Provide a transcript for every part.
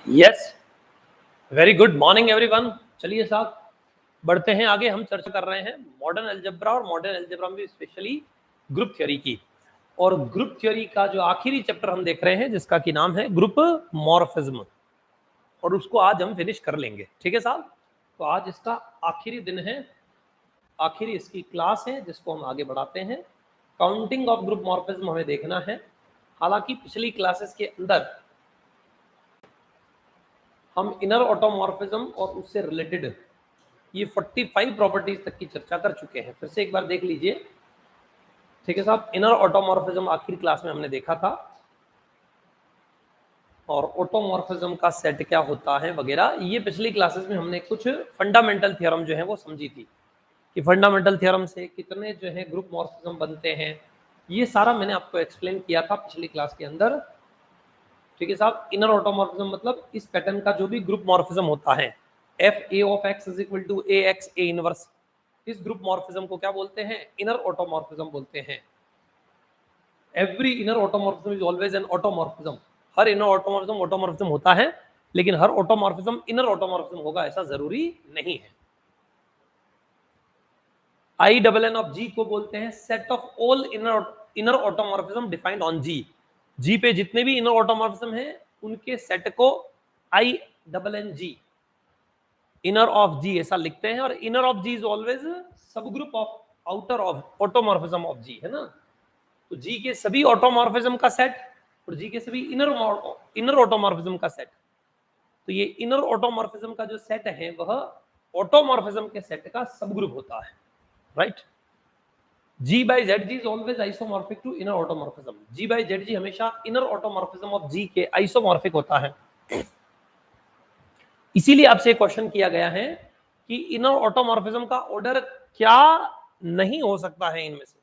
Yes, very good morning everyone. चलिए साहब बढ़ते हैं आगे। हम चर्चा कर रहे हैं मॉडर्न अलजेब्रा और मॉडर्न अलजेब्रा में स्पेशली ग्रुप थ्योरी की। और ग्रुप थ्योरी का जो आखिरी चैप्टर हम देख रहे हैं जिसका की नाम है ग्रुप मॉर्फिज्म, और उसको आज हम फिनिश कर लेंगे। ठीक है साहब, तो आज इसका आखिरी दिन है, आखिरी इसकी क्लास है जिसको हम आगे बढ़ाते हैं। काउंटिंग ऑफ ग्रुप मॉर्फिज्म हमें देखना है। हालांकि पिछली क्लासेस के अंदर हम इनर ऑटोमॉर्फिज्म और उससे रिलेटेड ये 45 प्रॉपर्टीज तक की चर्चा कर चुके हैं। फिर से एक बार देख लीजिए। ठीक है साहब, इनर ऑटोमॉर्फिज्म आखिरी क्लास में हमने देखा था, और ऑटोमॉर्फिज्म का सेट क्या होता है वगैरह, ये पिछली क्लासेस में हमने कुछ फंडामेंटल थ्योरम जो है वो समझी थी कि फंडामेंटल थ्योरम से कितने जो है ग्रुप मॉर्फिज्म बनते हैं। ये सारा मैंने आपको एक्सप्लेन किया था पिछली क्लास के अंदर। ठीक है साहब, इनर ऑटोमॉर्फिज्म मतलब इस पैटर्न का जो भी ग्रुप मॉर्फिज्म होता है, F A of x is equal to A X A inverse, इस ग्रुप मॉर्फिज्म को क्या बोलते हैं? इनर ऑटोमॉर्फिज्म बोलते हैं। Every inner automorphism is always an automorphism. हर इनर ऑटोमॉर्फिज्म ऑटोमॉर्फिज्म होता है, लेकिन हर ऑटोमॉर्फिज्म इनर ऑटोमॉर्फिज्म होगा ऐसा जरूरी नहीं है। I double N of G को बोलते हैं set of all inner automorphism defined on G. G पे जितने भी इनर ऑटोमॉर्फिज्म हैं उनके सेट को I double N G, inner of G ऐसा लिखते हैं। और inner of G is always subgroup of outer of automorphism of G, है ना। तो जी के सभी ऑटोमॉर्फिज्म का सेट और जी के सभी इनर ऑटोमॉर्फिज्म का सेट, तो ये इनर ऑटोमॉर्फिज्म का जो सेट है वह ऑटोमॉर्फिज्म के सेट का सब ग्रुप होता है, right. G by ZG is always isomorphic to inner automorphism. G by ZG हमेशा inner automorphism of G के आइसोमॉर्फिक होता है। इसीलिए आपसे क्वेश्चन किया गया है कि इनर ऑटोमॉर्फिज्म का ऑर्डर क्या नहीं हो सकता है इनमें से,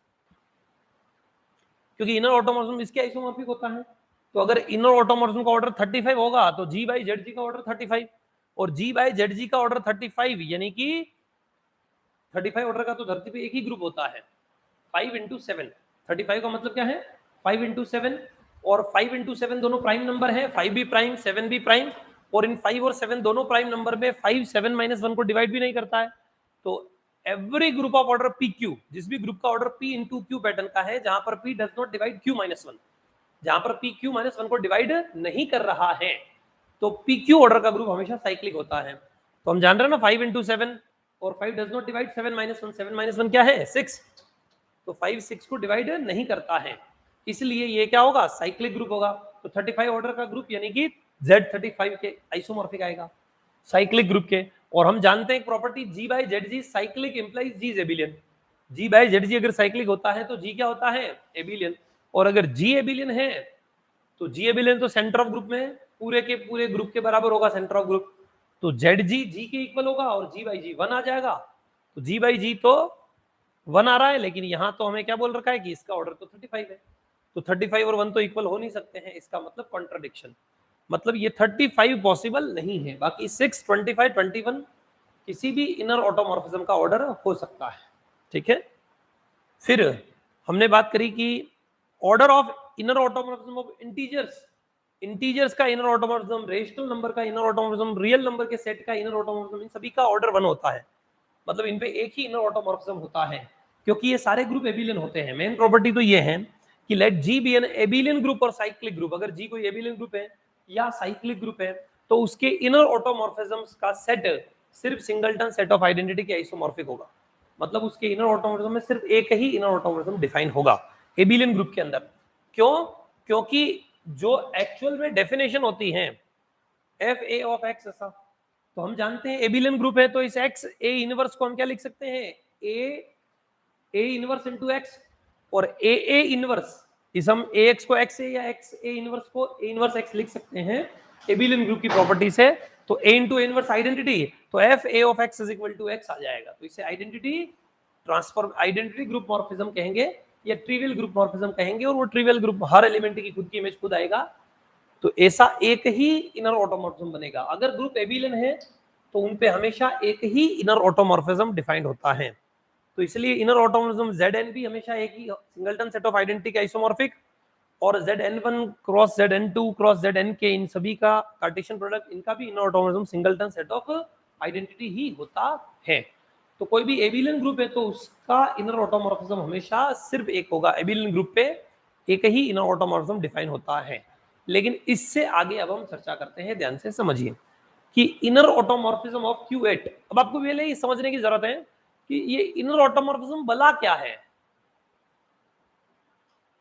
क्योंकि इनर ऑटोमॉर्फिज्म इसके आइसोमॉर्फिक होता है। तो अगर इनर ऑटोमॉर्फिज्म का ऑर्डर 35 होगा तो G by ZG का ऑर्डर 35, और G by ZG का ऑर्डर 35, यानी कि 35 ऑर्डर का तो धरती पे एक ही ग्रुप होता है, 5 इंटू 7। 35 का मतलब क्या है? 5 इंटू 7, और 5 इंटू 7 दोनों प्राइम नंबर है, 5 भी प्राइम 7 भी प्राइम, और इन 5 और 7 दोनों प्राइम नंबर में 5 7 माइनस 1 को डिवाइड भी नहीं करता है। तो every group of order P Q, जिस भी ग्रुप का order P into Q pattern का है, जहां पर P does not divide Q minus 1, जहां पर पी क्यू माइनस 1 को डिवाइड नहीं कर रहा है, तो पी क्यू ऑर्डर का ग्रुप हमेशा साइक्लिक होता है। तो हम जान रहे हैं ना, 5 इंटू 7, और 5 does not divide 7 minus 1, 7 minus 1 क्या है? 6। तो 5 6 को डिवाइड नहीं करता है, इसलिए ये क्या होगा? साइक्लिक ग्रुप होगा। तो 35 ऑर्डर का ग्रुप यानी कि Z35 के आइसोमॉर्फिक आएगा, साइक्लिक ग्रुप के। और हम जानते हैं property G by ZG cyclic implies G is एबिलियन। G by ZG अगर साइक्लिक होता है तो G क्या होता है? एबिलियन। और अगर G एबिलियन है तो G एबिलियन तो सेंटर ऑफ ग्रुप में पूरे के पूरे ग्रुप के बराबर होगा, सेंटर ऑफ ग्रुप। तो ZG G के इक्वल होगा और G by G 1 आ जाएगा। तो G by G तो 1 आ रहा है, लेकिन यहां तो हमें क्या बोल रखा है कि इसका ऑर्डर तो 35 है। तो 35 और 1 तो इक्वल हो नहीं सकते हैं, इसका मतलब कॉन्ट्रडिक्शन, मतलब ये 35 पॉसिबल नहीं है। बाकी 6 25 21 किसी भी इनर ऑटोमॉर्फिज्म का ऑर्डर हो सकता है। ठीक है, फिर हमने बात करी कि order of inner automorphism of integers, integers का इनर ऑटोमॉर्फिज्म, रेशनल नंबर का इनर ऑटोमॉर्फिज्म, रियल नंबर के सेट का इनर ऑटोमॉर्फिज्म, इन सभी का ऑर्डर 1 होता है। मतलब इन पे एक ही इनर ऑटोमॉर्फिज्म होता है, क्योंकि ये सारे ग्रुप एबिलियन होते हैं। मेन प्रॉपर्टी तो ये है कि let G be an abelian group और साइक्लिक ग्रुप। अगर जी कोई एबिलियन ग्रुप है या साइक्लिक ग्रुप है तो उसके इनर ऑटोमॉर्फिज्म्स का सेट सिर्फ सिंगलटन सेट ऑफ आइडेंटिटी के आइसोमॉर्फिक होगा। मतलब उसके इनर ऑटोमॉर्फिज्म में सिर्फ एक ही इनर ऑटोमॉर्फिज्म डिफाइन होगा एबिलियन ग्रुप के अंदर। क्यों? क्योंकि जो एक्चुअल में डेफिनेशन होती है एफ ए ऑफ एक्स ऐसा, तो हम जानते हैं एबिलियन ग्रुप है, तो इस एक्स ए इनवर्स को हम क्या लिख सकते हैं? A inverse into x. और ए इनवर्स, इस हम ए एक्स को एक्स ए या एक्स ए इनवर्स को ए इनवर्स एक्स लिख सकते हैं एबिलियन ग्रुप की प्रॉपर्टी से। तो A into A inverse identity, तो F A of x is equal to x आ जाएगा। तो इसे identity transform, identity group morphism कहेंगे या ट्रिवियल ग्रुप मॉर्फिज्म कहेंगे। और वो ट्रिवियल ग्रुप हर एलिमेंट की खुद की इमेज खुद आएगा, तो ऐसा एक ही इनर ऑटोमॉर्फिज्म बनेगा। अगर ग्रुप एबिलियन है तो उनपे हमेशा एक ही इनर ऑटोमॉर्फिज्म डिफाइंड होता है। तो इसलिए इनर ऑटोमॉर्फिज्म Zn भी हमेशा एक ही सिंगलटन सेट ऑफ आइडेंटिटी के आइसोमॉर्फिक, और Zn1 cross Zn2 cross Znk, इन सभी का कार्टेशियन प्रोडक्ट, इनका भी inner automorphism singleton set of identity ही होता है। तो कोई भी एबिलियन ग्रुप है तो उसका इनर ऑटोमॉर्फिज्म हमेशा सिर्फ एक होगा, एबिलियन ग्रुप पे एक ही इनर ऑटोमॉर्फिज्म डिफाइन होता है। लेकिन इससे आगे अब हम चर्चा करते हैं, ध्यान से समझिए कि इनर ऑटोमॉर्फिज्म ऑफ Q8। अब आपको पहले ये समझने की जरूरत है कि ये इनर ऑटोमॉर्फिज्म भला क्या है।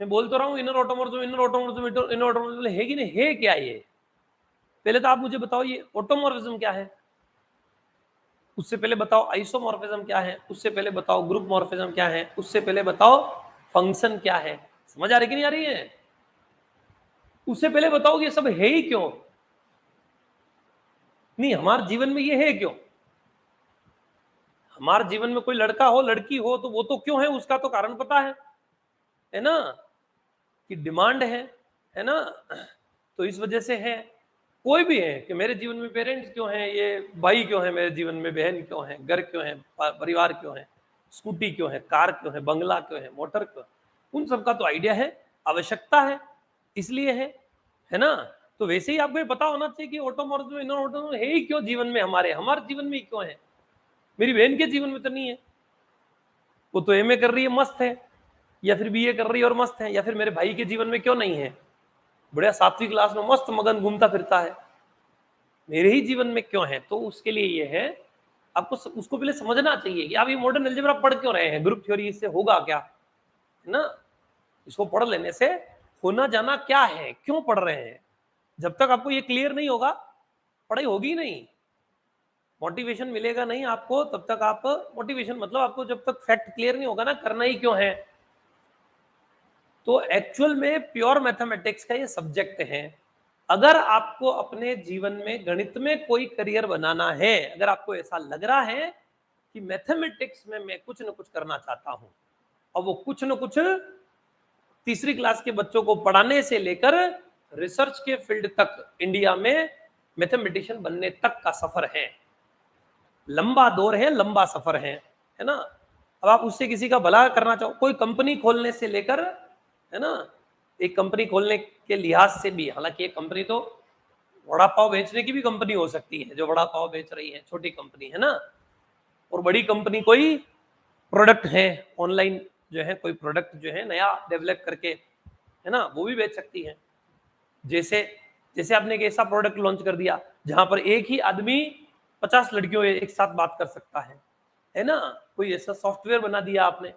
मैं बोल तो रहा हूं inner automorphism, inner automorphism, inner automorphism है कि नहीं, है क्या ये? पहले तो आप मुझे बताओ ये ऑटोमॉर्फिज्म क्या है, उससे पहले बताओ आइसोमॉर्फिज्म क्या है, उससे पहले बताओ ग्रुप मॉर्फिज्म क्या है, उससे पहले बताओ फंक्शन क्या है। समझ आ रही कि नहीं आ रही है? उससे पहले बताओ ये सब है ही क्यों, नहीं हमारे जीवन में ये है क्यों। हमारे जीवन में कोई लड़का हो लड़की हो तो वो तो क्यों है, उसका तो कारण पता है ना, कि डिमांड है ना, तो इस वजह से है। कोई भी है कि मेरे जीवन में पेरेंट्स क्यों हैं, ये भाई क्यों है मेरे जीवन में, बहन क्यों है, घर क्यों है, परिवार क्यों है, स्कूटी क्यों है, कार क्यों है, बंगला क्यों है, मोटर क्यों है, उन सबका तो आइडिया है, आवश्यकता है, इसलिए है ना। तो वैसे ही आपको ये पता होना चाहिए कि ऑटोमॉर्फिज्म इनर ऑटोमॉर्फिज्म है ही क्यों जीवन में, हमारे जीवन में ही क्यों है, मेरी बहन के जीवन में तो नहीं है, वो तो एमए कर रही है मस्त है, या फिर बीए कर रही है और मस्त है, या फिर मेरे भाई के जीवन में क्यों नहीं है, बढ़िया 7वीं क्लास में मस्त मगन घूमता फिरता है, मेरे ही जीवन में क्यों है। तो उसके लिए ये है, आपको उसको पहले समझना चाहिए कि आप ये मॉडर्न अलजेब्रा पढ़ क्यों रहे हैं, ग्रुप थ्योरी इससे होगा क्या, है ना। इसको पढ़ लेने से होना जाना क्या है, क्यों पढ़ रहे हैं। जब तक आपको ये क्लियर नहीं होगा पढ़ाई होगी नहीं, मोटिवेशन मिलेगा नहीं आपको, तब तक आप, मोटिवेशन मतलब आपको जब तक फैक्ट क्लियर नहीं होगा ना करना ही क्यों है। तो एक्चुअल में प्योर मैथमेटिक्स का ये सब्जेक्ट है। अगर आपको अपने जीवन में गणित में कोई करियर बनाना है, अगर आपको ऐसा लग रहा है कि मैथमेटिक्स में मैं कुछ न कुछ करना चाहता हूं, और वो कुछ न कुछ तीसरी क्लास के बच्चों को पढ़ाने से लेकर रिसर्च के फील्ड तक इंडिया में मैथमेटिशियन बनने तक का सफर है, लंबा दौर है, लंबा सफर है ना। अब आप उससे किसी का भला करना चाहो, कोई कंपनी खोलने से लेकर, है ना, एक कंपनी खोलने के लिहाज से भी, हालांकि एक कंपनी तो वड़ा पाव बेचने की भी कंपनी हो सकती है, जो वड़ा पाव बेच रही है छोटी कंपनी है ना, और बड़ी कंपनी कोई प्रोडक्ट है ऑनलाइन, जो है कोई प्रोडक्ट जो है नया डेवलप करके, है ना, वो भी बेच सकती है। जैसे जैसे आपने एक ऐसा प्रोडक्ट लॉन्च कर दिया जहां पर एक ही आदमी 50 लड़कियों एक साथ बात कर सकता है ना, कोई ऐसा सॉफ्टवेयर बना दिया आपने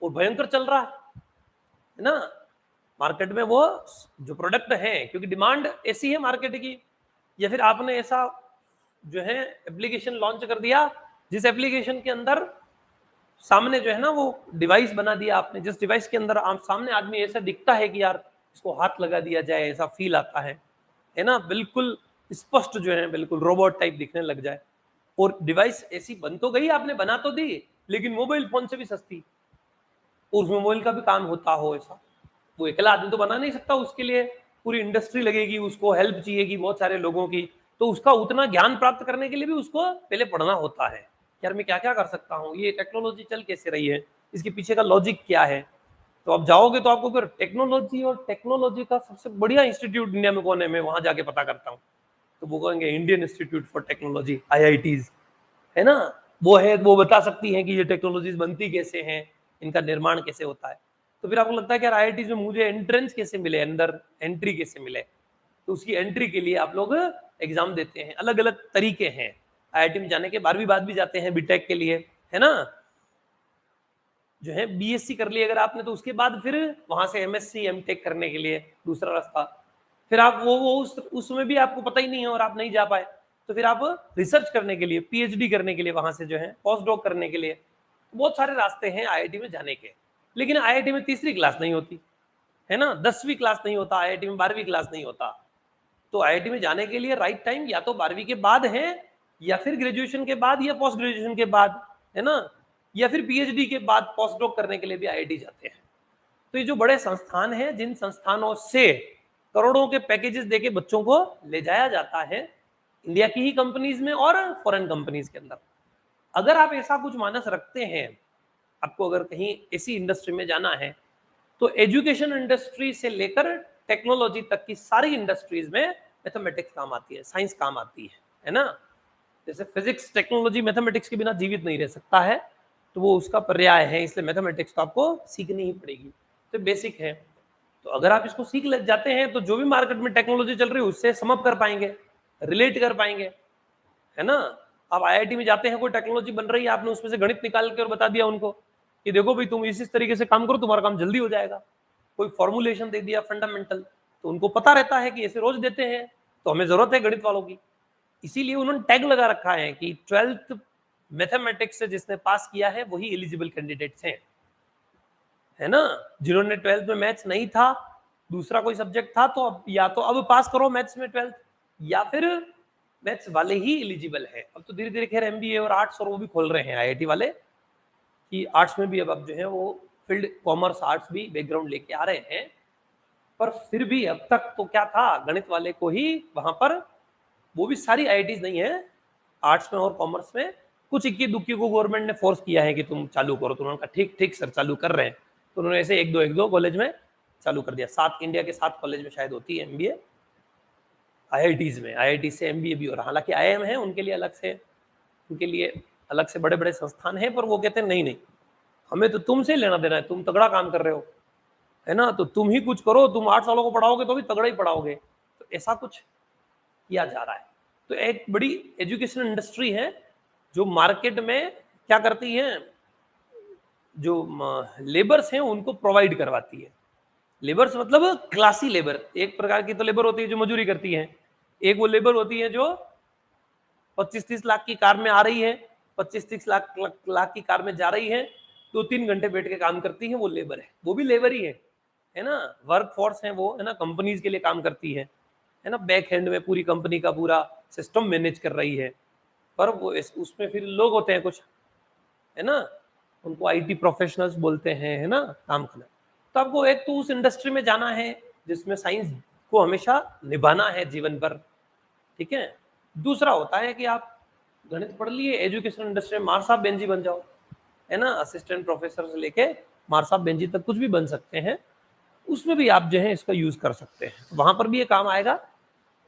और भयंकर चल रहा है ना मार्केट में वो जो प्रोडक्ट है, क्योंकि डिमांड ऐसी है मार्केट की। या फिर आपने ऐसा जो है एप्लीकेशन लॉन्च कर दिया जिस एप्लीकेशन के अंदर सामने जो है ना वो डिवाइस बना दिया आपने, जिस डिवाइस के अंदर आप सामने आदमी ऐसा दिखता है कि यार इसको हाथ लगा दिया जाए, ऐसा फील आता है ना, बिल्कुल स्पष्ट जो है, बिल्कुल रोबोट टाइप दिखने लग जाए। और डिवाइस ऐसी बन तो गई, आपने बना तो दी, लेकिन मोबाइल फोन से भी सस्ती, और उस मोबाइल का भी काम होता हो ऐसा, वो अकेला आदमी तो बना नहीं सकता, उसके लिए पूरी इंडस्ट्री लगेगी, उसको हेल्प चाहिएगी बहुत सारे लोगों की। तो उसका उतना ज्ञान प्राप्त करने के लिए भी उसको पहले पढ़ना होता है, यार मैं क्या क्या कर सकता हूँ, ये टेक्नोलॉजी चल कैसे रही है, इसके पीछे का लॉजिक क्या है। तो आप जाओगे तो आपको फिर टेक्नोलॉजी, और टेक्नोलॉजी का सबसे बढ़िया इंस्टीट्यूट इंडिया में कौन है, मैं वहां जाके पता करता हूँ, तो वो कहेंगे Indian institute for technology, IITs, है ना। वो है, वो बता सकती हैं कि ये टेक्नोलॉजीज बनती कैसे हैं, इनका निर्माण कैसे होता है। तो फिर आपको लगता है कि यार IITs में मुझे एंट्रेंस कैसे मिले, अंदर एंट्री कैसे मिले, तो उसकी एंट्री के लिए आप लोग एग्जाम देते हैं, अलग अलग तरीके हैं। IIT में जाने के 12वीं बाद भी जाते हैं बीटेक के लिए, है ना, जो है BSc कर ली अगर आपने, तो उसके बाद फिर वहां से MSc MTech करने के लिए दूसरा रास्ता। फिर आप वो उसमें भी आपको पता ही नहीं है और आप नहीं जा पाए, तो फिर आप रिसर्च करने के लिए, PhD करने के लिए, वहां से जो है पोस्ट डॉक करने के लिए, बहुत सारे रास्ते हैं IIT में जाने के। लेकिन IIT में तीसरी क्लास नहीं होती, है ना, 10वीं क्लास नहीं होता, IIT में 12वीं क्लास नहीं होता। तो IIT में जाने के लिए राइट टाइम या तो 12वीं के बाद है, या फिर ग्रेजुएशन के बाद, या पोस्ट ग्रेजुएशन के बाद, है ना, या फिर PhD के बाद पोस्ट डॉक करने के लिए भी IIT जाते हैं। तो ये जो बड़े संस्थान हैं, जिन संस्थानों से करोड़ों के पैकेजेस देके बच्चों को ले जाया जाता है, इंडिया की ही कंपनीज में और फॉरेन कंपनीज के अंदर। अगर आप ऐसा कुछ मानस रखते हैं, आपको अगर कहीं ऐसी इंडस्ट्री में जाना है, तो एजुकेशन इंडस्ट्री से लेकर टेक्नोलॉजी तक की सारी इंडस्ट्रीज में मैथमेटिक्स काम आती है, साइंस काम आती है ना। जैसे फिजिक्स, टेक्नोलॉजी, मैथमेटिक्स के बिना जीवित नहीं रह सकता है, तो वो उसका पर्याय है, इसलिए मैथमेटिक्स तो आपको सीखनी ही पड़ेगी, तो बेसिक है। तो अगर आप इसको सीख लग जाते हैं तो जो भी मार्केट में टेक्नोलॉजी चल रही है उससे समअप कर पाएंगे, रिलेट कर पाएंगे, है ना। आप आईआईटी में जाते हैं, कोई टेक्नोलॉजी बन रही है, आपने उसमें से गणित निकाल के और बता दिया उनको कि देखो भाई तुम इस तरीके से काम करो, तुम्हारा काम जल्दी हो जाएगा। कोई फॉर्मुलेशन दे दिया फंडामेंटल, तो उनको पता रहता है कि ऐसे रोज देते हैं, तो हमें जरूरत है गणित वालों की। इसीलिए उन्होंने टैग लगा रखा है कि 12th मैथमेटिक्स से जिसने पास किया है वही एलिजिबल कैंडिडेट्स हैं, है ना। जिन्होंने 12th में मैथ्स नहीं था, दूसरा कोई सब्जेक्ट था, तो अब या तो अब पास करो मैथ्स में 12th, या फिर मैथ्स वाले ही एलिजिबल है। अब तो धीरे धीरे खैर एमबीए और आर्ट्स और वो भी खोल रहे हैं आईआईटी वाले, कि आर्ट्स में भी अब जो है वो फील्ड कॉमर्स आर्ट्स भी बैकग्राउंड लेके आ रहे हैं। पर फिर भी अब तक तो क्या था, गणित वाले को ही वहां पर, वो भी सारी आईआईटीज नहीं है, आर्ट्स में और कॉमर्स में कुछ इक्की दुक्की को गवर्नमेंट ने फोर्स किया है कि तुम चालू करो, तो उन्होंने कहा ठीक ठीक सर चालू कर रहे हैं, तो उन्होंने ऐसे एक दो कॉलेज में चालू कर दिया। 7 इंडिया के 7 कॉलेज में शायद होती है एमबीए, आईआईटीज में, आईआईटी से एमबीए भी, और हालांकि आईआईएम है उनके लिए अलग से, उनके लिए अलग से बड़े बड़े संस्थान हैं, पर वो कहते हैं नहीं नहीं, हमें तो तुमसे लेना देना है, तुम तगड़ा काम कर रहे हो, है ना, तो तुम ही कुछ करो, तुम 8 सालों को पढ़ाओगे तो भी तगड़ा ही पढ़ाओगे। तो ऐसा कुछ किया जा रहा है। तो एक बड़ी एजुकेशन इंडस्ट्री है जो मार्केट में क्या करती है, जो लेबर्स हैं उनको प्रोवाइड करवाती है। लेबर्स मतलब क्लासी लेबर, एक प्रकार की तो लेबर होती है जो मजदूरी करती है, एक वो लेबर होती है जो 25-30 लाख की कार में आ रही है, 25-30 लाख की कार में जा रही है, 2-3 घंटे बैठ के काम करती है, वो लेबर है, वो भी लेबर ही है ना। वर्क फोर्स है वो, है ना, कंपनीज के लिए काम करती है ना, बैक हैंड में पूरी कंपनी का पूरा सिस्टम मैनेज कर रही है। पर वो उसमें फिर लोग होते हैं कुछ, है ना, उनको आईटी प्रोफेशनल्स बोलते हैं, है ना, काम करना। तो आपको एक तो उस इंडस्ट्री में जाना है जिसमें साइंस को हमेशा निभाना है जीवन भर, ठीक है। दूसरा होता है कि आप गणित पढ़ लिए, एजुकेशन इंडस्ट्री में मार साहब बेंजी बन जाओ, है ना, असिस्टेंट प्रोफेसर से लेके मार साहब बेंजी तक कुछ भी बन सकते हैं, उसमें भी आप जो है इसका यूज कर सकते हैं, वहां पर भी ये काम आएगा।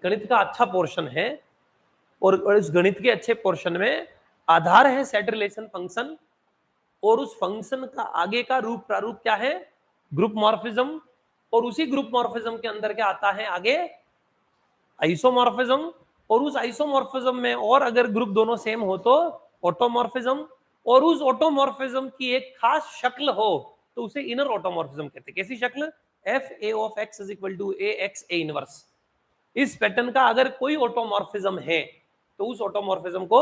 गणित का अच्छा पोर्शन है, और इस गणित के अच्छे पोर्शन में आधार है सेट रिलेशन फंक्शन, और उस फंक्शन का आगे का रूप प्रारूप क्या है, ग्रुप मॉर्फिज्म, और उसी ग्रुप मॉर्फिज्म के अंदर क्या आता है आगे, आइसोमॉर्फिज्म, और उस आइसोमॉर्फिज्म में और अगर ग्रुप दोनों सेम हो तो ऑटोमॉर्फिज्म, और उस ऑटोमॉर्फिज्म की एक खास शक्ल हो तो उसे इनर ऑटोमॉर्फिज्म कहते हैं। कैसी शक्ल, F A of x is equal to A X A inverse, इस पैटर्न का अगर कोई ऑटोमॉर्फिज्म है तो उस ऑटोमॉर्फिज्म को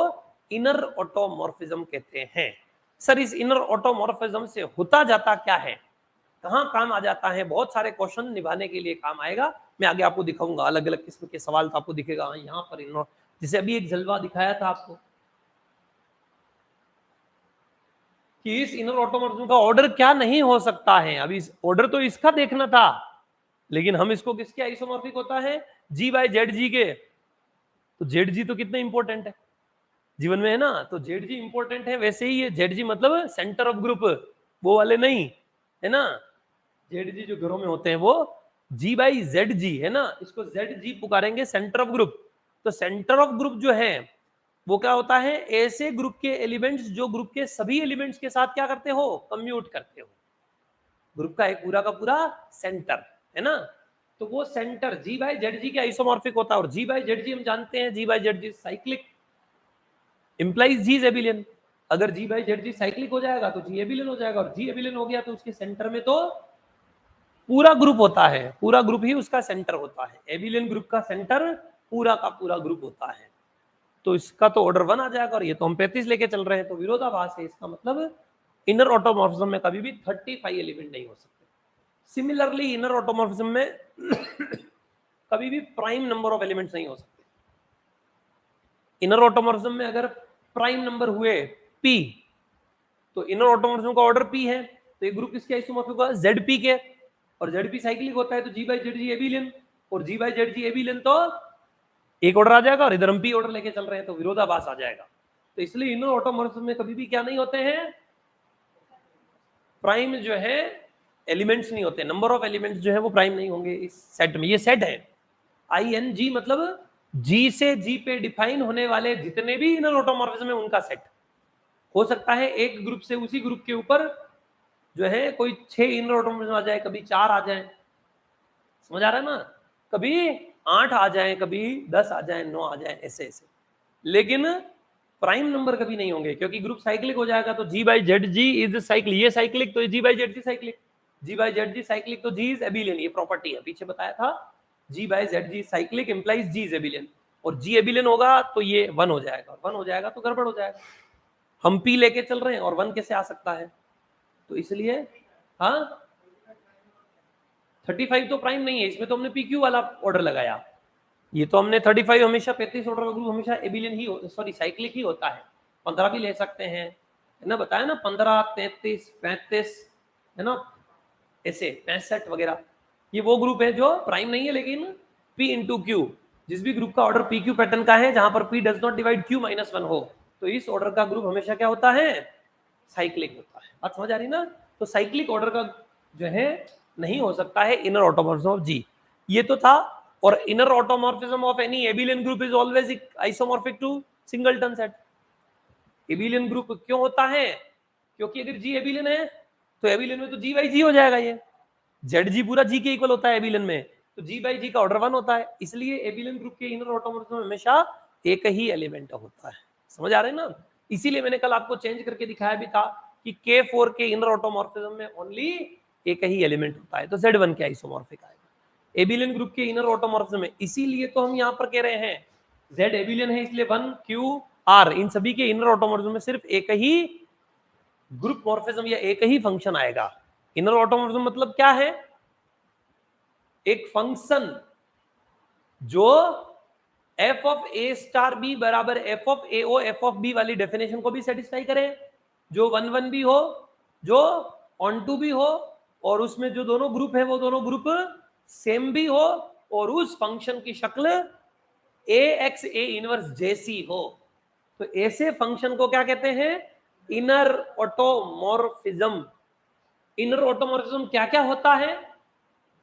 इनर ऑटोमॉर्फिज्म कहते हैं। सर इस इनर ऑटोमॉर्फिज्म से होता जाता क्या है, कहां काम आ जाता है, बहुत सारे क्वेश्चन निभाने के लिए काम आएगा। मैं आगे आपको दिखाऊंगा अलग अलग किस्म के सवाल, तो आपको दिखेगा यहाँ पर इनर, जैसे अभी एक जलवा दिखाया था आपको कि इस इनर ऑटोमॉर्फिज्म का ऑर्डर क्या नहीं हो सकता है। अभी ऑर्डर तो इसका देखना था, लेकिन हम इसको किसके आइसोमॉर्फिक होता है, जी बाय जेड जी के। तो जेड जी तो कितना इंपॉर्टेंट है जीवन में, है ना, तो जेड जी इंपॉर्टेंट है, वैसे ही ये जेड जी मतलब सेंटर ऑफ ग्रुप, वो वाले नहीं, है ना। जेड जी जो घरों में होते हैं वो जी बाई जेड जी, है ना, इसको जेड जी पुकारेंगे, सेंटर ऑफ ग्रुप। तो सेंटर ऑफ ग्रुप जो है वो क्या होता है, ऐसे ग्रुप के एलिमेंट्स जो ग्रुप के सभी एलिमेंट्स के साथ क्या करते हो, कम्यूट करते हो, ग्रुप का एक पूरा का पूरा सेंटर, है ना। तो वो सेंटर जी बाई जेड जी के आइसोमॉर्फिक होता है, और जी बाई जेड जी हम जानते हैं, G by Z G cyclic implies G abelian. अगर G by Z G cyclic हो जाएगा तो जी एबिलियन हो जाएगा, और जी एबिलियन हो गया तो उसके सेंटर में तो पूरा ग्रुप होता है, पूरा ग्रुप ही उसका सेंटर होता है। एबिलियन ग्रुप का सेंटर पूरा का पूरा ग्रुप होता है। तो इसका तो ऑर्डर 1 आ जाएगा, और ये तो हम 35 लेके चल रहे हैं, तो विरोधाभास है। इसका मतलब इनर ऑटोमॉर्फिज्म में कभी भी 35 एलिमेंट नहीं हो सकते। सिमिलरली इनर ऑटोमॉर्फिज्म में कभी भी प्राइम नंबर ऑफ एलिमेंट्स नहीं हो सकते। इनर ऑटोमॉर्फिज्म में अगर प्राइम नंबर हुए p, तो इनर ऑटोमॉर्फिज्म का ऑर्डर p है, तो ये ग्रुप किसके आइसोमॉर्फिक होगा, zp के, और zp साइक्लिक होता है तो g by Z G abelian, और g by Z G abelian तो एक ऑर्डर आ जाएगा, और इधर हम p ऑर्डर लेके चल रहे हैं तो विरोधाभास आ जाएगा। तो इसलिए इनर ऑटोमॉर्फिज्म में कभी भी क्या नहीं होते हैं, प्राइम जो है एलिमेंट्स नहीं होते, नंबर ऑफ एलिमेंट्स जो है वो प्राइम नहीं होंगे इस सेट में। ये सेट है ING, मतलब G से G पे डिफाइन होने वाले जितने भी इनर ऑटोमॉर्फिज्म है उनका सेट। हो सकता है एक ग्रुप से उसी ग्रुप के ऊपर जो है कोई 6 इनर ऑटोमॉर्फिज्म आ जाए, कभी 4 आ जाए, समझ आ रहा है ना, कभी 8 आ जाए, कभी 10 आ जाए, 9 आ जाए, ऐसे ऐसे, लेकिन प्राइम नंबर कभी नहीं होंगे, क्योंकि ग्रुप साइक्लिक हो जाएगा। तो G/ZG इज साइक्लिक, ये साइक्लिक तो G/ZG साइक्लिक, G/ZG साइक्लिक तो G इज एबिलियन, ये प्रॉपर्टी है, पीछे बताया था। G/ZG cyclic implies G is एबिलियन, और G एबिलियन होगा तो ये 1 हो जाएगा, 1 हो जाएगा तो गड़बड़ हो जाएगा। हम P लेके चल रहे हैं और 1 कैसे आ सकता है, तो इसलिए हाँ 35 तो प्राइम नहीं है, इसमें तो हमने PQ वाला ऑर्डर लगाया। ये तो हमने 35 हमेशा 35 ऑर्डर का ग्रुप हमेशा एबिलियन ही सॉरी साइक्लिक ही होता है। 15 भी ले सकते हैं, है ना, बताया ना, 15, 33, 35, है ना, ऐसे 65 वगैरह, ये वो ग्रुप है जो प्राइम नहीं है, लेकिन P इंटू क्यू, जिस भी ग्रुप का ऑर्डर PQ पैटर्न का है जहां पर P does not divide Q-1 हो, तो इस ऑर्डर का ग्रुप हमेशा क्या होता है, साइक्लिक होता है। बात समझ आ रही ना, तो साइक्लिक ऑर्डर का जो है नहीं हो सकता है इनर ऑटोमॉर्फिज्म ऑफ G, ये तो था। और inner automorphism of any abelian group is always isomorphic to singleton set. Abelian group क्यों होता है, क्योंकि अगर G एबिलियन है तो एबिलियन में तो G/G हो जाएगा, ये ZG पूरा G के इक्वल होता है एबिलियन में, तो G/G का ऑर्डर 1 होता है, इसलिए एबिलियन ग्रुप के इनर ऑटोमॉर्फिज्म हमेशा एक ही एलिमेंट होता है। समझ आ रहे हैं ना, इसीलिए मैंने कल आपको चेंज करके दिखाया भी था कि K4 के इनर ऑटोमॉर्फिज्म में ओनली एक ही एलिमेंट होता है, तो Z1 के आइसोमॉर्फिक आएगा एबिलियन ग्रुप के इनर ऑटोमॉर्फिज्म में। इसीलिए तो हम यहां पर कह रहे हैं Z एबिलियन है, इसलिए 1 Q R इन सभी के इनर ऑटोमॉर्फिज्म में सिर्फ एक ही ग्रुप मॉर्फिज्म या एक ही फंक्शन आएगा। इनर ऑटोमॉर्फिज्म मतलब क्या है, एक फंक्शन जो f of a star b बराबर f of a o f of b वाली डेफिनेशन को भी सेटिस्फाई करे, जो 1 भी हो, जो ऑन टू भी हो, और उसमें जो दोनों ग्रुप है वो दोनों ग्रुप सेम भी हो, और उस फंक्शन की शक्ल ax a इनवर्स जैसी हो, तो ऐसे फंक्शन को क्या कहते हैं, इनर ऑटोमॉर्फिज्म। इनर ऑटोमॉर्फिज्म क्या क्या होता है,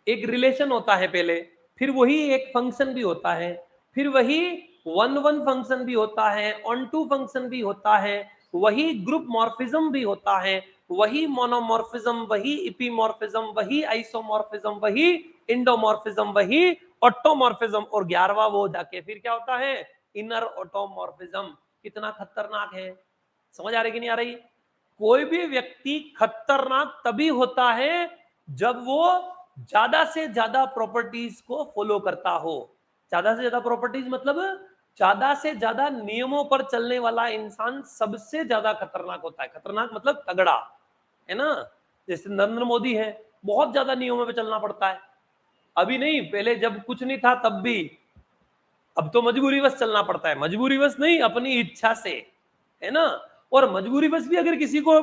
एक रिलेशन होता है पहले, फिर वही एक फंक्शन भी होता है, फिर वही 1 फंक्शन भी होता है, ऑन टू फंक्शन भी होता है, वही ग्रुप मॉर्फिज्म भी होता है, वही मोनोमॉर्फिज्म, वही इपीमॉर्फिज्म, वही आइसोमॉर्फिज्म, वही इंडोमॉर्फिज्म, वही ऑटोमॉर्फिज्म, और 11वां वो जाके फिर क्या होता है, इनर ऑटोमॉर्फिज्म। कितना खतरनाक है, समझ आ रही कि नहीं आ रही। कोई भी व्यक्ति खतरनाक तभी होता है जब वो ज्यादा से ज्यादा प्रॉपर्टीज को फॉलो करता हो। ज्यादा से ज्यादा प्रॉपर्टीज मतलब ज्यादा से ज्यादा नियमों पर चलने वाला इंसान सबसे ज्यादा खतरनाक होता है। खतरनाक मतलब तगड़ा, है ना, जैसे नरेंद्र मोदी है, बहुत ज्यादा नियमों पर चलना पड़ता है। अभी नहीं, पहले जब कुछ नहीं था तब भी, अब तो मजबूरीवश चलना पड़ता है, मजबूरीवश नहीं अपनी इच्छा से, है ना। और मजबूरीवश भी अगर किसी को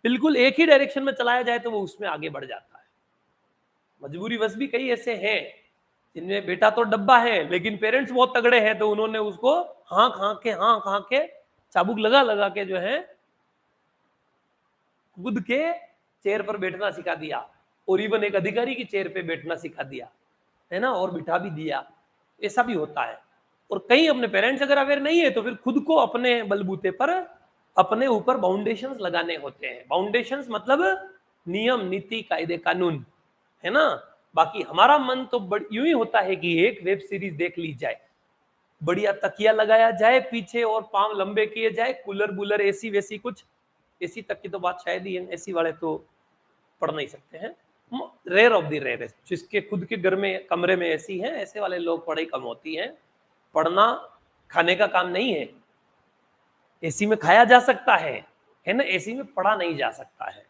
बिल्कुल एक ही डायरेक्शन में चलाया जाए तो वो उसमें आगे बढ़ जाता है। मजबूरीवश भी कई ऐसे हैं जिनमें बेटा तो डब्बा है लेकिन पेरेंट्स बहुत तगड़े हैं, तो उन्होंने उसको हाँ के चाबुक लगा लगा के जो है खुद के चेयर पर बैठना सिखा दिया, और इवन एक अधिकारी की चेयर पे बैठना सिखा दिया, है ना, और बिठा भी दिया। ऐसा भी होता है। और कहीं अपने पेरेंट्स अगर अवेयर नहीं है तो फिर खुद को अपने बलबूते पर अपने ऊपर बाउंडेशंस लगाने होते हैं। बाउंडेशंस मतलब नियम, नीति, कायदे, कानून, है ना। बाकी हमारा मन तो यूं ही होता है कि एक वेब सीरीज देख ली जाए, बढ़िया तकिया लगाया जाए पीछे और पांव लंबे किए जाए, कूलर बुलर एसी वैसी कुछ, एसी तक की तो बात शायद ही है, एसी वाले तो पढ़ नहीं सकते हैं, रेयर ऑफ द रेयर, जिसके खुद के घर में कमरे में एसी है ऐसे वाले लोग पढ़ाई कम होती है। पढ़ना खाने का काम नहीं है, एसी में खाया जा सकता है ना, एसी में पढ़ा नहीं जा सकता है।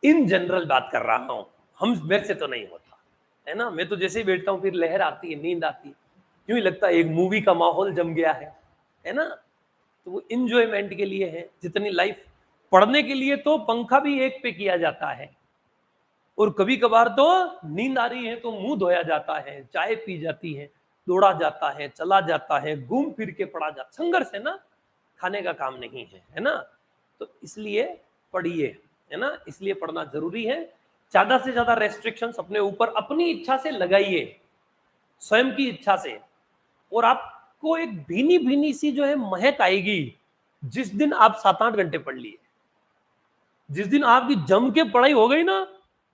इन जनरल बात कर रहा हूं, हम मेरे से तो नहीं होता, है ना। मैं तो जैसे ही बैठता हूँ फिर लहर आती है, नींद आती है, यूं ही लगता है एक मूवी का माहौल जम गया है ना। तो वो इंजॉयमेंट के लिए है जितनी लाइफ। पढ़ने के लिए तो पंखा भी एक पे किया जाता है, और कभी कभार तो नींद आ रही है तो मुंह धोया जाता है, चाय पी जाती है, दौड़ा जाता है, चला जाता है, घूम फिर के पढ़ा जाता, संघर्ष है ना, खाने का काम नहीं है, है ना। तो इसलिए पढ़िए, है ना, इसलिए पढ़ना जरूरी है। ज्यादा से ज्यादा रेस्ट्रिक्शंस अपने ऊपर अपनी इच्छा से लगाइए, स्वयं की इच्छा से, और आपको एक भीनी भीनी सी जो है महक आएगी जिस दिन आप 7-8 घंटे पढ़ लिए। जिस दिन आपकी जम के पढ़ाई हो गई ना,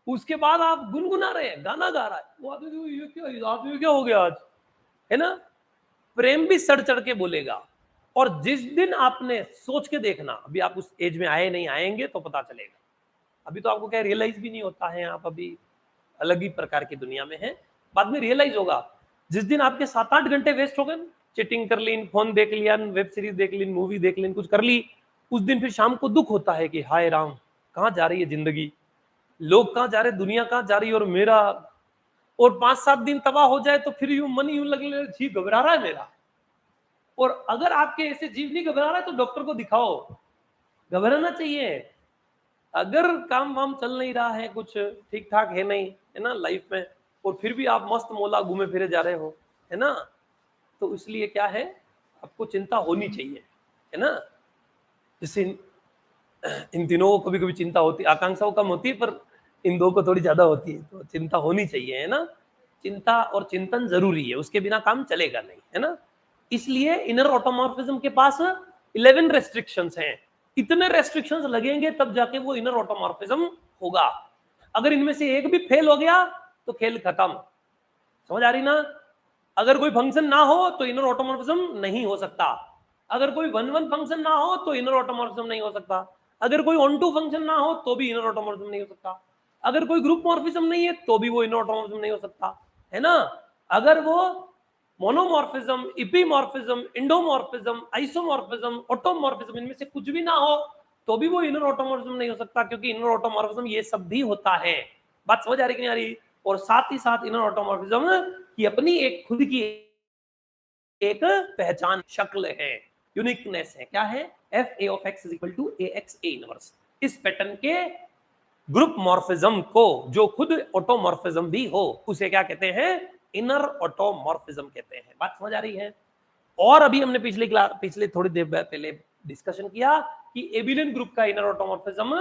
उसके बाद आप गुनगुना रहे हैं, गाना गा रहा है, वो आदमी ये क्या हो गया आज, है ना। प्रेम भी सड़ चढ़ के बोलेगा। और जिस दिन आपने सोच के देखना, अभी आप उस एज में आए नहीं, आएंगे तो पता चलेगा। अभी तो आपको क्या रियलाइज भी नहीं होता है, आप अभी अलग ही प्रकार की दुनिया में हैं, बाद में रियलाइज होगा। जिस दिन आपके 7-8 घंटे वेस्ट हो गए, चीटिंग कर ली, फोन देख लिया, वेब सीरीज देख ली, मूवी देख ली, कुछ कर ली, उस दिन फिर शाम को दुख होता है कि हाय राम, कहां जा रही है जिंदगी, लोग कहां जा रहे, दुनिया कहां जा रही है, और मेरा, और 5-7 दिन तबाह हो जाए तो फिर यूं मन यूं लगने, जीव घबरा रहा है मेरा। और अगर आपके ऐसे जीव नहीं घबरा रहा है तो डॉक्टर को दिखाओ, घबराना चाहिए। अगर काम वाम चल नहीं रहा है, कुछ ठीक ठाक है नहीं, है ना लाइफ में, और फिर भी आप मस्त मौला घूमे फिरे जा रहे हो, है ना, तो इसलिए क्या है, आपको चिंता होनी चाहिए, है ना। जैसे इन दिनों को कभी कभी चिंता होती, आकांक्षाओं कम होती है, पर इन दो को थोड़ी ज्यादा होती है, तो चिंता होनी चाहिए, है ना। चिंता और चिंतन जरूरी है, उसके बिना काम चलेगा नहीं, है ना। इसलिए इनर ऑटोमॉर्फिज्म के पास 11 रेस्ट्रिक्शंस हैं। इतने रेस्ट्रिक्शंस लगेंगे तब जाके वो इनर ऑटोमॉर्फिज्म होगा। अगर इनमें से एक भी फेल हो गया तो खेल खत्म। समझ आ रही ना। अगर कोई फंक्शन ना हो तो इनर ऑटोमॉर्फिज्म नहीं हो सकता। अगर कोई 1-1 फंक्शन ना हो तो इनर ऑटोमॉर्फिज्म नहीं हो सकता। अगर कोई 1-2 फंक्शन ना हो तो भी इनर ऑटोमॉर्फिज्म नहीं हो सकता। अगर कोई ग्रुप मॉर्फिज्म नहीं है तो भी वो इनर ऑटोमॉर्फिज्म नहीं हो सकता, है ना। अगर वो मोनोमॉर्फिज्म, इपीमॉर्फिज्म, इंडोमॉर्फिज्म, आइसोमॉर्फिज्म, ऑटोमॉर्फिज्म, इनमें से कुछ भी ना हो तो भी वो इनर ऑटोमॉर्फिज्म नहीं हो सकता, क्योंकि इनर ऑटोमॉर्फिज्म ये सब भी होता है। बात समझ आ रही कि नहीं आ रही। और साथ ही साथ इनर ऑटोमॉर्फिज्म की अपनी एक खुद की एक पहचान, शक्ल है, यूनिकनेस है। क्या है? fa of x is equal to ax a inverse. इस पैटर्न के ग्रुप मॉर्फिज्म को, जो खुद ऑटोमॉर्फिज्म भी हो, उसे क्या कहते हैं? इनर ऑटोमॉर्फिज्म कहते हैं। बात समझ आ रही है। और अभी हमने पिछले थोड़ी देर पहले डिस्कशन किया कि एबिलियन ग्रुप का इनर ऑटोमॉर्फिज्म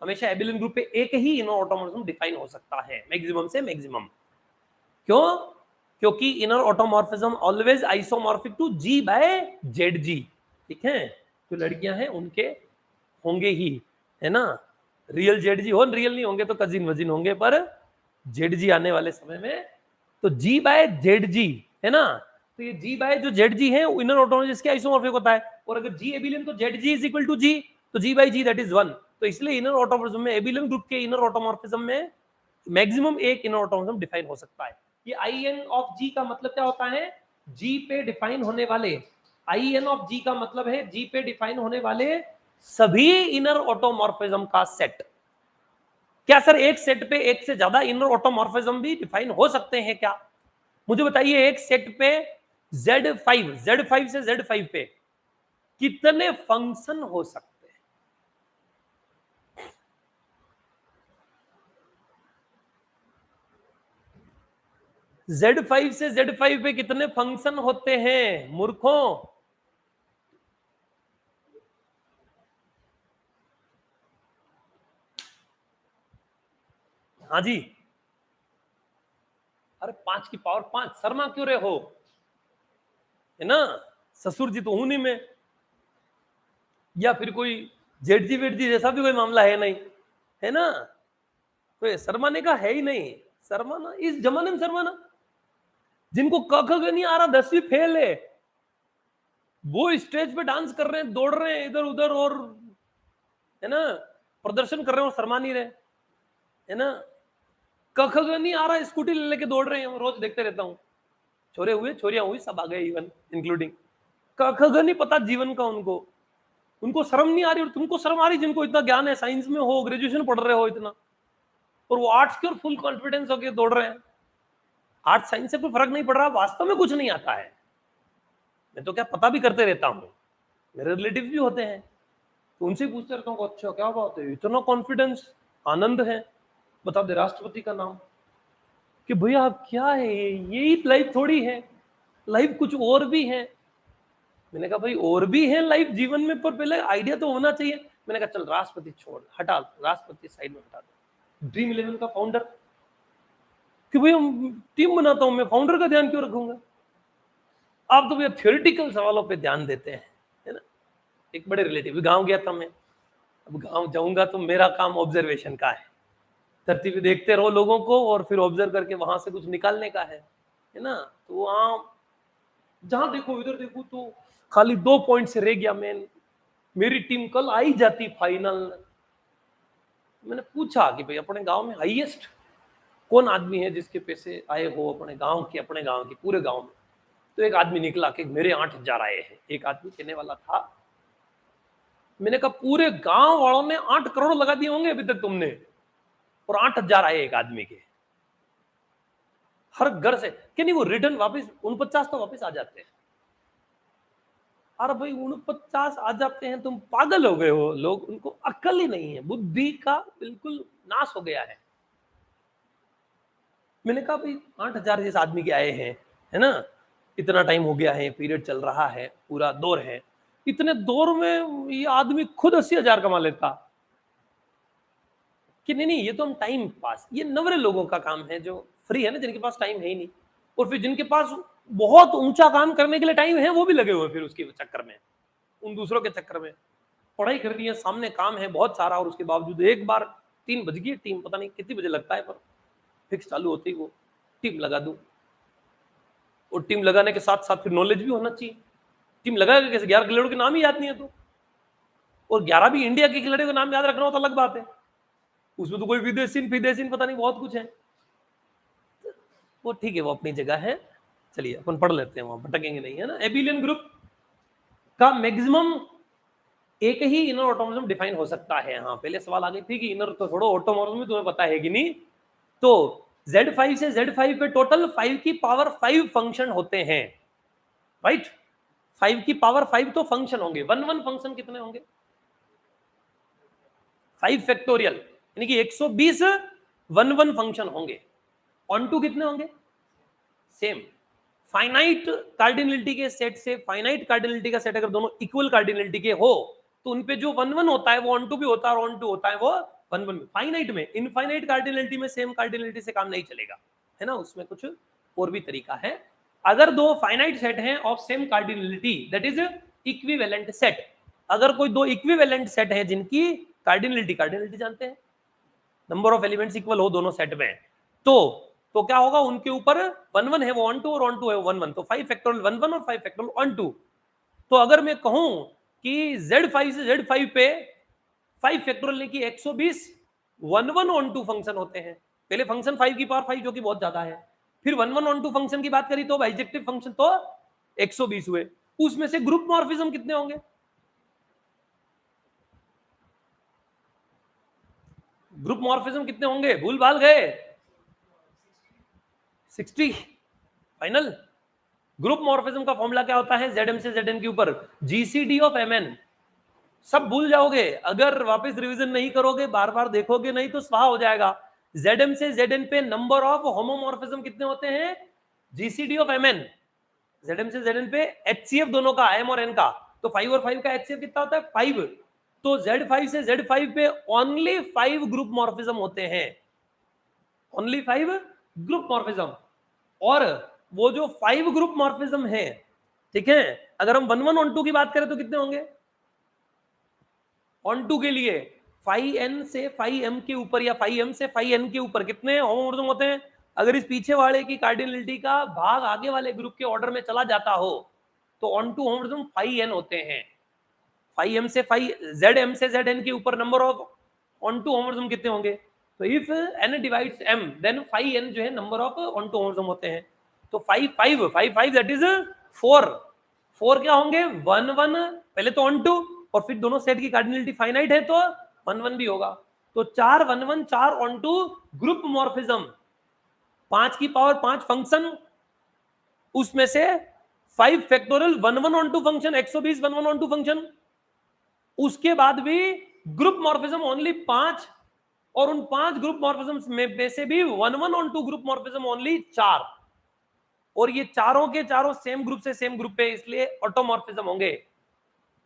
हमेशा एबिलियन ग्रुप पे एक ही इनर ऑटोमॉर्फिज्म डिफाइन हो सकता है, मैक्सिमम से मैक्सिमम। क्यों? क्योंकि inner automorphism always isomorphic to G by Z G. ठीक है, जो लड़कियां हैं उनके होंगे ही, है ना। रियल जेड जी हो, रियल नहीं होंगे तो कजिन वजिन होंगे, पर जेड जी आने वाले समय में तो जी बाय जेड जी, है ना। तो ये जी बाय जो जेड जी है इनर ऑटोमॉर्फिज्म इसके आइसोमॉर्फिक होता है। और अगर जी एबिलियन तो Z G is equal to G, तो G by G that is 1। तो इसलिए इनर ऑटोमॉर्फिज्म में, एबिलियन ग्रुप के इनर ऑटोमॉर्फिज्म में मैक्सिमम एक इनर ऑटोमॉर्फिज्म डिफाइन हो सकता है। ये आई एन ऑफ जी का मतलब क्या होता है? जी पे डिफाइन होने वाले, आई एन ऑफ जी का मतलब है जी पे डिफाइन होने वाले सभी इनर ऑटोमॉर्फिज्म का सेट। क्या सर एक सेट पे एक से ज्यादा इनर ऑटोमॉर्फिज्म भी डिफाइन हो सकते हैं क्या? मुझे बताइए, एक सेट पे Z5 से Z5 पे कितने फंक्शन हो सकते हैं? Z5 से Z5 पे कितने फंक्शन होते हैं मूर्खों? हाँ जी। अरे 5 की पावर 5, शर्मा क्यों रहे हो, है ना। ससुर जी तो हूं नहीं मैं, या फिर कोई जेठ जी वेठ जी जैसा भी कोई मामला है नहीं, है ना। कोई शर्माने का है ही नहीं। शर्माना इस जमाने में, शर्माना जिनको क ख ग नहीं आ रहा, 10वीं फेल है, वो स्टेज पे डांस कर रहे हैं, दौड़ रहे हैं इधर उधर, और है ना प्रदर्शन कर रहे हो, शर्मा नहीं रहे, है ना। क ख ग नहीं आ रहा, स्कूटी ले लेके दौड़ रहे हैं, रोज देखते रहता हूँ। छोरे हुए, छोरियां हुई, सब आ गए, इवन इंक्लूडिंग। क ख ग नहीं पता जीवन का उनको, उनको शर्म नहीं आ रही। और तुमको शर्म आ रही, जिनको इतना ज्ञान है, साइंस में हो, ग्रेजुएशन पढ़ रहे हो इतना, और वो आर्ट्स के और फुल कॉन्फिडेंस होकर दौड़ रहे हैं। आर्ट्स साइंस से कोई फर्क नहीं पड़ रहा, वास्तव में कुछ नहीं आता है। मैं तो क्या पता भी करते रहता हूँ, मेरे रिलेटिव भी होते हैं, तो उनसे पूछते रहता हूँ, अच्छा क्या बात है, इतना कॉन्फिडेंस, आनंद है, बता दे राष्ट्रपति का नाम, कि भैया आप क्या है, यही लाइफ थोड़ी है, लाइफ कुछ और भी है। मैंने कहा भाई और भी है लाइफ जीवन में, पर पहले आइडिया तो होना चाहिए। मैंने कहा चल राष्ट्रपति छोड़, हटा, राष्ट्रपति साइड में हटा दो, ड्रीम 11 का फाउंडर, कि भाई हम टीम बनाता हूं, मैं फाउंडर का ध्यान क्यों रखूंगा? आप तो भैया थियोरिटिकल सवालों पे ध्यान देते हैं, है ना। एक बड़े रिलेटिव गांव गया था मैं, अब गांव जाऊंगा तो मेरा काम ऑब्जर्वेशन का है, धरती पे देखते रहो लोगों को और फिर ऑब्जर्व करके वहां से कुछ निकालने का है ना। तो वहां जहां देखो इधर देखो तो खाली 2 पॉइंट से रह गया मैं, मेरी टीम कल आई जाती फाइनल। मैंने पूछा कि भाई अपने गांव में हाईएस्ट कौन आदमी है जिसके पैसे आए हो अपने गांव के पूरे गांव में? तो एक आदमी निकला कि मेरे 8,000 आए हैं, एक आदमी कहने वाला था। मैंने कहा पूरे गांव वालों ने 8 करोड़ लगा दिए होंगे अभी तक तुमने, और 8,000 आए एक आदमी के, हर घर से। कि नहीं वो रिटर्न वापस 49 तो वापस आ जाते हैं। अरे भाई 49 आ जाते हैं, तुम पागल हो गए हो, लोग उनको अक्ल ही नहीं है, बुद्धि का बिल्कुल नाश हो गया है। मैंने कहा भाई 8,000 जिस आदमी के आए हैं, है ना, इतना टाइम हो गया है, पीरियड चल रहा है, पूरा दौर है, इतने दौर में ये आदमी खुद 80,000 कमा लेता। कि नहीं नहीं ये तो हम टाइम पास, ये नवरे लोगों का काम है जो फ्री है ना, जिनके पास टाइम है ही नहीं, और फिर जिनके पास बहुत ऊंचा काम करने के लिए टाइम है वो भी लगे हुए फिर उसके चक्कर में, उन दूसरों के चक्कर में। पढ़ाई करनी है, सामने काम है बहुत सारा, और उसके बावजूद एक बार 3 बज गई, टीम पता नहीं कितनी बजे लगता है पर फिक्स चालू होती है वो, टीम लगा दूं। और टीम लगाने के साथ साथ फिर नॉलेज भी होना चाहिए। टीम लगाएगा कैसे, 11 खिलाड़ियों के नाम ही याद नहीं है तो, और 11 भी इंडिया के खिलाड़ियों का नाम याद रखना हो तो अलग बात है, उसमें तो कोई विदेशी पता नहीं बहुत कुछ है। वो ठीक है, वो अपनी जगह है, चलिए अपन पढ़ लेते हैं, वहां भटकेंगे नहीं, है ना। एबिलियन ग्रुप का मैक्सिमम एक ही इनर ऑटोमॉर्फिज्म डिफाइन हो सकता है। हाँ पहले सवाल आ गई थी कि इनर तो छोड़ो, ऑटोमॉर्फिज्म तुम्हें पता है कि नहीं। तो Z5 से Z5 पे टोटल 5 की पावर 5 फंक्शन होते हैं, राइट। 5 की पावर 5 तो फंक्शन होंगे, 1 फंक्शन कितने होंगे? 5 फैक्टोरियल, यानी कि 120 1 फंक्शन होंगे। ऑन टू कितने होंगे? सेम। फाइनाइट कार्डिनलिटी के सेट से फाइनाइट कार्डिनलिटी का सेट अगर दोनों इक्वल कार्डिनलिटी के हो तो उनपे जो 1 होता है वो ऑन टू भी होता है, और ऑन टू होता है वो 1 फाइनाइट में। इनफाइनाइट कार्डिनलिटी में सेम कार्डिनलिटी से काम नहीं चलेगा, है ना, उसमें कुछ और भी तरीका है। अगर दो फाइनाइट सेट हैं of same cardinality, that is equivalent set. अगर कोई दो इक्विवेलेंट सेट है जिनकी कार्डिनलिटी जानते हैं, नंबर ऑफ एलिमेंट्स इक्वल हो दोनों सेट में, तो क्या होगा, उनके ऊपर 1 है वो ऑन टू, और ऑन टू है वो 1, तो 5 फैक्टोरियल 1 और 5 फैक्टोरियल ऑन टू। तो अगर मैं कहूं कि Z5 से Z5 पे 5 फैक्टोरियल की 120 1 ऑन टू फंक्शन होते हैं। पहले फंक्शन 5 की पावर 5 जो कि बहुत ज्यादा है, फिर 1 ऑन टू फंक्शन की बात करी तो बाइजेक्टिव फंक्शन तो 120 हुए। उसमें से ग्रुप मॉर्फिज्म कितने होंगे? ग्रुप मॉर्फिज्म कितने होंगे, भूल भाल गए? 60 फाइनल। ग्रुप मॉर्फिज्म का फॉर्मूला क्या होता है? Zm से Zn के ऊपर GCD ऑफ Mn। सब भूल जाओगे अगर वापस रिवीजन नहीं करोगे, बार बार देखोगे नहीं तो स्वाहा हो जाएगा। Zm से Zn पे नंबर ऑफ होमोमॉर्फिज्म कितने होते हैं? GCD of Mn। Zm से Zn पे HCF दोनों का, M और N का, तो 5 और 5 का HCF कितना होता है? 5। तो Z5 से Z5 पे ओनली 5 ग्रुप मॉर्फिज्म होते हैं, ओनली 5 ग्रुप मॉर्फिज्म। और वो जो 5 ग्रुप मॉर्फिज्म है, ठीक है, अगर हम 1 1 की बात करें तो कितने होंगे? ऑन टू के लिए 5n से 5m के ऊपर या 5m से 5n के ऊपर कितने होमोमॉर्फिज्म होते हैं? अगर इस पीछे वाले की कार्डिनलिटी का भाग आगे वाले ग्रुप के ऑर्डर में चला जाता हो तो ऑन टू होमोमॉर्फिज्म 5n होते हैं। 5m से 5 zm से zn के ऊपर number of onto homomorphism कितने होंगे? तो if n divides m then 5n जो है number of onto homomorphism होते हैं। तो 5 5 5 5 दैट इज 4 4 क्या होंगे? 1 1 पहले तो ऑन टू, और फिर दोनों सेट की कार्डिनलिटी फाइनाइट है तो 1 1 भी होगा। तो 4 1 1 4 ऑन टू ग्रुप मॉर्फिज्म, 5 की पावर 5 फंक्शन, उसमें से 5 factorial 1 1 onto function, 120 1 1 onto function. उसके बाद भी ग्रुप मॉर्फिज्म ओनली 5, और उन 5 ग्रुप मॉर्फिज्म में से भी 1 1 onto group morphism only 4, और ये चारों के चारों सेम ग्रुप से सेम ग्रुप पे, इसलिए ऑटोमॉर्फिज्म होंगे।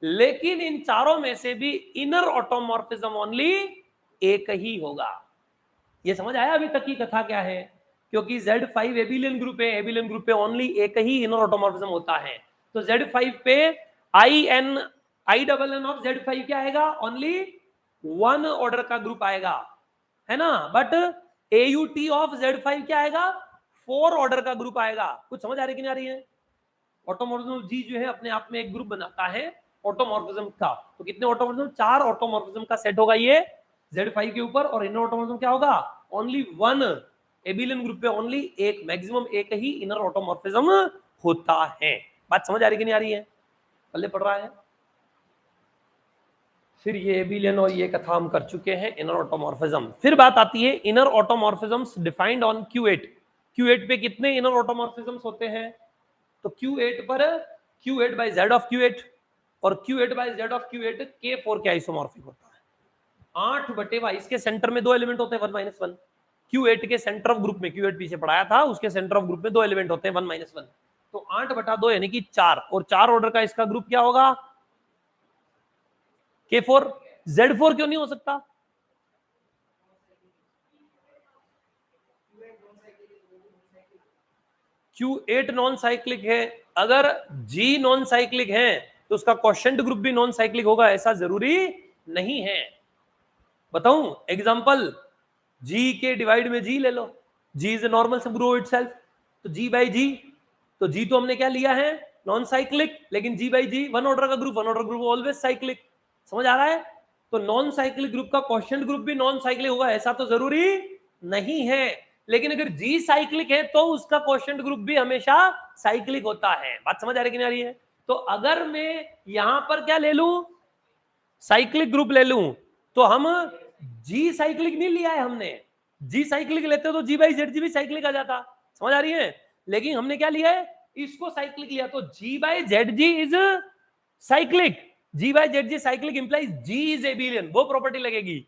लेकिन इन चारों में से भी इनर ऑटोमॉर्फिज्म ओनली एक ही होगा। ये समझ आया अभी तक की कथा क्या है? क्योंकि Z5 एबिलियन ग्रुप है, एबिलियन ग्रुप पे ओनली एक ही इनर ऑटोमॉर्फिज्म होता है, तो Z5 पे I double N of Z5 क्या आएगा? ओनली वन ऑर्डर का ग्रुप आएगा, है ना। बट AUT ऑफ Z5 क्या आएगा? 4 ऑर्डर का ग्रुप आएगा। कुछ समझ आ रही कि नहीं आ रही है? ऑटोमॉर्फिज्म जी जो है अपने आप में एक ग्रुप बनाता है ऑटोमॉर्फिज्म का। तो कितने ऑटोमॉर्फिज्म? 4 ऑटोमॉर्फिज्म का सेट होगा ये Z5 के ऊपर, और इनर ऑटोमॉर्फिज्म क्या होगा? Only one. एबिलियन ग्रुप पे ओनली एक, मैक्सिमम एक ही इनर ऑटोमॉर्फिज्म होता है। बात समझ आ रही कि नहीं आ रही है? पल्ले पड़ रहा है? फिर ये एबिलियन और ये कथा हम कर चुके हैं, इनर ऑटोमॉर्फिज्म। फिर बात आती है inner ऑटोमॉर्फिज्म्स defined on Q8। Q8 पे कितने इनर ऑटोमॉर्फिज्म्स होते हैं? तो Q8 पर Q8 by Z of Q8 और Q8 by Z of Q8 K4 के आइसोमॉर्फिक होता है। 8/22 के सेंटर में दो एलिमेंट होते हैं 1 - 1। Q8 के सेंटर ऑफ ग्रुप में, Q8 पीछे पढ़ाया था, उसके सेंटर ऑफ ग्रुप में दो एलिमेंट होते हैं 1 - 1। तो 8/2 यानी कि 4, और 4 ऑर्डर का इसका ग्रुप क्या होगा? K4। Z4 क्यों नहीं हो सकता? Q8 नॉन साइक्लिक है। अगर G नॉन साइक्लिक है तो उसका क्वोशंट ग्रुप भी नॉन साइक्लिक होगा, ऐसा जरूरी नहीं है। बताऊं एग्जांपल? G के डिवाइड में G ले लो, G is a normal subgroup itself, तो G बाई G, तो G तो हमने क्या लिया है? नॉन साइक्लिक, लेकिन G by G one order का ग्रुप, one order group always cyclic. समझ आ रहा है? तो नॉन साइक्लिक ग्रुप का क्वोशंट ग्रुप भी नॉन साइक्लिक होगा, ऐसा तो जरूरी नहीं है। लेकिन अगर G साइक्लिक है तो उसका क्वोशंट ग्रुप भी हमेशा साइक्लिक होता है। बात समझ आ रही कि नहीं आ रही है? तो अगर मैं यहां पर क्या ले लूं? साइक्लिक ग्रुप ले लूं, तो हम G साइक्लिक नहीं लिया है हमने। G साइक्लिक लेते तो G बाई ZG भी साइक्लिक आ जाता। समझ आ रही है? लेकिन हमने क्या लिया है? इसको साइक्लिक लिया, तो G by ZG is cyclic. G by ZG cyclic implies G is एबिलियन, वो प्रॉपर्टी लगेगी।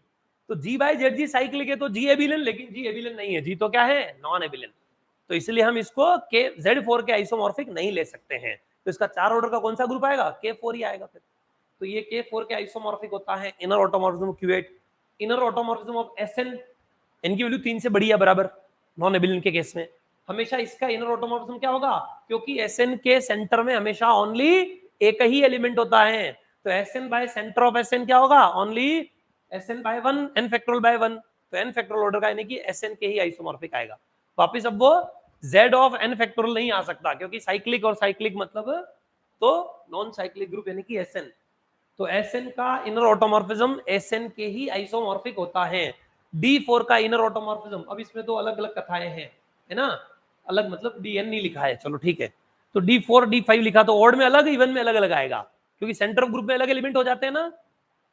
तो G बाई ZG साइक्लिक है तो G एबिलियन, लेकिन G एबिलियन नहीं है, G तो क्या है? नॉन एबिलियन। तो इसलिए हम इसको Z4 के आइसोमॉर्फिक नहीं ले सकते हैं। तो इसका 4 ऑर्डर का कौन सा ग्रुप आएगा? K4 ही आएगा फिर। तो ये K4 के आइसोमॉर्फिक होता है inner automorphism Q8। Inner automorphism of SN, इनकी वैल्यू 3 से बड़ी है बराबर नॉन एबिलियन के केस में। हमेशा इसका इनर ऑटोमॉर्फिज्म क्या होगा? क्योंकि SN के सेंटर में हमेशा ओनली एक ही एलिमेंट होता है, तो SN by centre of SN क्या होगा? Only SN by 1 n factorial by 1। तो n फैक्टोरियल ऑर्डर का यानी कि SN के ही आइसोमॉर्फिक आएगा। वापिस अब वो Z ऑफ n फैक्टोरियल नहीं आ सकता, क्योंकि साइक्लिक और साइक्लिक मतलब तो नॉन साइक्लिक ग्रुप यानी कि SN। तो SN का इनर ऑटोमॉर्फिज्म SN के ही आइसोमॉर्फिक होता है। D4 का इनर ऑटोमॉर्फिज्म, अब इसमें तो अलग अलग कथाएं हैं, है ना। अलग मतलब DN नहीं लिखा है, चलो ठीक है। तो D4 D5 लिखा तो ऑड में अलग, इवन में अलग अलग आएगा, क्योंकि सेंटर ऑफ ग्रुप में अलग एलिमेंट हो जाते हैं ना।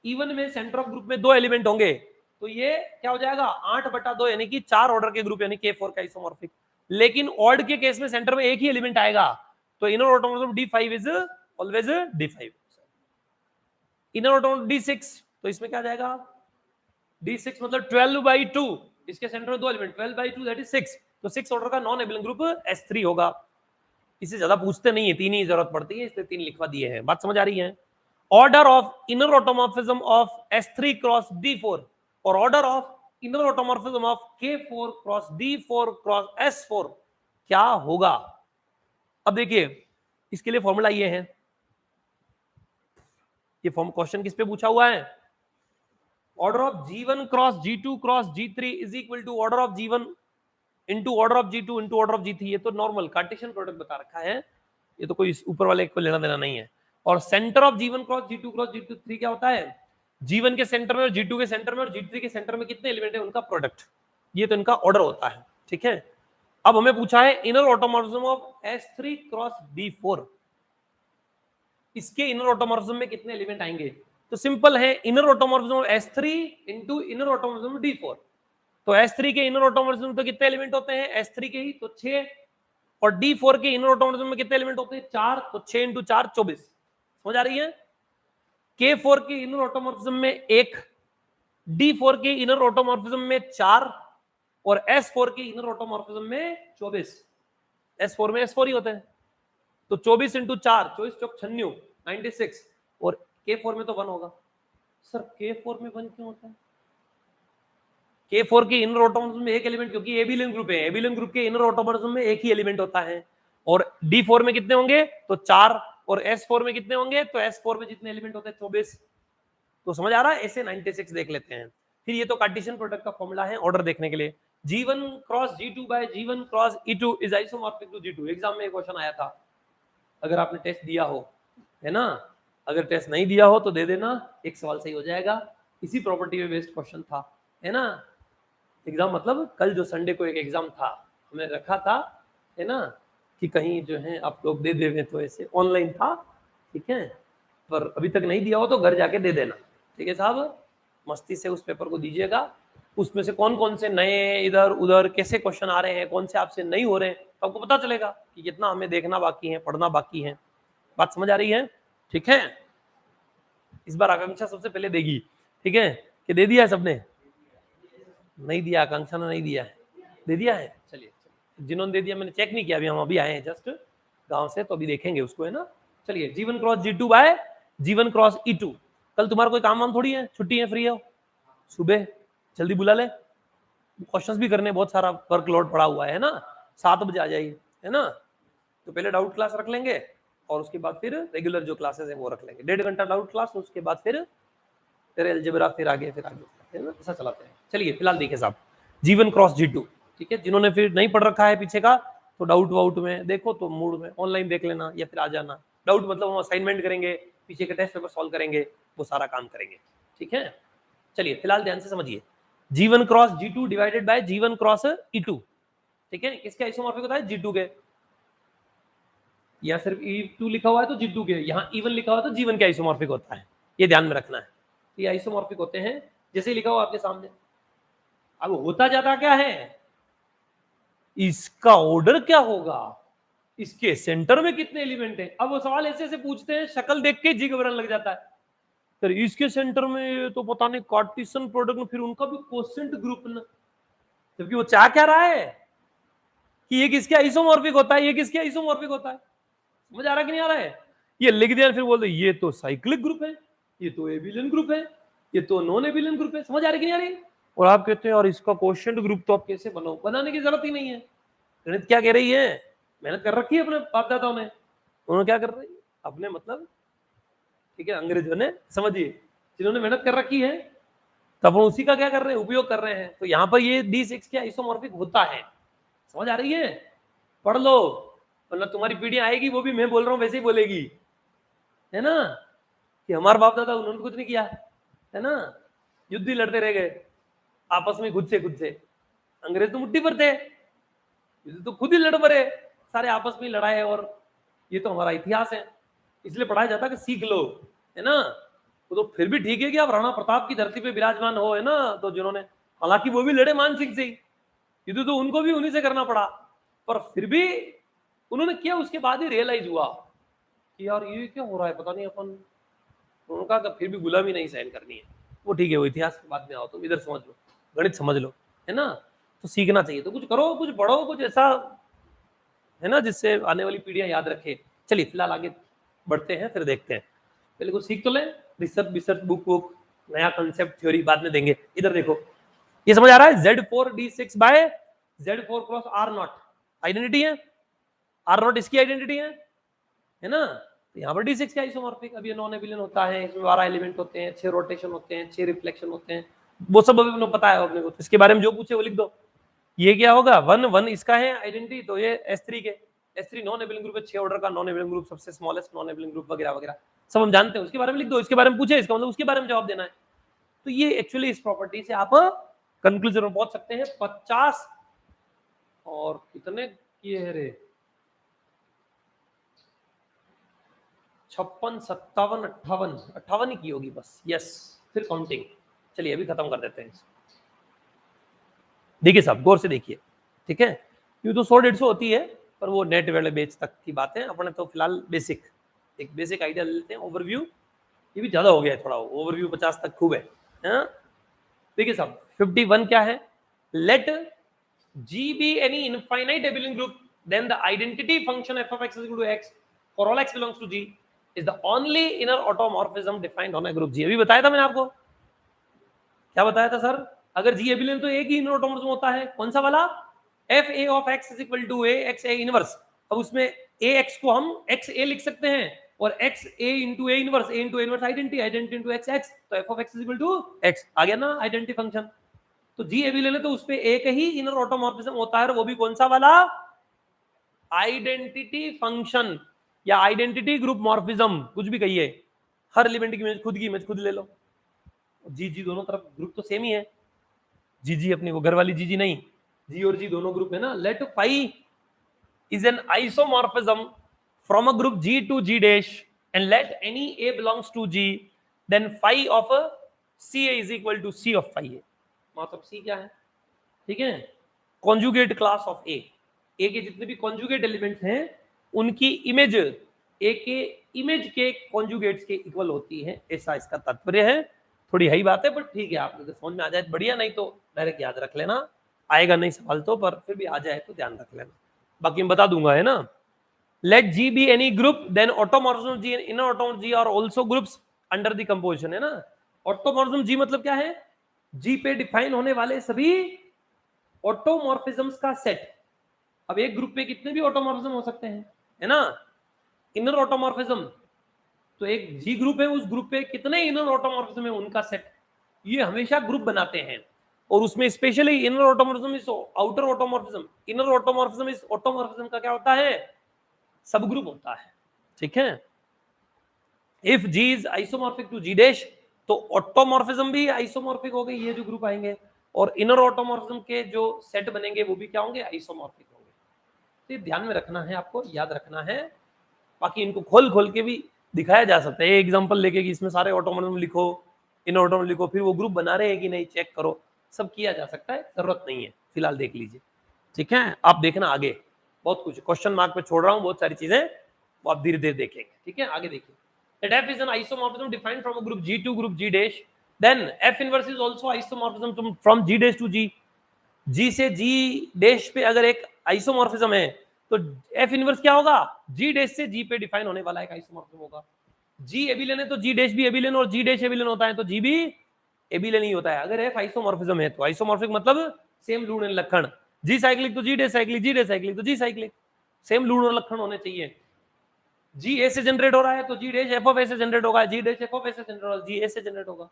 इवन में सेंटर ऑफ ग्रुप में दो एलिमेंट होंगे, तो ये क्या हो जाएगा? 8/2 यानी कि 4 ऑर्डर के ग्रुप यानी K4 का आइसोमॉर्फिक। लेकिन ऑड के केस में सेंटर में एक ही एलिमेंट आएगा, तो inner automorphism D5 is always D5। Inner automorphism D6, तो इसमें क्या जाएगा? D6 मतलब 12/2, इसके सेंटर में दो एलिमेंट, 12/2 दैट इज 6, तो 6 ऑर्डर का नॉन एबिलियन ग्रुप S3 होगा। इससे ज्यादा पूछते नहीं है, 3 ही जरूरत पड़ती है, इसलिए 3 लिखवा दिए हैं। बात समझ आ रही है? Order of inner automorphism of S3 cross D4 और order of inner automorphism of K4 cross D4 cross S4 क्या होगा? अब देखिए इसके लिए फॉर्मूला ये है, ये फॉर्म क्वेश्चन किस पे पूछा हुआ है? Order of G1 cross G2 cross G3 is equal to order of G1 into order of G2 into order of G3। ये तो नॉर्मल कार्टेशियन प्रोडक्ट बता रखा है, ये तो कोई ऊपर वाले को लेना देना नहीं है। और centre of G1 cross G2 cross G3 क्या होता है? G1 के सेंटर में और G2 के सेंटर में और G3 के सेंटर में कितने एलिमेंट है उनका प्रोडक्ट, ये तो इनका ऑर्डर होता है। ठीक है, अब हमें पूछा है inner automorphism of S3 cross D4, इसके इनर ऑटोमॉर्फिज्म में कितने एलिमेंट आएंगे? तो सिंपल है, inner automorphism of S3 into inner automorphism of D4। तो S3 के इनर ऑटोमॉर्फिज्म तो कितने एलिमेंट होते हैं? S3 के ही तो 6, और D4 के इनर ऑटोमॉर्फिज्म में कितने एलिमेंट होते हैं? 4, तो 6 इंटू 4 24। समझ आ रही है? K4 के इनर ऑटोमॉर्फिज्म में 1, D4 के इनर ऑटोमॉर्फिज्म में 4 और S4 के इनर ऑटोमॉर्फिज्म में 24। S4 में S4 ही होते हैं, तो 24 इंटू 4 24 चौक 96 96, और K4 में तो 1 होगा। सर K4 में 1 क्यों होता है? K4 के इनर ऑटोमॉर्फिज्म में एक एलिमेंट, क्योंकि एबिलियन ग्रुप है, एबिलियन ग्रुप के इनर ऑटोमॉर्फिज्म में एक ही एलिमेंट होता है। और D4 में कितने होंगे? तो 4। और S4 में कितने होंगे? तो S4 में जितने एलिमेंट होते हैं 24। तो समझ आ रहा है? ऐसे 96 देख लेते हैं। फिर ये तो कार्टेशियन प्रोडक्ट का फॉर्मूला है ऑर्डर देखने के लिए। G1 cross G2 by G1 cross E2 is isomorphic to G2। Exam में एक क्वेश्चन आया था, अगर आपने टेस्ट दिया हो, है ना, अगर टेस्ट नहीं दिया हो तो दे देना, एक सवाल सही हो जाएगा। इसी प्रॉपर्टी पे बेस्ड क्वेश्चन था, है ना। एग्जाम मतलब कल जो संडे को एक एग्जाम था, हमने रखा था, है ना, कि कहीं जो है आप लोग दे देवे, तो ऐसे ऑनलाइन था, ठीक है। पर अभी तक नहीं दिया हो तो घर जाके दे देना, ठीक है साहब। मस्ती से उस पेपर को दीजिएगा। उसमें से कौन कौन से नए इधर उधर कैसे क्वेश्चन आ रहे हैं, कौन से आपसे नहीं हो रहे हैं, तो आपको पता चलेगा कि कितना हमें देखना बाकी है, पढ़ना बाकी है। बात समझ आ रही है? ठीक है। इस बार आकांक्षा सबसे पहले देगी, ठीक है। कि दे दिया है सबने? नहीं दिया, आकांक्षा ने नहीं दिया है। दे दिया है? चलिए, जिन्होंने दे दिया मैंने चेक नहीं किया, अभी हम अभी आए हैं जस्ट गांव से, तो अभी देखेंगे उसको, है ना। चलिए, G1 cross G2 by G1 cross E2। कल तुम्हारा कोई काम वाम थोड़ी है, छुट्टी है, फ्री हो, सुबह जल्दी बुला ले, क्वेश्चंस भी करने, बहुत सारा वर्कलोड पड़ा हुआ है ना। 7 बजे आ जाइए, है ना। तो पहले डाउट क्लास रख लेंगे और उसके बाद फिर रेगुलर जो क्लासेस है वो रख लेंगे, 1.5 घंटा डाउट क्लास, उसके बाद फिर अलजेब्रा, फिर आगे, है ना, ऐसा चलाते हैं। चलिए फिलहाल देखिए साहब, G1 क्रॉस G2, ठीक है। जिन्होंने फिर नहीं पढ़ रखा है पीछे का, तो डाउट वाउट में देखो, तो मूड में ऑनलाइन देख लेना या फिर आ जाना। डाउट मतलब हम असाइनमेंट करेंगे, पीछे के टेस्ट पेपर सॉल्व करेंगे, वो सारा काम करेंगे, ठीक है। चलिए फिलहाल ध्यान से समझिए, G1 cross G2 divided by G1 cross E2, ठीक है। किसके आइसोमॉर्फिक होता है? G2 के। या सिर्फ E2 लिखा हुआ है तो G2 के, यहाँ E1 लिखा हुआ है तो G1 के आइसोमॉर्फिक होता है, ये ध्यान में रखना है। ये आइसोमॉर्फिक होते हैं जैसे लिखा हुआ आपके सामने। अब होता जाता क्या है, इसका ऑर्डर क्या होगा, इसके सेंटर में कितने एलिमेंट हैं। अब वो सवाल ऐसे ऐसे पूछते हैं, शक्ल देख के जी घबराने लग जाता है। फिर इसके सेंटर में तो पता नहीं कार्टेशियन प्रोडक्ट में, फिर उनका भी कोसेंट ग्रुप ना, जबकि वो चाह क्या रहा है कि ये किसके आइसोमॉर्फिक होता है, ये किसके आइसोमॉर्फिक होता है। समझ आ रहा कि नहीं आ रहा है? ये लिख दिया, फिर बोल दो ये तो साइक्लिक ग्रुप है, ये तो एबिलियन ग्रुप है, ये तो नॉन एबिलियन ग्रुप है। समझ आ रही कि नहीं आ रही? और आप कहते हैं और इसका कोशेंट ग्रुप तो आप कैसे बनाओ, बनाने की जरूरत ही नहीं है। गणित क्या कह रही है, मेहनत कर रखी है अपने बाप दादाओं ने, उन्होंने क्या कर रही है अपने, मतलब, ठीक है, अंग्रेजों ने, समझिए, जिन्होंने मेहनत कर रखी है, तब हम उसी का क्या कर रहे हैं, उपयोग कर रहे हैं। तो यहाँ पर ये D6 क्या आइसोमॉर्फिक होता है। समझ आ रही है? पढ़ लो, वरना तुम्हारी पीढ़ी आएगी, वो भी मैं बोल रहा हूँ वैसे ही बोलेगी, है ना, कि हमारे बाप दादा उन्होंने कुछ नहीं किया, है ना, युद्ध ही लड़ते रह गए आपस में, खुद से। अंग्रेज तो मुट्ठी पर थे, युद्ध तो खुद ही लड़ पड़े, सारे आपस में लड़ाए, और ये तो हमारा इतिहास है, इसलिए पढ़ाया जाता है कि सीख लो, है ना। तो फिर भी ठीक है कि आप राणा प्रताप की धरती पे विराजमान हो, है ना, तो जिन्होंने, हालांकि वो भी लड़े मान सिंह से, युद्ध तो उनको भी उन्हीं से करना पड़ा, पर फिर भी उन्होंने किया, उसके बाद ही रियलाइज हुआ कि यार ये क्या हो रहा है, पता नहीं अपन, उनका तो फिर भी गुलामी नहीं सहन करनी है। वो ठीक है, वो इतिहास के बाद में आओ, तुम इधर समझ लो, गणित समझ लो, है ना। तो सीखना चाहिए, तो कुछ करो, कुछ पढ़ो, कुछ ऐसा, है ना, जिससे आने वाली पीढ़ियां याद रखे। चलिए फिलहाल आगे बढ़ते हैं, फिर देखते हैं, पहले कुछ सीख तो लें, रिसर्च बुक, नया कंसेप्ट थ्योरी बाद में देंगे। इधर देखो, ये समझ आ रहा है, Z4D6 bye Z4 cross R0 identity है, R0 इसकी आइडेंटिटी है ना। तो यहाँ पर D6 क्या आइसोमॉर्फिक, अब ये नॉन एबिलियन होता है, इसमें 12 एलिमेंट होते हैं, 6 रोटेशन होते हैं, 6 रिफ्लेक्शन होते हैं, वो सब अभी पता है अपने को, इसके बारे में जो पूछे वो लिख दो। ये क्या होगा, 1 इसका है आइडेंटिटी, तो ये S3 के, S3 नॉन एबिलियन ग्रुप है, 6 ऑर्डर का नॉन एबिलियन ग्रुप, सबसे स्मॉलेस्ट नॉन एबिलियन ग्रुप वगैरह वगैरह सब हम जानते हैं, उसके बारे में लिख दो। इसके बारे में पूछे, इसका मतलब उसके बारे में जवाब देना है। तो ये एक्चुअली इस प्रॉपर्टी से आप कंक्लूजन में पहुंच सकते हैं। 50 और कितने किए हैं रे, 56, 57, 58 ही की होगी बस, यस, फिर काउंटिंग। चलिए अभी खत्म कर देते हैं। देखिए साहब, गौर से देखिए, ठीक है, यूं तो 100-150 होती है, पर वो नेट वाले बेच तक की बात है, अपने तो फिलहाल एक बेसिक आइडिया ले लेते हैं, ओवरव्यू। ये भी ज्यादा हो गया है थोड़ा, ओवरव्यू 50 तक खूब है। देखिए साहब, 51 क्या है, late G be any infinite abelian group, then the identity function f of x is equal to x for all x belongs to G is the only inner automorphism defined on a group G। अभी बताया था मैंने आपको, क्या बताया था sir, अगर G abelian तो एक ही इनर ऑटोमॉर्फिज्म होता है, कौन सा वाला, F A of x is equal to A X A inverse. अब उसमें ए एक्स को हम एक्स ए लिख सकते हैं और x a into A inverse identity, identity into x x, तो f of x is equal to x आ गया ना आइडेंटिटी फंक्शन। तो जी एबिलियन है तो उसपे एक ही इनर ऑटोमॉर्फिज्म होता है, वो भी कौन सा वाला, आइडेंटिटी फंक्शन या आइडेंटिटी ग्रुप मॉर्फिज्म, कुछ भी कहिए। हर एलिमेंट की इमेज खुद ले लो। जी जी दोनों तरफ ग्रुप तो सेम ही है, जी जी अपनी वो घर वाली जी जी नहीं, जी और जी दोनों ग्रुप है ना। Let phi is an isomorphism from a group G to G dash and let any A belongs to G, then phi of a CA is equal to C of phi A। मतलब C क्या है, ठीक है, conjugate class of ए। ए के जितने भी conjugate elements हैं उनकी इमेज ए के इमेज के कॉन्जुगेट्स के इक्वल होती है, ऐसा इसका तात्पर्य है। थोड़ी है ही बात है, पर ठीक है, आप अगर समझ में आ जाए तो बढ़िया, नहीं तो डायरेक्ट याद रख लेना, आएगा नहीं सवाल तो, पर फिर भी आ जाए तो ध्यान रख लेना, बाकी मैं बता दूंगा, है ना। Let G be any group then automorphism G and inner automorphism G are also groups under the composition, है ना। ऑटोमॉर्फिज्म जी मतलब क्या है, जी पे डिफाइन होने वाले सभी ऑटोमॉर्फिज्म्स का सेट। अब एक ग्रुप पे कितने भी ऑटोमॉर्फिज्म हो सकते हैं, है ना। इनर ऑटोमॉर्फिज्म तो एक जी ग्रुप है, उस ग्रुप पे कितने इनर ऑटोमॉर्फिज्म है उनका सेट, ये हमेशा ग्रुप बनाते हैं। और उसमें specially inner automorphism is outer automorphism, inner automorphism is automorphism का क्या होता है, सब ग्रुप होता है, ठीक है। If G is isomorphic to G dash तो ऑटोमॉर्फिज्म भी आइसोमॉर्फिक हो गई, ये जो ग्रुप आएंगे, और इनर ऑटोमॉर्फिज्म के जो सेट बनेंगे वो भी क्या होंगे, आइसोमॉर्फिक होंगे। तो ध्यान में रखना है, आपको याद रखना है। बाकी इनको खोल खोल के भी दिखाया जा सकता है, एग्जांपल लेके कि इसमें सारे ऑटोमॉर्फिज्म लिखो, इनर ऑटोमॉर्फिज्म लिखो, फिर वो ग्रुप बना रहे हैं कि नहीं चेक करो, सब किया जा सकता है, जरूरत नहीं है, फिलहाल देख लीजिए, ठीक है। आप देखना आगे बहुत कुछ क्वेश्चन मार्क पे छोड़ रहा हूँ, बहुत सारी चीजें वो आप धीरे धीरे देखेंगे, ठीक है। आगे देखिए, that f is an isomorphism defined from a group G to group G dash, then f inverse is also isomorphism from G dash to G। G से G dash पे अगर एक आइसोमॉर्फिज्म है तो f इनवर्स क्या होगा, G dash से G पे डिफाइन होने वाला एक आइसोमॉर्फिज्म होगा। G एबिलियन है तो G dash भी एबिलियन और G dash एबिलियन होता है तो G भी एबिलियन ही होता है। अगर f आइसोमॉर्फिज्म है तो आइसोमॉर्फिक मतलब सेम लूण एंड लक्षण, G साइक्लिक तो G dash cyclic, G dash cyclic तो G साइक्लिक, सेम लूण और लक्षण होने चाहिए। जी ए से जनरेट हो रहा है तो G dash f of a से जनरेट होगा, G dash f of a से जनरेट होगा, जी ए से जनरेट होगा।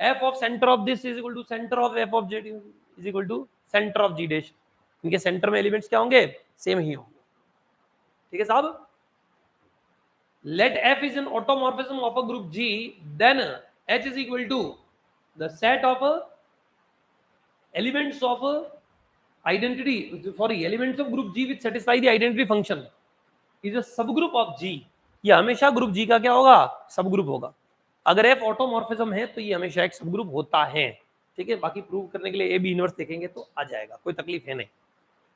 F of centre of this is equal to centre of f of Z is equal to centre of G dash. इनके centre में elements क्या होंगे, same ही होंगे, ठीक है साहब। Let f is an automorphism of a group G, then H is equal to the set of elements of identity, sorry elements of group G which satisfy the identity function is a subgroup of जी। ये हमेशा group जी का क्या होगा, सब group होगा। अगर F automorphism है तो ये हमेशा एक सब ग्रुप होता है, ठीक है। बाकी प्रूव करने के लिए ए बी इनवर्स देखेंगे तो आ जाएगा, कोई तकलीफ है नहीं।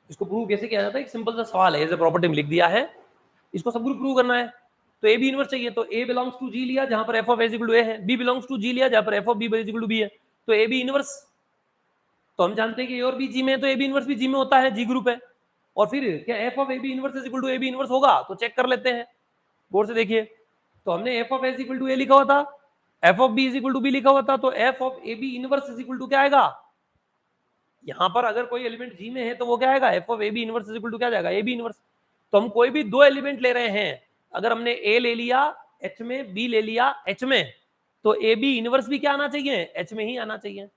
इसको प्रूव कैसे किया जाता है, एक सिंपल सा सवाल है, एज ए प्रॉपर्टी में लिख दिया है, इसको सब ग्रुप प्रूव करना है तो ए बी इनवर्स चाहिए, तो ए बिलोंग्स टू जी लिया जहां पर f of a equal to a है, बी बिलोंग्स टू जी लिया जहां पर f of b equal to b है, तो ए बी इनवर्स। तो हम जानते हैं कि ए और बी जी में है तो ए बी इनवर्स भी जी में होता है, जी ग्रुप है। और फिर क्या f of a b inverse is equal to a b inverse होगा, तो चेक कर लेते हैं, गौर से देखिए। तो हमने f of a equal to a लिखा हुआ था, f of b is equal to b लिखा हुआ था, तो f of a b inverse is equal to क्या आएगा, यहां पर अगर कोई एलिमेंट जी में है तो वो क्या आएगा, f of a b inverse is equal to क्या जाएगा, ए बी इनवर्स। तो हम कोई भी दो एलिमेंट ले रहे हैं, अगर हमने ए ले लिया एच में, बी ले लिया एच में, तो ए बी इनवर्स भी क्या आना चाहिए, एच में ही आना चाहिए।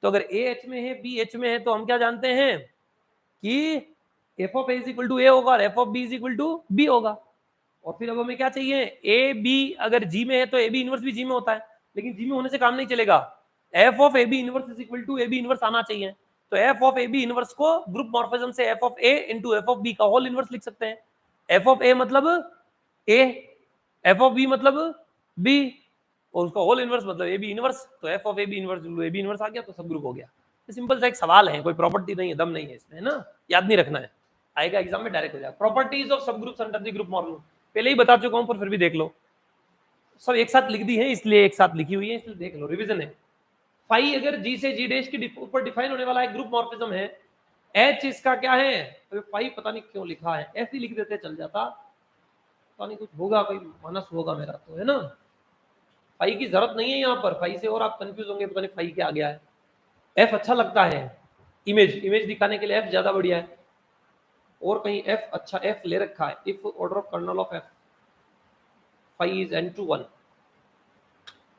तो अगर ए एच में है, बी एच में है, तो हम क्या जानते हैं कि f of a is equal to a होगा और f of b is equal to b होगा। और फिर अब हमें क्या चाहिए, ए बी अगर जी में है तो ए बी इनवर्स भी जी में होता है, लेकिन जी में होने से काम नहीं चलेगा, f of a b inverse is equal to a b inverse आना चाहिए। तो f of a b inverse को ग्रुप मॉर्फिज्म से f of a into f of b का होल इनवर्स लिख सकते हैं। एफ ऑफ ए मतलब ए, एफ ऑफ बी मतलब बी, और उसका होल इनवर्स मतलब ए बी इनवर्स, तो f of a b inverse a b inverse आ गया, तो सब ग्रुप हो गया। सिंपल सा एक सवाल है, कोई प्रॉपर्टी नहीं है, दम नहीं है इसमें, है ना, याद नहीं रखना है, आएगा एग्जाम में डायरेक्ट हो जाएगा। प्रॉपर्टीज ऑफ सब groups under the group morphism पहले ही बता चुका हूं, पर फिर भी देख लो, सब एक साथ लिख दी है इसलिए एक साथ लिखी हुई है, इसलिए देख लो, रिवीजन है। फाई अगर जी से जी डैश के ऊपर डिफाइन होने वाला एक ग्रुप मॉर्फिज्म है, एच इसका क्या है, तो फाई पता नहीं क्यों लिखा है, ऐसे ही लिख देते चल जाता, पता नहीं कुछ होगा, कोई मानस होगा मेरा तो, है ना। फाई की जरूरत नहीं है यहाँ पर, फाई से और आप कंफ्यूज होंगे, पता नहीं फाई क्या आ गया है, एफ अच्छा लगता है, इमेज दिखाने के लिए एफ ज्यादा बढ़िया है, और कहीं एफ अच्छा, एफ ले रखा है, if order of kernel of f phi is n/1,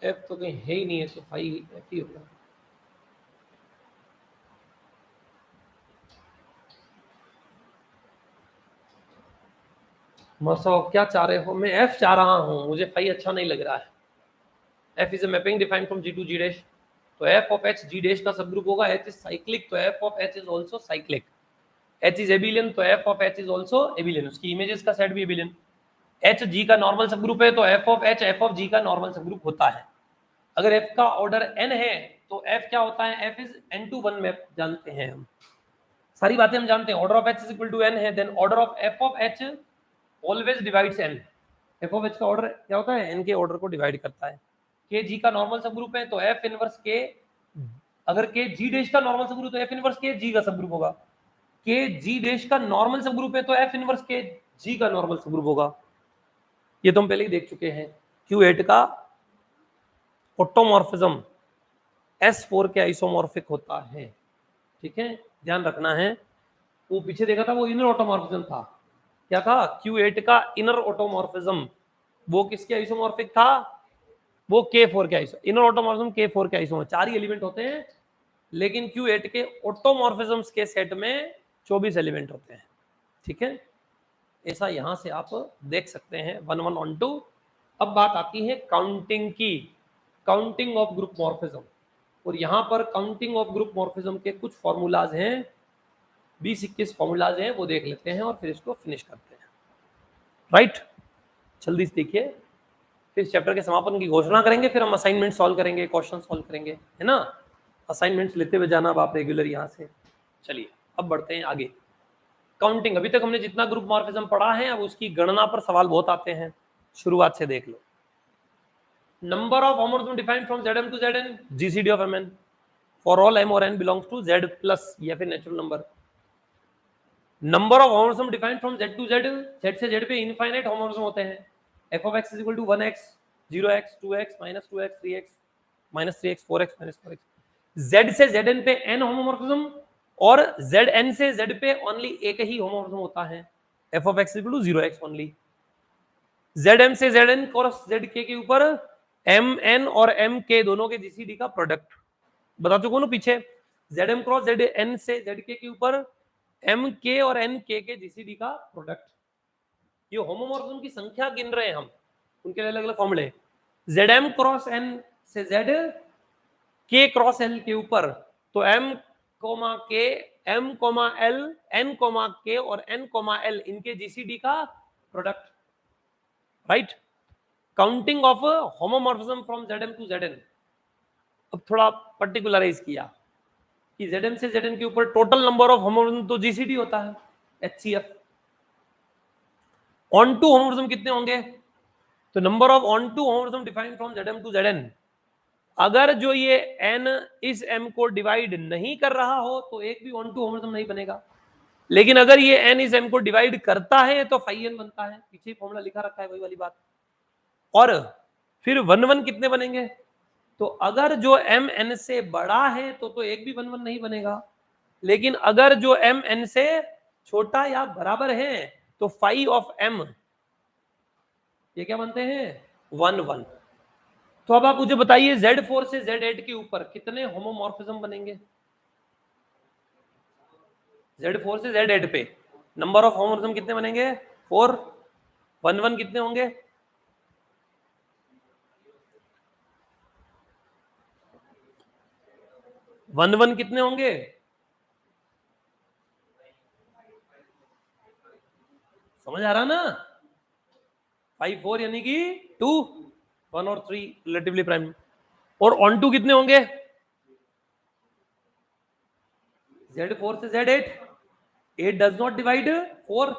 f तो कहीं है ही नहीं है, तो फाई एफ ही होगा। मसो क्या चाह रहे हो? मैं एफ चाह रहा हूं, मुझे फाई अच्छा नहीं लग रहा है। F is a mapping defined from G to G dash, तो f of H G dash का सब ग्रुप होगा, एच इज साइक्लिक, तो f of H is also cyclic. H is abelian, तो f of H is also abelian, उसकी images का set भी एबिलियन। H G का normal subgroup है, तो f of H f of G का normal सब ग्रुप होता है। अगर एफ का ऑर्डर एन है तो एफ क्या होता है, एफ इज n/1 मैप जानते हैं हम, सारी बातें हम जानते हैं। Order of H is equal to n है, then order of f of H always divides n. F of H का ऑर्डर क्या होता है, एन के ऑर्डर को डिवाइड करता है। के जी का नॉर्मल सब ग्रुप है, तो एफ इनवर्स के, अगर के जी डैश का नॉर्मल सब ग्रुप तो एफ इनवर्स के जी का सब ग्रुप होगा। के जी डैश का नॉर्मल सब ग्रुप है, तो एफ इनवर्स के जी का नॉर्मल सब ग्रुप होगा। ये तो हम पहले ही देख चुके हैं। Q8 का ऑटोमॉर्फिज्म S4 के आइसोमॉर्फिक होता है, ठीक है, ध्यान रखना है। वो पीछे देखा था, वो इनर ऑटोमॉर्फिज्म था। क्या था? Q8 का इनर ऑटोमॉर्फिज्म, वो किसके आइसोमॉर्फिक था? वो K4 के आइसो, इनर ऑटोमॉर्फिज्म K4 के आइसो, 4 ही एलिमेंट होते हैं, लेकिन Q8 के ऑटोमॉर्फिज्म्स के सेट में 24 एलिमेंट होते हैं, ठीक है। ऐसा यहां से आप देख सकते हैं 1 1 on 2। अब बात आती है काउंटिंग की, काउंटिंग ऑफ ग्रुप मॉर्फिज्म, और यहां पर काउंटिंग ऑफ ग्रुप मॉर्फिज्म के कुछ फॉर्मूलाज हैं, 20-21 फॉर्मूलाज हैं, वो देख लेते हैं और फिर इसको फिनिश करते हैं। राइट, जल्दी से देखिए, फिर चैप्टर के समापन की घोषणा करेंगे, फिर हम असाइनमेंट सॉल्व करेंगे, क्वेश्चन सॉल्व करेंगे, है ना। असाइनमेंट्स लेते हुए जाना अब आप रेगुलर यहाँ से। चलिए अब बढ़ते हैं आगे। काउंटिंग, अभी तक हमने जितना ग्रुप मॉर्फिज्म पढ़ा है, अब उसकी गणना पर सवाल बहुत आते हैं। शुरुआत से देख लो। Number of homomorphism defined from Zm to Zn, GCD of Mn for all m और n belongs to Z plus, या फिर natural number. Number of homomorphism defined from Z to Z, Z से Z पे infinite homomorphism होते हैं। f of x is equal to 1x 0x 2x minus 2x 3x minus 3x 4x minus 4x। Z से Zn पे n homomorphism, और Zn से Z पे only एक ही होमोमॉर्फिज्म होता है, f of x is equal to 0x only. Zm से Zn cross Zk के ऊपर Mn और Mk दोनों के GCD का प्रोडक्ट, बता चुका हूं पीछे। Zm क्रॉस Zn से Zk के ऊपर Mk और Nk के GCD का प्रोडक्ट। ये होमोमॉर्फिज्म की संख्या गिन रहे हैं हम, उनके अलग अलग फॉर्मूले। Zm क्रॉस N से Z K क्रॉस L के ऊपर, तो M K, M L, N K और N L इनके GCD का product. Right, counting of homomorphism from Zm to Zn। अब थोड़ा पर्टिकुलराइज किया कि Zm से Zn के ऊपर टोटल नंबर ऑफ होमोमॉर्फिज्म तो GCD होता है, HCF। ऑन टू होमोमॉर्फिज्म कितने होंगे? तो number of onto homomorphism defined from Zm to Zn, अगर जो ये n इस m को डिवाइड नहीं कर रहा हो तो एक भी ऑन टू होमोमॉर्फिज्म नहीं बनेगा, लेकिन अगर ये n इस m को डिवाइड करता है तो फाई n बनता है। पीछे फॉर्मूला लिखा रखा है, वही वाली बात। और फिर 1 1 कितने बनेंगे? तो अगर जो m n से बड़ा है तो एक भी 1 1 नहीं बनेगा, लेकिन अगर जो m n से छोटा या बराबर है तो फाई ऑफ m, ये क्या बनते हैं? 1 1। तो अब आप मुझे बताइए Z4 से Z8 के ऊपर कितने होमोमॉर्फिज्म बनेंगे? Z4 से Z8 पे नंबर ऑफ होमोमॉर्फिज्म कितने बनेंगे? 4। 1 1 कितने होंगे? 1 1 कितने होंगे? समझ आ रहा ना? 5 4 यानी कि 2, 1 और 3 रिलेटिवली प्राइम। और ऑन टू कितने होंगे? Z4 से Z8, 8 डज नॉट डिवाइड 4,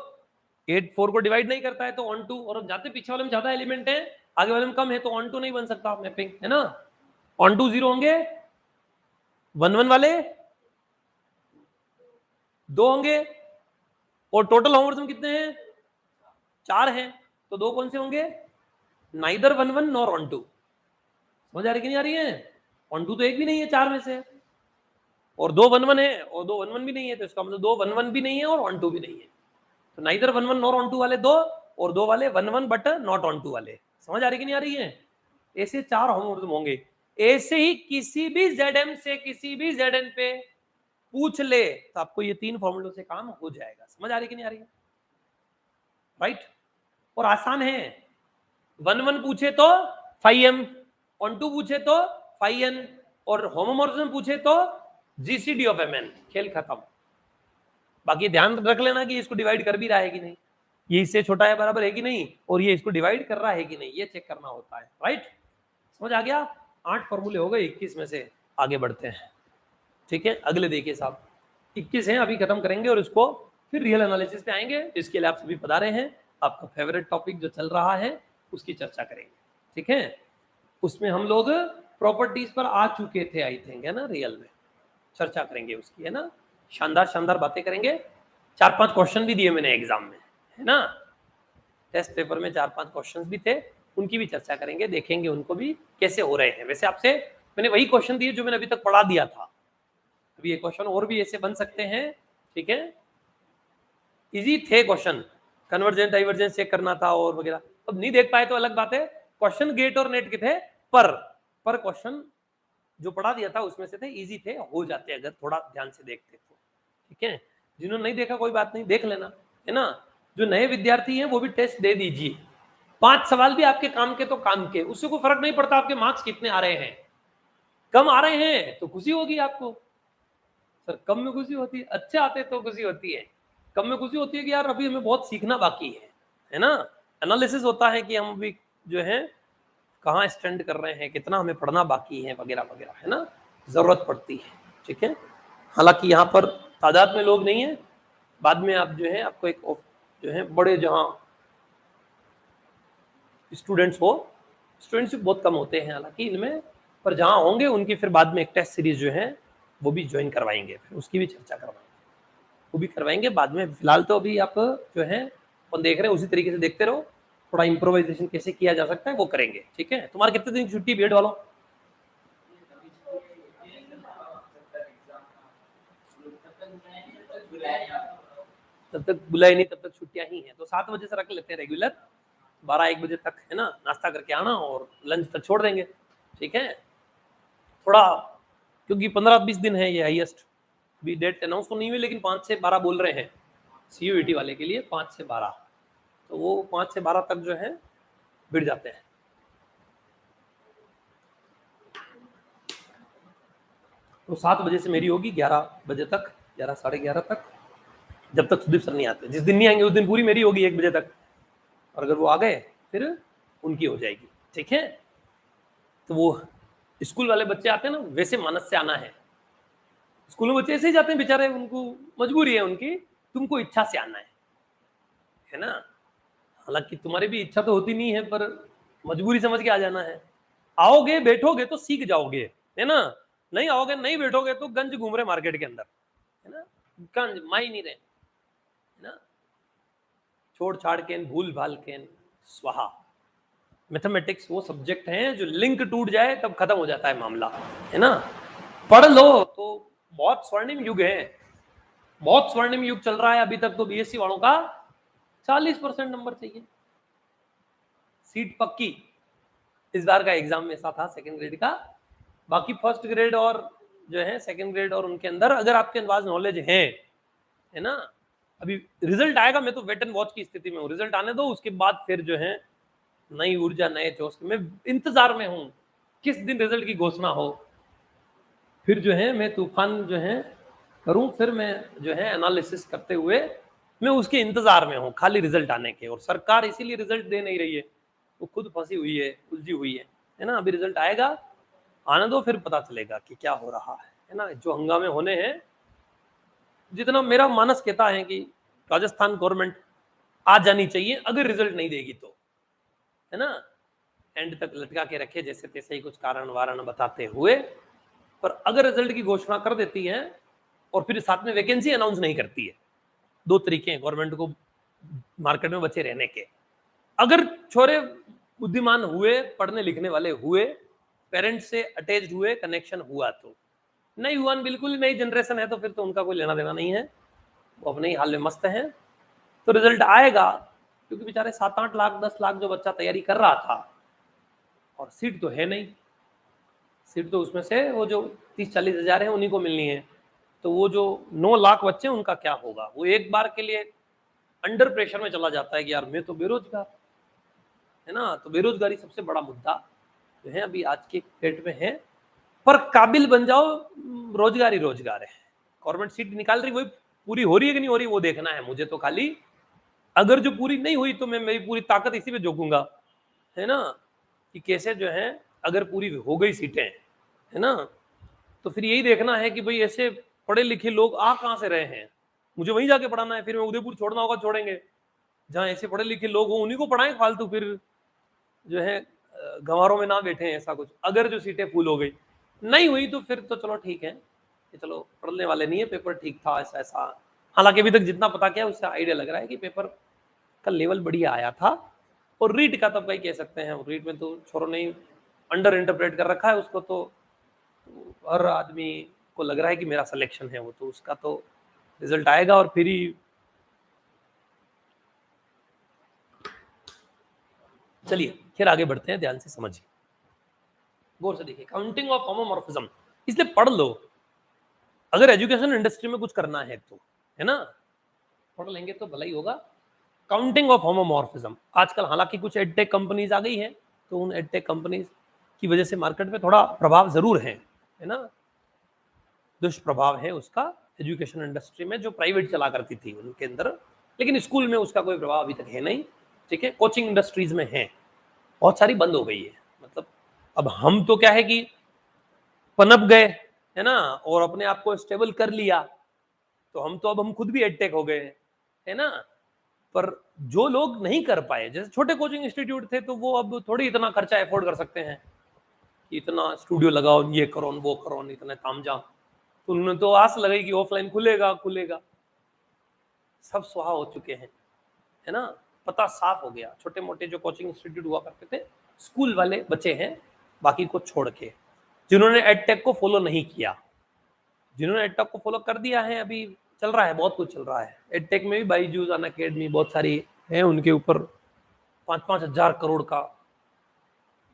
8 4 को डिवाइड नहीं करता है, तो ऑन टू। और जाते पीछे वाले में ज्यादा एलिमेंट है, आगे वाले में कम है, तो ऑन टू नहीं बन सकता मैपिंग, है ना। ऑन टू 0 होंगे, 1 1 वाले 2 होंगे, और टोटल होमोमॉर्फिज्म कितने हैं? 4 हैं, तो 2 कौन से होंगे? Neither 1 1 nor onto. समझ आ रही कि नहीं आ रही है? ऑन टू तो एक भी नहीं है 4 में से। और 2 1 1 है और 2 1 1 भी नहीं है, तो इसका मतलब 2 1 1 भी नहीं है और 1 2 भी नहीं है। तो नाइदर 1 1 नॉर 1 2 वाले 2 और 2 वाले 1 1 बट नॉट 1 2 वाले। समझ आ रही कि नहीं आ रही है? ऐसे 4 होमोमोर्फिज्म होंगे। ऐसे ही किसी भी ZM से किसी भी ZN पे पूछ ले तो आपको ये 3 फॉर्मूलों से काम हो जाएगा। समझ आ रही कि नहीं आ रही है? राइट? और आसान है। 1 1 पूछे तो φm, 1 2 पूछे तो φn और होमोमोर्फिज्म पूछे तो GCD ऑफ Mn। खेल खत्म। बाकी ध्यान रख लेना कि इसको डिवाइड कर भी रहा है कि नहीं, ये इससे छोटा है बराबर है कि नहीं, और ये इसको डिवाइड कर रहा है कि नहीं, ये चेक करना होता है। राइट? समझ आ गया? 8 फॉर्मूले हो गए 21 में से। आगे बढ़ते हैं। ठीक है, अगले देखिए साहब, 21 हैं, अभी खत्म करेंगे और इसको फिर रियल एनालिसिस पे आएंगे। इसके लिए आप सभी पधारे हैं। आपका फेवरेट टॉपिक जो चल रहा है उसकी चर्चा करेंगे। ठीक है, उसमें हम लोग प्रॉपर्टीज पर आ चुके थे आई थिंक, है ना, रियल में चर्चा करेंगे उसकी, है ना। शानदार शानदार बातें करेंगे। 4-5 क्वेश्चन भी दिए मैंने एग्जाम में, है ना, टेस्ट पेपर में 4-5 क्वेश्चन भी थे, उनकी भी चर्चा करेंगे, देखेंगे उनको भी कैसे हो रहे हैं। वैसे आपसे मैंने वही क्वेश्चन दिए जो मैंने अभी तक पढ़ा दिया था। अभी ये क्वेश्चन और भी ऐसे बन सकते हैं। ठीक है, इजी थे क्वेश्चन, कन्वर्जेंस डाइवर्जेंस चेक करना था और वगैरह। अब नहीं देख पाए तो अलग बात है। क्वेश्चन गेट और नेट के थे, पर क्वेश्चन जो पढ़ा दिया था उसमें से थे, इजी थे, हो जाते अगर थोड़ा ध्यान से देखते तो। ठीक है, जिन्होंने नहीं देखा कोई बात नहीं, देख लेना, है ना। जो नए विद्यार्थी हैं वो भी टेस्ट दे दीजिए। 5 सवाल भी आपके काम के तो काम के, उससे कोई फर्क नहीं पड़ता आपके मार्क्स कितने आ रहे हैं। कम आ रहे हैं तो खुशी होगी आपको, सर कम में खुशी होती है, अच्छे आते तो खुशी होती है। कम में खुशी होती है कि यार अभी हमें बहुत सीखना बाकी है ना। एनालिसिस होता है कि हम अभी जो है कहाँ स्टैंड कर रहे हैं, कितना हमें पढ़ना बाकी है वगैरह वगैरह, है ना, जरूरत पड़ती है। ठीक है, हालांकि यहाँ पर तादाद में लोग नहीं है, बाद में आप जो है आपको एक जो है बड़े जहाँ स्टूडेंट्स भी बहुत कम होते हैं हालांकि इनमें, पर जहाँ होंगे उनकी फिर बाद में एक टेस्ट सीरीज जो है वो भी ज्वाइन करवाएंगे, फिर उसकी भी चर्चा करवाएंगे, वो भी करवाएंगे बाद में। फिलहाल तो अभी आप जो है अपन देख रहे हैं उसी तरीके से देखते रहो, थोड़ा इम्प्रोवाइजेशन कैसे किया जा सकता है वो करेंगे। ठीक है, तुम्हारे कितने दिन की छुट्टी बीएड वालों? तब तक बुलाए नहीं तब तक छुट्टियां ही हैं, तो 7 बजे से रख लेते हैं रेगुलर, 12-1 बजे तक, है ना, नाश्ता करके आना और लंच तक छोड़ देंगे। ठीक है, थोड़ा क्योंकि 15-20 दिन है ये हाईएस्ट, अभी डेट अनाउंस तो नहीं हुई लेकिन 5 से 12 बोल रहे हैं CUET वाले के लिए, 5 से 12, तो वो 5 से 12 तक जो है भिड़ जाते हैं। तो 7 बजे से मेरी होगी 11 बजे तक, 11 साढ़े 11 तक, जब तक सुदीप सर नहीं आते। जिस दिन नहीं आएंगे उस दिन पूरी मेरी होगी 1 बजे तक, और अगर वो आ गए फिर उनकी हो जाएगी। ठीक है, तो वो स्कूल वाले बच्चे आते हैं ना, वैसे मानस से आना है। स्कूल में बच्चे ऐसे ही जाते हैं बेचारे, उनको मजबूरी है उनकी, तुमको इच्छा से आना है ना। हालांकि तुम्हारी भी इच्छा तो होती नहीं है, पर मजबूरी समझ के आ जाना है। आओगे बैठोगे तो सीख जाओगे, है ना, नहीं आओगे नहीं बैठोगे तो गंज घूम रहे मार्केट के अंदर, है ना, गंज माई नहीं रहे, है ना, छोड़ छाड़ के भूल भाल के स्वाहा। मैथमेटिक्स वो सब्जेक्ट है जो लिंक टूट जाए तब खत्म हो जाता है मामला, है ना। पढ़ लो तो बहुत स्वर्णिम युग है, बहुत स्वर्णिम युग चल रहा है अभी तक। तो BSc वालों का 40% नंबर चाहिए, सीट पक्की। इस बार का एग्जाम में ऐसा था सेकंड ग्रेड का, बाकी फर्स्ट ग्रेड और जो है सेकंड ग्रेड और उनके अंदर अगर आपके पास नॉलेज है ना, अभी रिजल्ट आएगा, मैं तो वेट एंड वॉच की स्थिति में हूँ, रिजल्ट आने दो, उसके बाद फिर जो है नई ऊर्जा नए जोश में इंतजार में हूँ, किस दिन रिजल्ट की घोषणा हो, फिर जो है मैं तूफान जो है करूं, फिर मैं जो है एनालिसिस करते हुए मैं उसके इंतजार में हूं, खाली रिजल्ट आने के। और सरकार इसीलिए रिजल्ट दे नहीं रही है, वो खुद फंसी हुई है, उलझी हुई है ना। अभी रिजल्ट आएगा, आने दो, फिर पता चलेगा कि क्या हो रहा है ना। जो हंगामे होने हैं, जितना मेरा मानस कहता है कि राजस्थान गवर्नमेंट आ जानी चाहिए अगर रिजल्ट नहीं देगी तो, है ना, एंड तक लटका के रखे जैसे तैसे ही कुछ कारण वारण बताते हुए। पर अगर रिजल्ट की घोषणा कर देती है और फिर साथ में वैकेंसी अनाउंस नहीं करती है, 2 तरीके हैं गवर्नमेंट को मार्केट में बचे रहने के। अगर छोरे बुद्धिमान हुए, पढ़ने लिखने वाले हुए, पेरेंट्स से अटैच्ड हुए, कनेक्शन हुआ, तो नई युवान बिल्कुल नई जनरेशन है, तो फिर तो उनका कोई लेना देना नहीं है, वो अपने ही हाल में मस्त है। तो रिजल्ट आएगा, क्योंकि बेचारे 7-8 लाख 10 लाख जो बच्चा तैयारी कर रहा था, और सीट तो है नहीं, सीट तो उसमें से वो जो 30-40 हजार है उन्हीं को मिलनी है, तो वो जो 9 लाख बच्चे उनका क्या होगा। वो एक बार के लिए अंडर प्रेशर में चला जाता है कि यार मैं तो बेरोजगार, है ना। तो बेरोजगारी सबसे बड़ा मुद्दा जो है अभी आज के डेट में है। पर काबिल बन जाओ, रोजगार ही रोजगार है। गवर्नमेंट सीट निकाल रही, वही पूरी हो रही है कि नहीं हो रही वो देखना है मुझे तो खाली। अगर जो पूरी नहीं हुई तो मैं मेरी पूरी ताकत इसी पे झोंकूंगा, है ना, कि कैसे जो है अगर पूरी हो गई सीटें, है ना, तो फिर यही देखना है कि भाई ऐसे पढ़े लिखे लोग आ कहां से रहे हैं, मुझे वहीं जाके पढ़ाना है। फिर मैं उदयपुर छोड़ना होगा छोड़ेंगे, जहां ऐसे पढ़े लिखे लोग हो उन्हीं को पढ़ाएं फालतू, फिर जो है गंवारों में ना बैठे ऐसा कुछ। अगर जो सीटें फुल हो गई, नहीं हुई तो फिर तो चलो ठीक है कि चलो पढ़ने वाले नहीं है, पेपर ठीक था ऐसा ऐसा। हालांकि अभी तक जितना पता किया उससे आइडिया लग रहा है कि पेपर का लेवल बढ़िया आया था। और रीट का तब कहीं कह सकते हैं, रीट में तो छोरो नहीं अंडर इंटरप्रेट कर रखा है उसको, तो हर आदमी को लग रहा है कि मेरा सिलेक्शन है वो, तो उसका तो रिजल्ट आएगा और फिर ही। चलिए फिर आगे बढ़ते हैं, ध्यान से समझिए, गौर से देखिए। काउंटिंग ऑफ होमोमॉर्फिज्म, इसलिए पढ़ लो अगर एजुकेशन इंडस्ट्री में कुछ करना है तो, है ना, पढ़ लेंगे तो भला ही होगा। काउंटिंग ऑफ होमोमॉर्फिज्म, आजकल हालांकि कुछ एडटेक कंपनीज आ गई हैं, तो उन एडटेक कंपनीज की वजह से मार्केट में थोड़ा प्रभाव जरूर है ना, दुष्प्रभाव है उसका एजुकेशन इंडस्ट्री में, जो प्राइवेट चला करती थी उनके अंदर। लेकिन स्कूल में उसका कोई प्रभाव अभी तक है नहीं, ठीक है। कोचिंग इंडस्ट्रीज में है, बहुत सारी बंद हो गई है। मतलब अब हम तो क्या है कि पनप गए, है ना, और अपने आप को स्टेबल कर लिया, तो हम खुद भी एडटेक हो गए, है ना। पर जो लोग नहीं कर पाए, जैसे छोटे कोचिंग इंस्टीट्यूट थे, तो वो अब थोड़ी इतना खर्चा अफोर्ड कर सकते हैं कि इतना स्टूडियो लगाओ, ये करो वो करो, इतने तामझाम। तो उन्होंने तो आस लगाई कि ऑफलाइन खुलेगा खुलेगा, सब सुहा हो चुके हैं, है ना। पता साफ हो गया, छोटे मोटे जो कोचिंग इंस्टीट्यूट हुआ करते थे, स्कूल वाले बचे हैं बाकी को छोड़ के, जिन्होंने एडटेक को फॉलो नहीं किया। जिन्होंने एडटेक को फॉलो कर दिया है, अभी चल रहा है, बहुत कुछ चल रहा है एडटेक में भी। बाईजूस अनअकैडमी बहुत सारी है, उनके ऊपर 5-5 हजार करोड़ का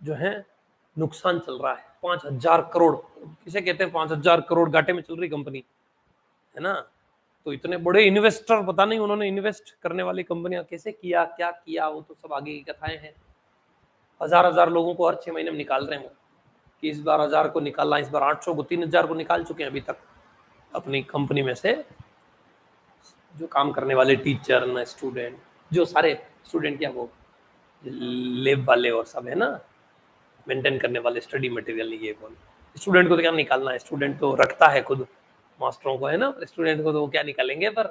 जो है नुकसान चल रहा है। 5,000 करोड़ किसे कहते हैं, 5,000 करोड़ घाटे में चल रही कंपनी, है ना। तो इतने बड़े इन्वेस्टर, पता नहीं उन्होंने इन्वेस्ट करने वाली कंपनियां कैसे किया, क्या किया, वो तो सब आगे की कथाएं हैं। हजार हजार लोगों को हर 6 महीने में निकाल रहे हैं वो, कि इस बार 1000 को निकालना, इस बार 800 को, 3,000 को निकाल चुके हैं अभी तक अपनी कंपनी में से, जो काम करने वाले टीचर ना स्टूडेंट, जो सारे स्टूडेंट क्या वो लैब वाले और सब, है ना, मेंटेन करने वाले स्टडी मटेरियल, ये बोल। स्टूडेंट को तो क्या निकालना है, स्टूडेंट तो रखता है खुद मास्टरों को, है ना, स्टूडेंट को तो वो क्या निकालेंगे। पर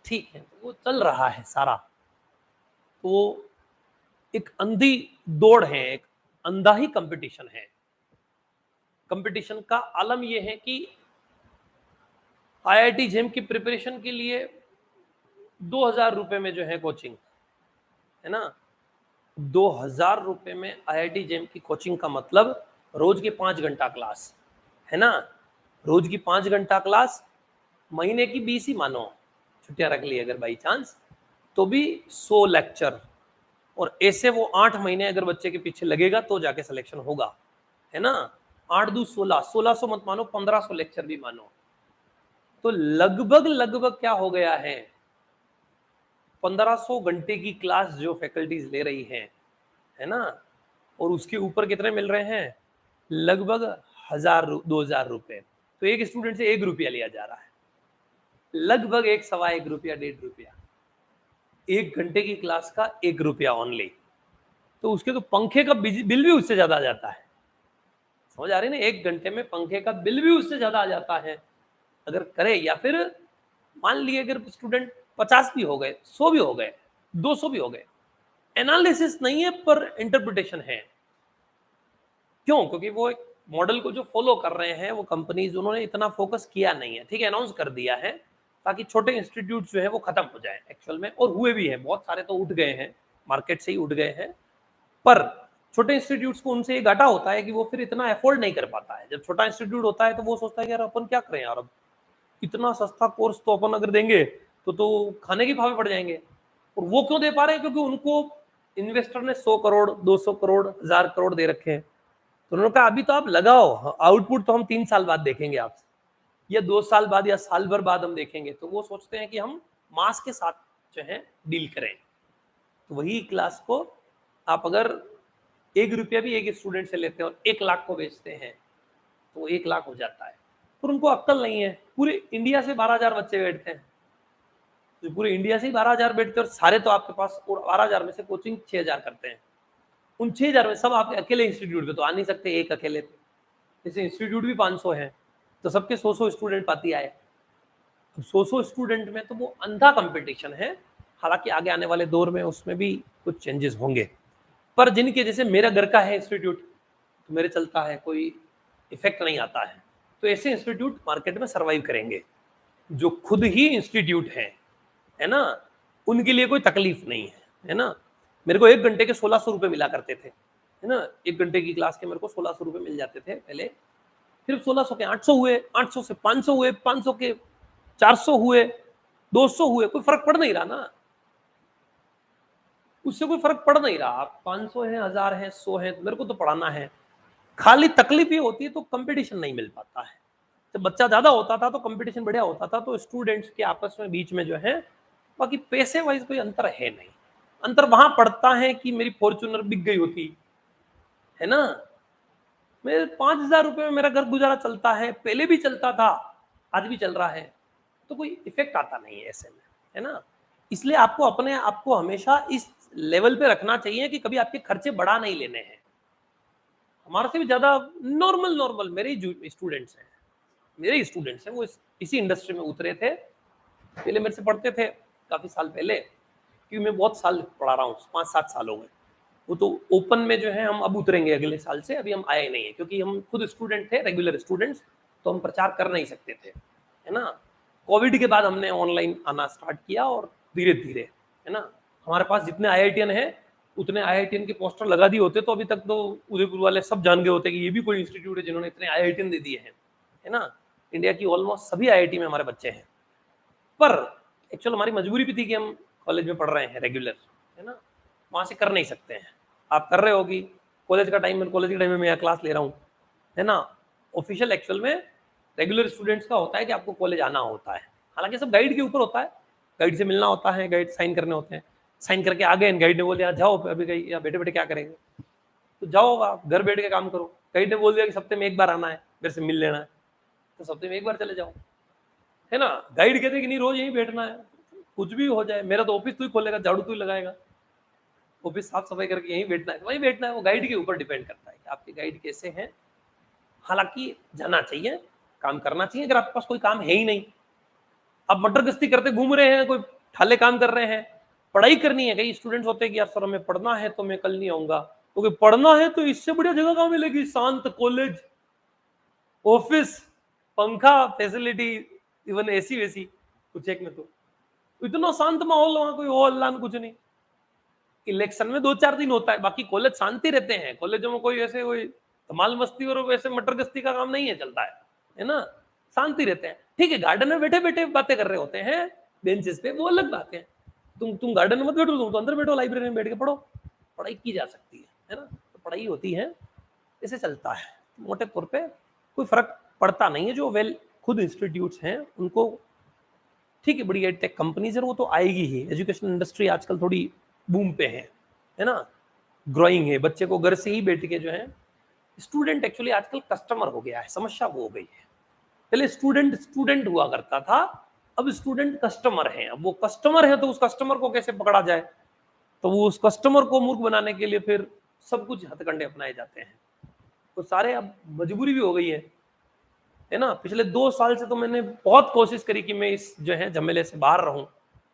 ठीक है, तो वो चल रहा है सारा। तो एक अंधी दौड़ है, एक अंधा ही कंपटीशन है। कंपटीशन का आलम यह है कि आईआईटी जेम की प्रिपरेशन के लिए 2,000 रुपए में जो है कोचिंग, है ना, 2,000 रुपए में आईआईटी जेम की कोचिंग का मतलब रोज के 5 घंटा क्लास, है ना, रोज की 5 घंटा क्लास, महीने की 20 ही मानो, छुट्टियां रख ली अगर बाई चांस, तो भी 100 लेक्चर। और ऐसे वो 8 महीने अगर बच्चे के पीछे लगेगा तो जाके सिलेक्शन होगा, है ना। 8 दू 16, 1600 मत मानो, 1500 लेक्चर भी मानो, तो लगभग लगभग क्या हो गया है, 1500 घंटे की क्लास जो फैकल्टीज ले रही हैं, है ना। और उसके ऊपर कितने मिल रहे हैं, लगभग 1,000-2,000 रुपए। तो एक स्टूडेंट से 1 रुपया लिया जा रहा है, लगभग 1, 1.25 रुपया, 1.5 रुपया, 1 घंटे की क्लास का 1 रुपया ओनली। तो उसके तो पंखे का बिल भी उससे ज्यादा आ जाता है, समझ आ रही है ना। 1 घंटे में पंखे का बिल भी उससे ज्यादा आ जाता है अगर करे। या फिर मान लिए अगर स्टूडेंट 50 भी हो गए, 100 भी हो गए, 200 भी हो गए, एनालिसिस नहीं है पर इंटरप्रिटेशन है। क्यों, क्योंकि वो एक मॉडल को जो फॉलो कर रहे हैं वो कंपनीज, उन्होंने इतना फोकस किया नहीं है, ठीक है, अनाउंस कर दिया है ताकि छोटे इंस्टीट्यूट जो है वो खत्म हो जाए एक्चुअल में, और हुए भी हैं बहुत सारे, तो उठ गए हैं, मार्केट से ही उठ गए हैं। पर छोटे इंस्टीट्यूट्स को उनसे ये घाटा होता है कि वो फिर इतना अफोर्ड नहीं कर पाता है। जब छोटा इंस्टीट्यूट होता है तो वो सोचता है कि यार अपन क्या करें यार, अब इतना सस्ता कोर्स तो अपन अगर देंगे तो खाने की भावे पड़ जाएंगे। और वो क्यों दे पा रहे हैं? क्योंकि उनको इन्वेस्टर ने 100 करोड़ 200 करोड़ 1000 करोड़ दे रखे हैं। तो उन्होंने कहा अभी तो आप लगाओ, आउटपुट तो हम 3 साल बाद देखेंगे आपसे, या 2 साल बाद या साल भर बाद हम देखेंगे। तो वो सोचते हैं कि हम मास के साथ जो है डील करें। तो वही क्लास को आप अगर 1 रुपया भी एक स्टूडेंट से लेते हैं और 1 लाख को बेचते हैं तो 1 लाख हो जाता है। पर उनको अक्ल नहीं है। पूरे इंडिया से 12,000 बच्चे बैठते हैं, तो पूरे इंडिया से ही 12,000 बैठते हैं, और सारे तो आपके पास, और 12,000 में से कोचिंग 6,000 करते हैं। उन 6,000 में सब आपके अकेले इंस्टीट्यूट पे तो आ नहीं सकते, एक अकेले पे। जैसे इंस्टीट्यूट भी 500 हैं तो सबके 100 स्टूडेंट पाती आए। 100 स्टूडेंट में तो वो अंधा कंपटीशन है। हालांकि आगे आने वाले दौर में उसमें भी कुछ चेंजेस होंगे। पर जिनके, जैसे मेरा घर का है इंस्टीट्यूट, तो मेरे चलता है, कोई इफेक्ट नहीं आता है। तो ऐसे इंस्टीट्यूट मार्केट में सरवाइव करेंगे। जो खुद ही इंस्टीट्यूट है ना, उनके लिए कोई तकलीफ नहीं है ना। मेरे को 1 घंटे के 1600 रुपए मिला करते थे, है ना। 1 घंटे की क्लास के मेरे को 1600 रुपए मिल जाते थे पहले। फिर 1600 के 800 हुए, 800 से 500 हुए, 500 के 400 हुए, 200 हुए। कोई फर्क पड़ नहीं रहा ना, उससे कोई फर्क पड़ नहीं रहा। आप 500 है, 1000 है, 100 है, मेरे को तो पढ़ाना है। खाली तकलीफ ये होती है तो कंपटीशन नहीं मिल पाता है। जब बच्चा ज्यादा होता था तो कंपटीशन बढ़िया होता था, तो स्टूडेंट्स के आपस में बीच में जो है, बाकी पैसे वाइज कोई अंतर है नहीं। अंतर वहां पड़ता है कि मेरी फॉर्च्यूनर बिक गई होती, है ना। मेरे 5,000 रुपए में मेरा घर गुजारा चलता है, पहले भी चलता था, आज भी चल रहा है, तो कोई इफेक्ट आता नहीं है ऐसे में, है ना। इसलिए आपको अपने आप को हमेशा इस लेवल पे रखना चाहिए कि कभी आपके खर्चे बढ़ा नहीं लेने हैं। हमारे से भी ज्यादा नॉर्मल नॉर्मल मेरे ही स्टूडेंट्स हैं, वो इसी इंडस्ट्री में उतरे थे, पहले मेरे से पढ़ते थे काफी साल पहले, क्योंकि मैं बहुत साल पढ़ा रहा हूँ, 5-7 साल हो गए। वो तो ओपन में जो है हम अब उतरेंगे अगले साल से, अभी हम आए नहीं है, क्योंकि हम खुद स्टूडेंट थे, रेगुलर स्टूडेंट्स, तो हम प्रचार कर नहीं सकते थे, है ना। कोविड के बाद हमने ऑनलाइन आना स्टार्ट किया, और धीरे धीरे, है ना, हमारे पास जितने IITian है उतने IITian के पोस्टर लगा दिए होते, तो अभी तक तो उदयपुर वाले सब जान गए होते कि ये भी कोई इंस्टीट्यूट है जिन्होंने इतने IITian दे दिए हैं, है ना। इंडिया की ऑलमोस्ट सभी IIT में हमारे बच्चे हैं। पर एक्चुअल हमारी मजबूरी भी थी कि हम कॉलेज में पढ़ रहे हैं रेगुलर, है ना, वहां से कर नहीं सकते हैं। आप कर रहे होगी कॉलेज का टाइम में, कॉलेज के टाइम में मैं क्लास ले रहा हूँ, है ना। ऑफिशियल एक्चुअल में रेगुलर स्टूडेंट्स का होता है कि आपको कॉलेज आना होता है, हालांकि सब गाइड के ऊपर होता है, गाइड से मिलना होता है, गाइड साइन करने होते हैं, साइन करके आ गए, गाइड ने बोल दिया जाओ अभी गई, या बैठे बैठे क्या करेंगे, तो जाओ आप घर बैठ के काम करो। गाइड ने बोल दिया कि हफ्ते में 1 बार आना है, मेरे से मिल लेना है, तो हफ्ते में 1 बार चले जाओ, है ना। गाइड कहते कि नहीं रोज यहीं बैठना है, कुछ भी हो जाए, मेरा तो ऑफिस तू ही खोलेगा, झाड़ू तू ही लगाएगा, ऑफिस साफ सफाई करके यहीं बैठना है, वहीं बैठना है। वो गाइड के ऊपर डिपेंड करता है कि आपके गाइड कैसे हैं। हालांकि जाना चाहिए, काम करना चाहिए। अगर आपके पास कोई काम है ही नहीं, आप मटर गश्ती करते घूम रहे हैं, कोई ठाले काम कर रहे हैं, पढ़ाई करनी है। कई स्टूडेंट्स होते हैं कि यार सर हमें पढ़ना है तो मैं कल नहीं आऊंगा, क्योंकि पढ़ना है तो इससे बढ़िया जगह कहाँ मिलेगी, शांत कॉलेज, ऑफिस, पंखा, फैसिलिटी, इवन एसी वैसी कुछ एक में, तो इतना शांत माहौल, वहां कोई हो अल्लाह कुछ नहीं। इलेक्शन में 2-4 दिन होता है, बाकी कॉलेज शांति रहते हैं। कॉलेजों में कोई ऐसे कोई धमाल मस्ती और वैसे मटर गश्ती का काम नहीं है, चलता है ना, शांति रहते हैं। ठीक है, गार्डन में बैठे बैठे बातें कर रहे होते हैं बेंचेस पे, वो अलग बात है। तुम गार्डन में मत बैठो, तुम तो अंदर बैठो, लाइब्रेरी में बैठ के पढ़ो, पढ़ाई की जा सकती है ना। तो पढ़ाई होती है, ऐसे चलता है। मोटे तौर पे कोई फर्क पड़ता नहीं है। जो वेल खुद इंस्टीट्यूट्स हैं उनको ठीक है, बड़ी टेक कंपनीज है, वो तो आएगी ही। एजुकेशन इंडस्ट्री आजकल थोड़ी बूम पे है ना, ग्रोइंग है। बच्चे को घर से ही बैठ के जो है, स्टूडेंट एक्चुअली आजकल कस्टमर हो गया है, समस्या वो हो गई है। पहले स्टूडेंट स्टूडेंट हुआ करता था, अब स्टूडेंट कस्टमर है। अब वो कस्टमर है तो उस कस्टमर को कैसे पकड़ा जाए, तो वो उस कस्टमर को मूर्ख बनाने के लिए फिर सब कुछ हथकंडे अपनाए जाते हैं। तो सारे अब मजबूरी भी हो गई है ना। पिछले 2 साल से तो मैंने बहुत कोशिश करी कि मैं इस जो है झमेले से बाहर रहूं,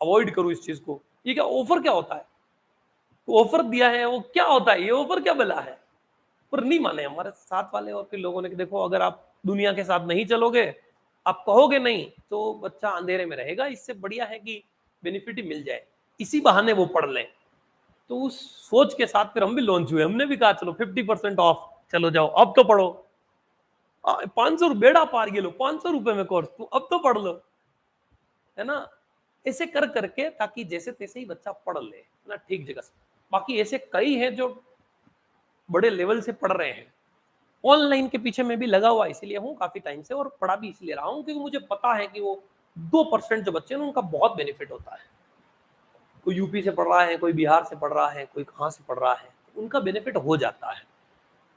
अवॉइड करूं इस चीज को। ये क्या ऑफर क्या होता है, ऑफर दिया है वो क्या होता है, ये ऑफर क्या बला है। पर नहीं माने हमारे साथ वाले और फिर लोगों ने कि देखो अगर आप दुनिया के साथ नहीं चलोगे, आप कहोगे नहीं, तो बच्चा अंधेरे में रहेगा। इससे बढ़िया है कि बेनिफिट ही मिल जाए, इसी बहाने वो पढ़ लें। तो उस सोच के साथ फिर हम भी लॉन्च हुए, हमने भी कहा चलो 50% ऑफ, चलो जाओ अब तो पढ़ो। 500 बेड़ा पार ये लो, 500 रुपए में कोर्स, तू अब तो पढ़ लो, है ना। ऐसे कर करके ताकि जैसे तैसे ही बच्चा पढ़ ले ना, ठीक जगह से। बाकी ऐसे कई हैं जो बड़े लेवल से पढ़ रहे हैं। ऑनलाइन के पीछे मैं भी लगा हुआ इसीलिए हूँ काफी टाइम से, और पढ़ा भी इसलिए रहा हूँ क्योंकि मुझे पता है कि वो 2% जो बच्चे हैं उनका बहुत बेनिफिट होता है। कोई यूपी से पढ़ रहा है, कोई बिहार से पढ़ रहा है, कोई कहाँ से पढ़ रहा है, उनका बेनिफिट हो जाता है।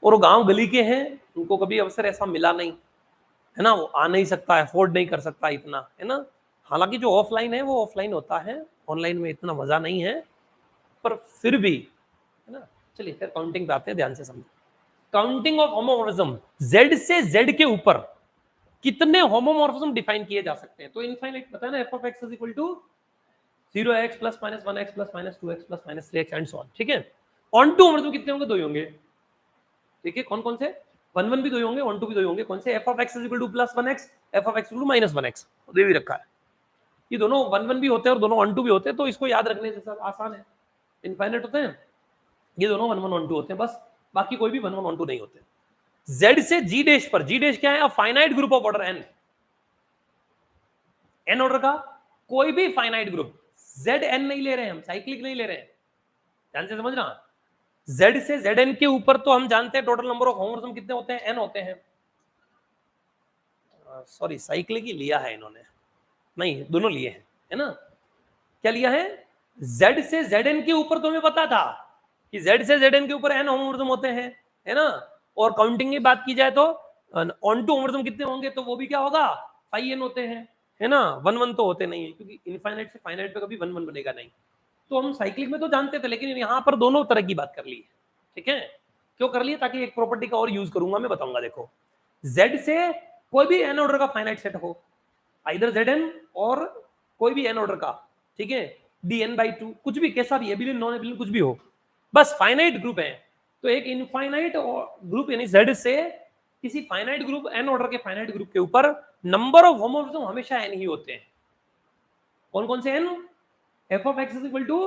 और वो गांव गली के हैं, उनको कभी अवसर ऐसा मिला नहीं, है ना, वो आ नहीं सकता, अफोर्ड नहीं कर सकता इतना, है ना। हालांकि जो ऑफलाइन है वो ऑफलाइन होता है, ऑनलाइन में इतना मजा नहीं है, पर फिर भी, है ना। चलिए फिर काउंटिंग पे आते हैं, ध्यान से समझो। काउंटिंग ऑफ होमोमॉर्फिज्म, जेड से जेड के ऊपर कितने होमोमॉर्फिज्म डिफाइन किए जा सकते हैं। तो इनफाइनाइट पता है ना, f of x is equal to 0x plus minus 1x plus minus 2x plus minus 3x and so on, ठीक है। ऑन टू होमोमॉर्फिज्म कितने होंगे, 2 ही होंगे, ठीक है। कौन कौन से, 1 1 भी 2 ही होंगे, 1 2 भी 2 ही होंगे। कौन से, f of x is equal to plus 1x, f of x equal to minus 1x, दे भी रखा है। ये दोनों 1 1 भी होते हैं और दोनों 1 2 भी होते हैं, तो इसको याद रखने से सब आसान है। इनफाइनाइट होते हैं ये दोनों, 1 1 1 2 होते हैं बस, बाकी कोई भी 1 1 1 2 नहीं होते। Z से G डैश पर, G डैश क्या है, finite group of order n, n order का कोई भी फाइनाइट ग्रुप। Zn नहीं ले रहे हैं हम, साइक्लिक नहीं ले रहे हैं, ध्यान से समझना। Z से Zn के ऊपर तो हम जानते हैं टोटल नंबर ऑफ होमोमॉर्फिज्म कितने होते हैं, n होते हैं। सॉरी, साइक्लिक ही लिया है इन्होंने, नहीं दोनों लिए हैं, है ना। क्या लिया है, Z से Zn के ऊपर तो हमें पता था कि Z से Zn के ऊपर n होमोमॉर्फिज्म होते हैं, है ना। और काउंटिंग की बात की जाए तो ऑन टू होमोमॉर्फिज्म कितने होंगे, तो वो भी क्या होगा, 5n होते हैं, है ना। 1 1 तो होते नहीं है, क्योंकि इनफाइनाइट से फाइनाइट पे कभी 1 1 बनेगा नहीं। तो हम साइक्लिक में तो जानते थे, लेकिन यहाँ पर दोनों तरह की बात कर ली है, ठीक है। क्यों कर लिए, ताकि एक प्रॉपर्टी का और यूज करूंगा मैं, बताऊंगा। देखो, Z से कोई भी n ऑर्डर का फाइनाइट सेट हो, आइदर Zn और कोई भी n ऑर्डर का, ठीक है, dn/2, कुछ भी, कैसा भी, एबिलियन नॉन एबिलियन कुछ भी हो, बस फाइनाइट ग्रुप है। तो एक इनफाइनाइट ग्रुप यानी Z से किसी फाइनाइट ग्रुप, n ऑर्डर के फाइनाइट ग्रुप के ऊपर नंबर ऑफ होमोमॉर्फिज्म हमेशा n ही होते हैं। कौन कौन से n, f of x is equal to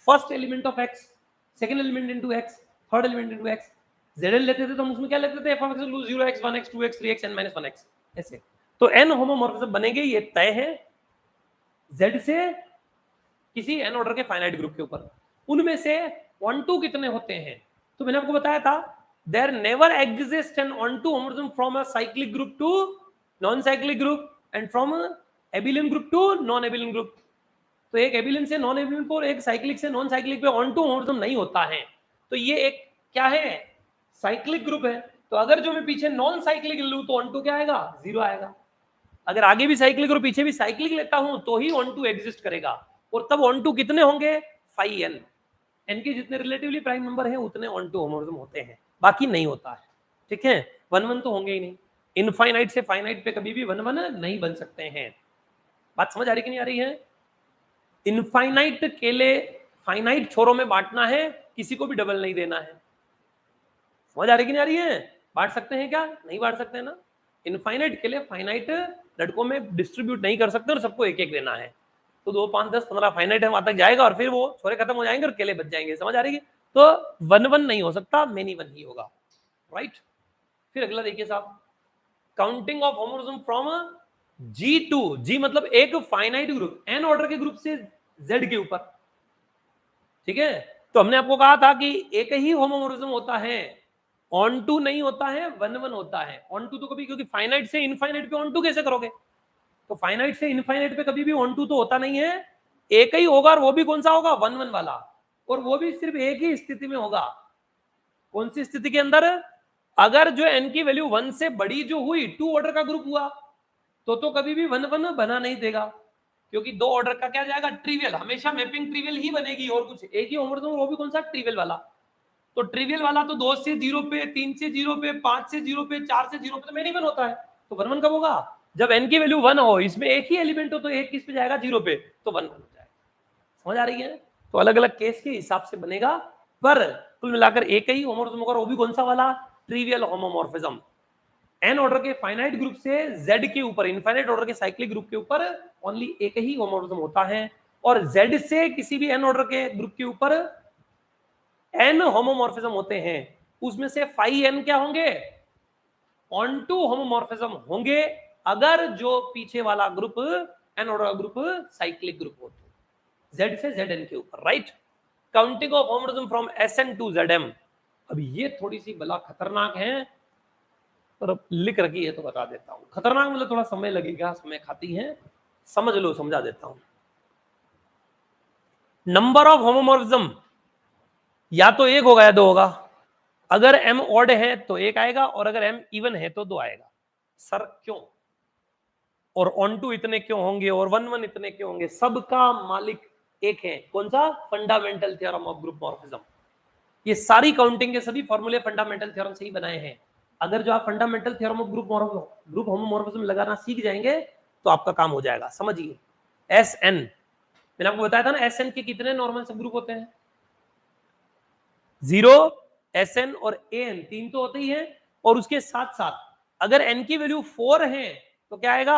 first element of x, second element into x, third element into x। Zn लेते थे तो हम उसमें क्या लेते थे, f of x is equal to 0x 1x 2x 3x n minus 1x, ऐसे। तो n होमोमॉर्फिज्म बनेंगे, ये तय है, Z से किसी n ऑर्डर के फाइनाइट ग्रुप के ऊपर। उनमें से 1 2 कितने होते हैं, तो मैंने आपको बताया था, there never exists an on2 homomorphism from a cyclic group to non-cyclic group and from a abelian group to non-abelian group। तो एक एबिलियन से नॉन एबिलियन पर, एक साइक्लिक से नॉन साइक्लिक पे ऑन टू होमोमॉर्फिज्म नहीं होता है। तो ये एक क्या है, साइक्लिक ग्रुप है। तो अगर जो मैं पीछे नॉन साइक्लिक लूं तो ऑन टू क्या आएगा, 0 आएगा। अगर आगे भी साइक्लिक और पीछे भी साइक्लिक लेता हूं तो ही ऑन टू एग्जिस्ट करेगा। और तब ऑन टू कितने होंगे, 5n, n के जितने रिलेटिवली प्राइम नंबर है उतने ऑन टू होमोमॉर्फिज्म होते हैं, बाकी नहीं होता है, ठीक है। 1 1 तो होंगे ही नहीं, इनफाइनाइट से फाइनाइट पे कभी भी 1 1 नहीं बन सकते हैं। बात समझ आ रही कि नहीं आ रही है। इनफाइनाइट केले फाइनाइट छोरों में बांटना है, किसी को भी डबल नहीं देना है। समझ आ रही कि नहीं आ रही है, बांट सकते हैं क्या, नहीं बांट सकते हैं ना। इनफाइनाइट केले फाइनाइट लड़कों में डिस्ट्रीब्यूट नहीं कर सकते और सबको एक एक देना है। तो 2 5 10 15 फाइनाइट है, वहां तक जाएगा और फिर वो छोरे खत्म हो जाएंगे और केले बच जाएंगे। समझ आ रही है। तो 1 1 नहीं हो सकता, मेनी 1 ही होगा, राइट। फिर अगला देखिए साहब, counting of homomorphism from G2, G मतलब एक फाइनाइट ग्रुप n ऑर्डर के ग्रुप से Z के ऊपर, ठीक है। तो हमने आपको कहा था कि एक ही होमोमॉर्फिज्म होता है, ऑन टू नहीं होता है, 1 1 होता है। ऑन टू तो कभी, क्योंकि फाइनाइट से इनफाइनाइट पे ऑन टू कैसे करोगे, तो फाइनाइट से इनफाइनाइट पे कभी भी ऑन टू तो होता नहीं है, एक ही होगा, और वो भी कौन सा होगा, 1 1 वाला, और वो भी सिर्फ एक ही स्थिति में होगा। कौन सी स्थिति के अंदर, अगर जो n की वैल्यू 1 से बड़ी जो हुई, 2 ऑर्डर का ग्रुप हुआ, तो कभी भी 1 1 बना नहीं देगा, क्योंकि 2 ऑर्डर का क्या जाएगा, ट्रिवियल, हमेशा मैपिंग ट्रिवियल ही बनेगी, और कुछ एक ही होमोमॉर्फिज्म, वो भी कौन सा, ट्रिवियल वाला। तो ट्रिवियल वाला तो 2 से 0 पे, 3 से 0 पे, 5 से 0 पे, 4 से 0 पे तो मेन ही 1 होता है। तो 1 1 कब होगा, जब n की वैल्यू 1 हो, इसमें एक ही एलिमेंट हो, तो एक किस पे जाएगा, 0 पे, तो 1 1 हो जाएगा। समझ आ रही है। तो अलग अलग केस के हिसाब से बनेगा, पर कुल मिलाकर एक ही होमोमॉर्फिज्म होगा, वो भी कौन सा वाला, ट्रिवियल होमोमॉर्फिज्म। n ऑर्डर के फाइनाइट ग्रुप से z के ऊपर, इनफाइनाइट ऑर्डर के साइक्लिक ग्रुप के ऊपर ओनली एक ही होमोमॉर्फिज्म होता है, और z से किसी भी n ऑर्डर के ग्रुप के ऊपर n होमोमॉर्फिज्म होते हैं उसमें से phi n क्या होंगे, ऑनटू होमोमॉर्फिज्म होंगे अगर जो पीछे वाला group n order group cyclic group हो तो z से zn के ऊपर, right. Counting of homomorphism from sn to zm। अब ये थोड़ी सी बला खतरनाक है, पर लिख रखी है तो बता देता हूं। खतरनाक मतलब थोड़ा समय लगेगा, समय खाती है, समझ लो, समझा देता हूं। नंबर ऑफ होमोमॉर्फिज्म या तो एक होगा या दो होगा। अगर m ऑड है तो एक आएगा और अगर m इवन है तो दो आएगा। सर क्यों, और ऑन टू इतने क्यों होंगे और वन वन इतने क्यों होंगे? सबका मालिक एक है, कौन सा? Fundamental theorem of group morphism. ये सारी काउंटिंग के सभी फॉर्मूले फंडामेंटल थ्योरम से ही बनाए हैं। अगर जो आप fundamental theorem of group homomorphism लगाना सीख जाएंगे तो आपका काम हो जाएगा। समझिए, एस एन, मैंने आपको बताया था ना एस एन के कितने नॉर्मल सब ग्रुप होते हैं? 0, एस एन और ए एन, तीन तो होते ही है। और उसके साथ साथ अगर एन की वैल्यू 4 है तो क्या आएगा?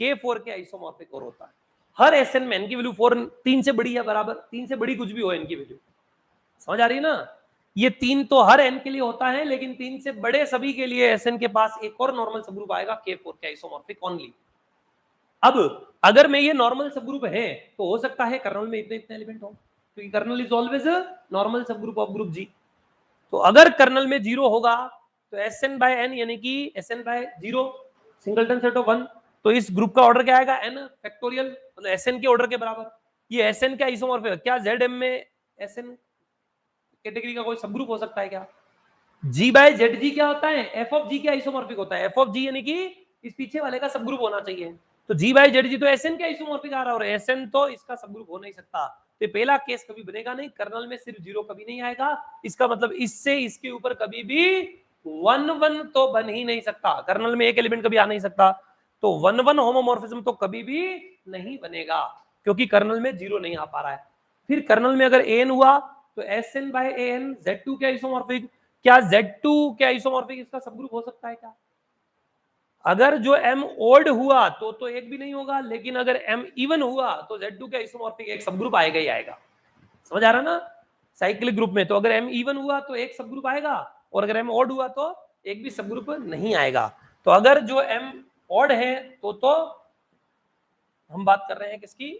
K4 के आइसोमॉर्फिक और होता है। हर एस एन में एन की वैल्यू 4 3 से बड़ी या बराबर, 3 से बड़ी कुछ भी हो एन की वैल्यू, समझ आ रही है ना? ये 3 तो हर एन के लिए होता है, लेकिन 3 से बड़े सभी के लिए एस एन के पास एक और नॉर्मल सबग्रुप आएगा K4 के आइसोमॉर्फिक ओनली। अब अगर मैं ये नॉर्मल सबग्रुप है तो हो सकता है कर्नल में इतने इतने एलिमेंट हो, क्योंकि kernel is always normal subgroup of group G. तो अगर कर्नल में 0 होगा तो एस एन बाय एन यानी कि S n by 0 singleton set of 1, तो इस ग्रुप का ऑर्डर क्या आएगा? n फैक्टोरियल, मतलब एस एन के ऑर्डर के बराबर। ये एस एन का आइसोमॉर्फिक, क्या जेड एम में एस एन कैटेगरी का कोई सबग्रुप हो सकता है क्या? जी बाय जेड जी क्या होता है? एफ ऑफ जी के आइसोमॉर्फिक होता है। एफ ऑफ जी यानी कि इस पीछे वाले का सबग्रुप होना चाहिए। तो जी बाय जेड जी तो एस एन के आइसोमॉर्फिक आ रहा है और एस एन तो इसका सबग्रुप हो नहीं सकता। तो पहला केस कभी बनेगा नहीं, कर्नल में सिर्फ 0 कभी नहीं आएगा। इसका मतलब इससे इसके ऊपर कभी भी 1 1 तो बन ही नहीं सकता, कर्नल में एक एलिमेंट कभी आ नहीं सकता। तो 1 1 होमोमॉर्फिज्म तो कभी भी नहीं बनेगा, क्योंकि कर्नल में 0 नहीं आ पा रहा है। फिर कर्नल में अगर एन हुआ तो S n bye A N Z2 के आइसोमॉर्फिक। क्या Z2 के आइसोमॉर्फिक इसका सबग्रुप हो सकता है क्या? अगर जो M ओड हुआ तो एक भी नहीं होगा, लेकिन अगर M इवन हुआ तो Z2 के आइसोमॉर्फिक एक सबग्रुप आएगा ही आएगा। समझ आ रहा ना? साइक्लिक ग्रुप में तो अगर M इवन हुआ तो एक सबग्रुप आएगा, और अगर M ओड हुआ तो एक भी सबग्रुप नहीं आएगा। तो अगर जो M ओड है तो हम बात कर रहे हैं किसकी?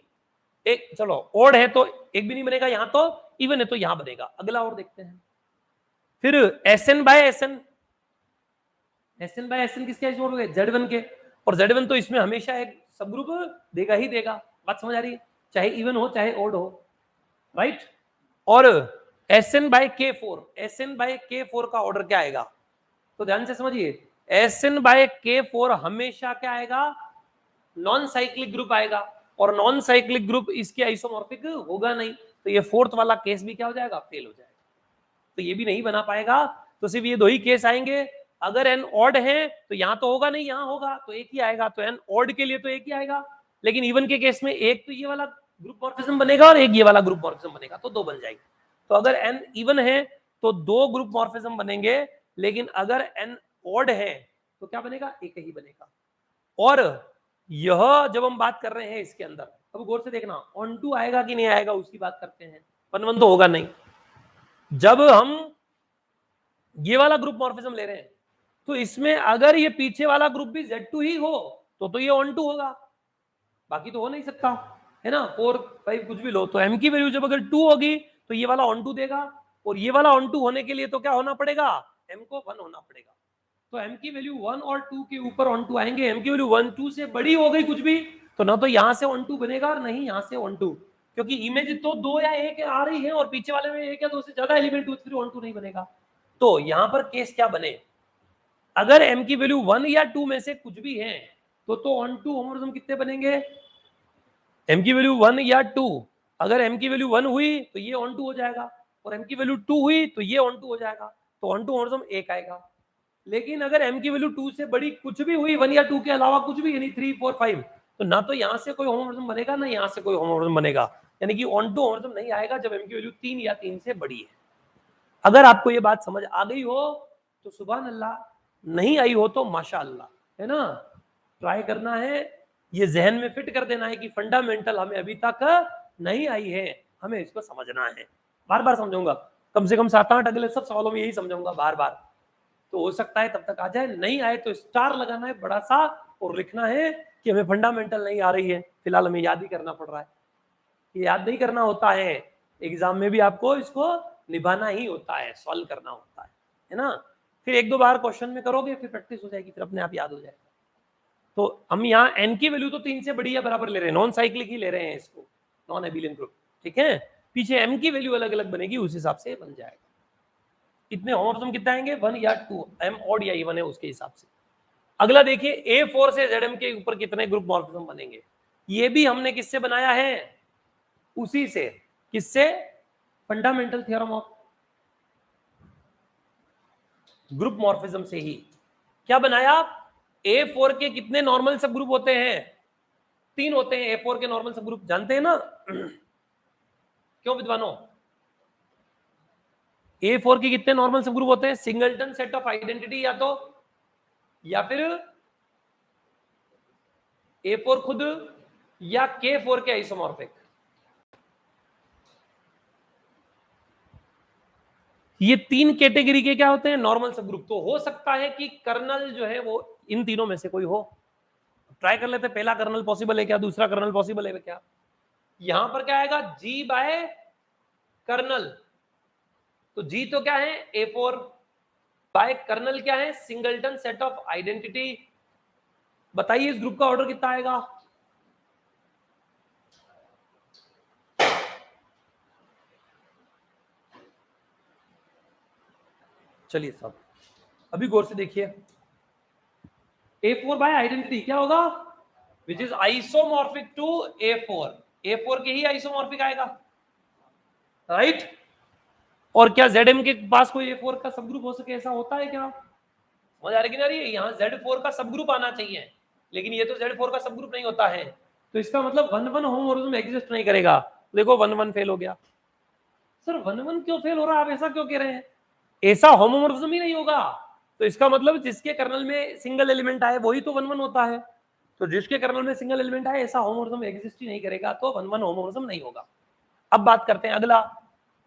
एक, चलो ओड है तो एक भी नहीं बनेगा, यहां तो इवन है तो यहां बनेगा। अगला और देखते हैं। फिर Sn by Sn, Sn by Sn किसके आइसोमॉर्फिक है? Z1 के, और Z1 तो इसमें हमेशा एक सबग्रुप देगा ही देगा। बात समझ आ रही है? चाहे इवन हो चाहे ओड हो, राइट। और SN bye K4, SN bye K4 का ऑर्डर क्या आएगा? तो ध्यान से समझिए, एसएन बाय K4 हमेशा क्या आएगा? नॉन साइक्लिक ग्रुप आएगा, और नॉन साइक्लिक ग्रुप इसके आइसोमॉर्फिक होगा नहीं, तो ये फोर्थ वाला केस भी क्या हो जाएगा? फेल हो जाएगा। तो ये भी नहीं बना पाएगा। तो सिर्फ ये दो ही केस आएंगे। अगर एन ऑड है तो यहां तो होगा नहीं, यहां होगा तो एक ही आएगा, तो एन ऑड के लिए तो एक ही आएगा। लेकिन इवन के केस में एक तो ये वाला ग्रुप मॉर्फिज्म बनेगा और एक ये वाला ग्रुप मॉर्फिज्म बनेगा, तो दो बन जाएगी। तो अगर एन इवन है तो दो ग्रुप मॉर्फिज्म बनेंगे, लेकिन अगर एन ऑड है तो क्या बनेगा? एक ही बनेगा। और यह जब हम बात कर रहे हैं इसके अंदर, अब गौर से देखना, ऑन टू आएगा कि नहीं आएगा उसकी बात करते हैं। वन वन तो होगा नहीं। जब हम ये वाला ग्रुप मॉर्फिज्म ले रहे हैं तो इसमें अगर ये पीछे वाला ग्रुप भी Z2 ही हो तो ये ऑन टू होगा, बाकी तो हो नहीं सकता, है ना? 4 5 कुछ भी लो, तो M की वैल्यू जब अगर 2 होगी तो ये वाला ऑन टू देगा, और ये वाला ऑन टू होने के लिए तो क्या होना पड़ेगा? M को 1 होना पड़ेगा। तो M की वैल्यू 1 और 2 के ऊपर ऑन टू आएंगे। M की वैल्यू 1 2 से बड़ी हो गई कुछ भी तो ना तो यहां से ऑन टू बनेगा और नहीं यहां से ऑन टू, क्योंकि इमेज तो 2 या 1 आ रही है और पीछे वाले में 1 या 2 से ज्यादा एलिमेंट हो, फिर ऑन टू नहीं बनेगा। तो यहां पर केस क्या बने? अगर M की वैल्यू 1 या 2 में से कुछ भी है तो ऑन टू होमोमॉर्फिज्म कितने बनेंगे? M की वैल्यू 1 या 2, अगर M की वैल्यू 1 हुई तो ये ऑन टू हो जाएगा, और M की वैल्यू 2 हुई तो ये ऑन टू हो जाएगा, तो ऑन टू होमोमॉर्फिज्म एक आएगा। लेकिन अगर M की वैल्यू 2 से बड़ी कुछ भी हुई, 1 या 2 के अलावा कुछ भी, यानी 3 4 5, तो ना तो यहां से कोई होमोमॉर्फिज्म बनेगा ना यहां से कोई होमोमॉर्फिज्म बनेगा, यानी कि ऑन टू होमोमॉर्फिज्म नहीं आएगा जब M की वैल्यू 3 या 3 से बड़ी है। अगर आपको ये बात समझ आ गई हो तो सुभान अल्लाह, नहीं आई हो तो माशाअल्लाह, है ना? ट्राई करना है, ये जहन में फिट कर देना है कि फंडामेंटल हमें अभी तक नहीं आई है, हमें इसको समझना है। बार बार समझाऊंगा, कम से कम 7-8 अगले सब सवालों में यही समझाऊंगा बार बार, तो हो सकता है तब तक आ जाए, नहीं आए तो स्टार लगाना है बड़ा सा और लिखना है कि हमें फंडामेंटल नहीं आ रही है, फिलहाल हमें याद ही करना पड़ रहा है। ये याद नहीं करना होता है, एग्जाम में भी आपको इसको निभाना ही होता है, सॉल्व करना होता है ना। फिर 1-2 बार क्वेश्चन में करोगे फिर प्रैक्टिस हो जाएगी, फिर अपने आप याद हो जाएगा। तो हम यहाँ एन की वैल्यू तो 3 से बड़ी या बराबर ले रहे हैं, नॉन साइक्लिक ही ले रहे हैं इसको, नॉन एबिलियन ग्रुप, ठीक है। पीछे एम की वैल्यू अलग अलग बनेगी, उस हिसाब से बन जाएगा। इतने होमोमॉर्फिज्म कितना आएंगे, 1 या 2, एम ऑड या इवन है उसके हिसाब से। अगला देखिए A4 से ZM के ऊपर कितने ग्रुप मॉर्फिज्म बनेंगे, ये भी हमने किससे बनाया है, उसी से, किससे, fundamental theorem of group morphism से ही। क्या बनाया, A4 के कितने नॉर्मल सब ग्रुप होते हैं, 3 होते हैं A4 के नॉर्मल सब ग्रुप, जानते हैं ना क्यों विद्वानों, A4 के कितने नॉर्मल सब ग्रुप होते हैं, सिंगलटन सेट ऑफ आइडेंटिटी या फिर A4 खुद या K4 के आइसोमॉर्फिक। ये 3 कैटेगरी के क्या होते हैं, नॉर्मल सब ग्रुप। तो हो सकता है कि कर्नल जो है वो इन तीनों में से कोई हो, ट्राई कर लेते, पहला कर्नल पॉसिबल है क्या, दूसरा कर्नल पॉसिबल है क्या। यहां पर क्या आएगा, G बाय कर्नल, तो G तो क्या है A4 बाय कर्नल क्या है, सिंगलटन सेट ऑफ आइडेंटिटी। बताइए इस ग्रुप का ऑर्डर कितना आएगा, चलिए साहब अभी गौर से देखिए, A4 बाय आइडेंटिटी क्या होगा, which is isomorphic to A4, A4 के ही आइसोमॉर्फिक आएगा, राइट। और क्या ZM के पास कोई A4 का सब ग्रुप हो सके, ऐसा होता है क्या, समझ आ रही ना, यहाँ Z4 का सब ग्रुप आना चाहिए, लेकिन ये तो Z4 का सब ग्रुप नहीं होता है, तो इसका मतलब 1-1 होमोमॉर्फिज्म एग्जिस्ट नहीं करेगा। देखो 1-1 फेल हो गया, सर 1-1 क्यों फेल हो रहा है, आप ऐसा क्यों कह रहे हैं, ऐसा होमोमॉर्फिज्म ही नहीं होगा, तो इसका मतलब जिसके कर्नल में सिंगल एलिमेंट आए वही तो 1-1 होता है, तो जिसके कर्नल में सिंगल एलिमेंट आए ऐसा होमोमॉर्फिज्म एग्जिस्ट ही नहीं करेगा, तो 1-1 होमोमॉर्फिज्म नहीं होगा। अब बात करते हैं अगला,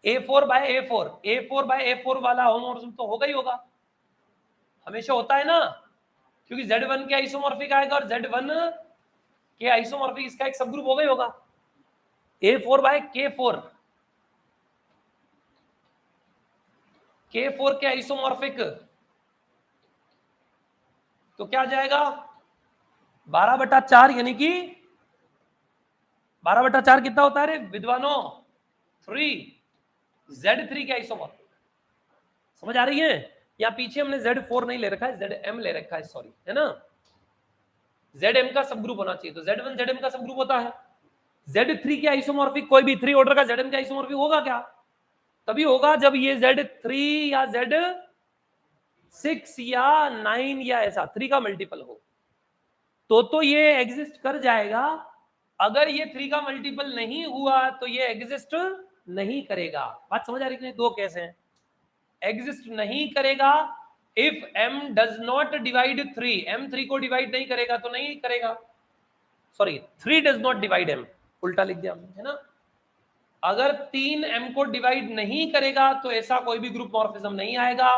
A4 bye A4, A4 bye A4 वाला होमोमॉर्फिज्म तो होगा ही होगा, हमेशा होता है ना, क्योंकि Z1 के आइसोमॉर्फिक आएगा और Z1 के आइसोमॉर्फिक इसका एक सब ग्रुप होगा ही होगा। A4 बाय K4, K4 के आइसोमॉर्फिक तो क्या आ जाएगा 12/4, यानी कि 12/4 कितना होता है रे विद्वानों, 3, Z3 के आइसोमॉर्फिक, समझ आ रही है। या पीछे हमने Z4 नहीं ले रखा है, ZM ले रखा है, सॉरी, है ना, ZM का सब ग्रुप होना चाहिए, तो Z1 ZM का सब ग्रुप होता है, Z3 के आइसोमॉर्फिक कोई भी 3 ऑर्डर का ZM के आइसोमॉर्फिक होगा क्या, तभी होगा जब ये Z3 या Z6 या 9 या ऐसा 3 का मल्टीपल हो, तो ये एग्जिस्ट कर जाएगा। अगर ये 3 का मल्टीपल नहीं हुआ तो ये एग्जिस्ट नहीं करेगा। बात समझ आ रही है? दो केस हैं, एग्जिस्ट नहीं करेगा if m does not divide 3, m 3 को डिवाइड नहीं करेगा तो नहीं करेगा, sorry 3 does not divide m, उल्टा लिख दिया हमने, है ना। अगर 3 m को डिवाइड नहीं करेगा तो ऐसा कोई भी ग्रुप मॉर्फिज्म नहीं आएगा,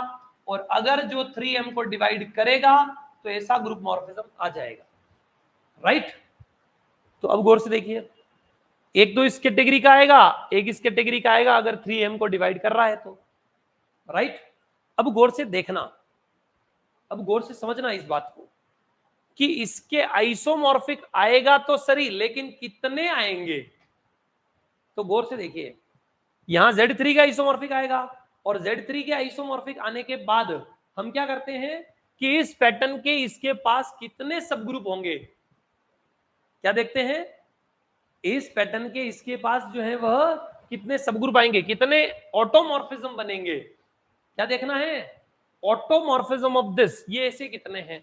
और अगर जो 3m को डिवाइड करेगा तो ऐसा ग्रुप मॉर्फिज्म आ जाएगा, राइट। तो अब गौर से देखिए, एक तो इस कैटेगरी का आएगा, एक इस कैटेगरी का आएगा, अगर 3m को डिवाइड कर रहा है तो, राइट। अब गौर से देखना, अब गौर से समझना इस बात को कि इसके आइसोमॉर्फिक आएगा तो सही, लेकिन कितने आएंगे, तो गौर से देखिए, यहां Z3 का आइसोमॉर्फिक आएगा, और Z3 के आइसोमॉर्फिक आने के बाद हम क्या करते हैं कि इस पैटर्न के इसके पास कितने सब ग्रुप होंगे, क्या देखते हैं, इस पैटर्न के इसके पास जो है वह कितने सब ग्रुप आएंगे, कितने ऑटोमॉर्फिज्म बनेंगे, क्या देखना है, ऑटोमॉर्फिज्म ऑफ दिस, ये ऐसे कितने हैं।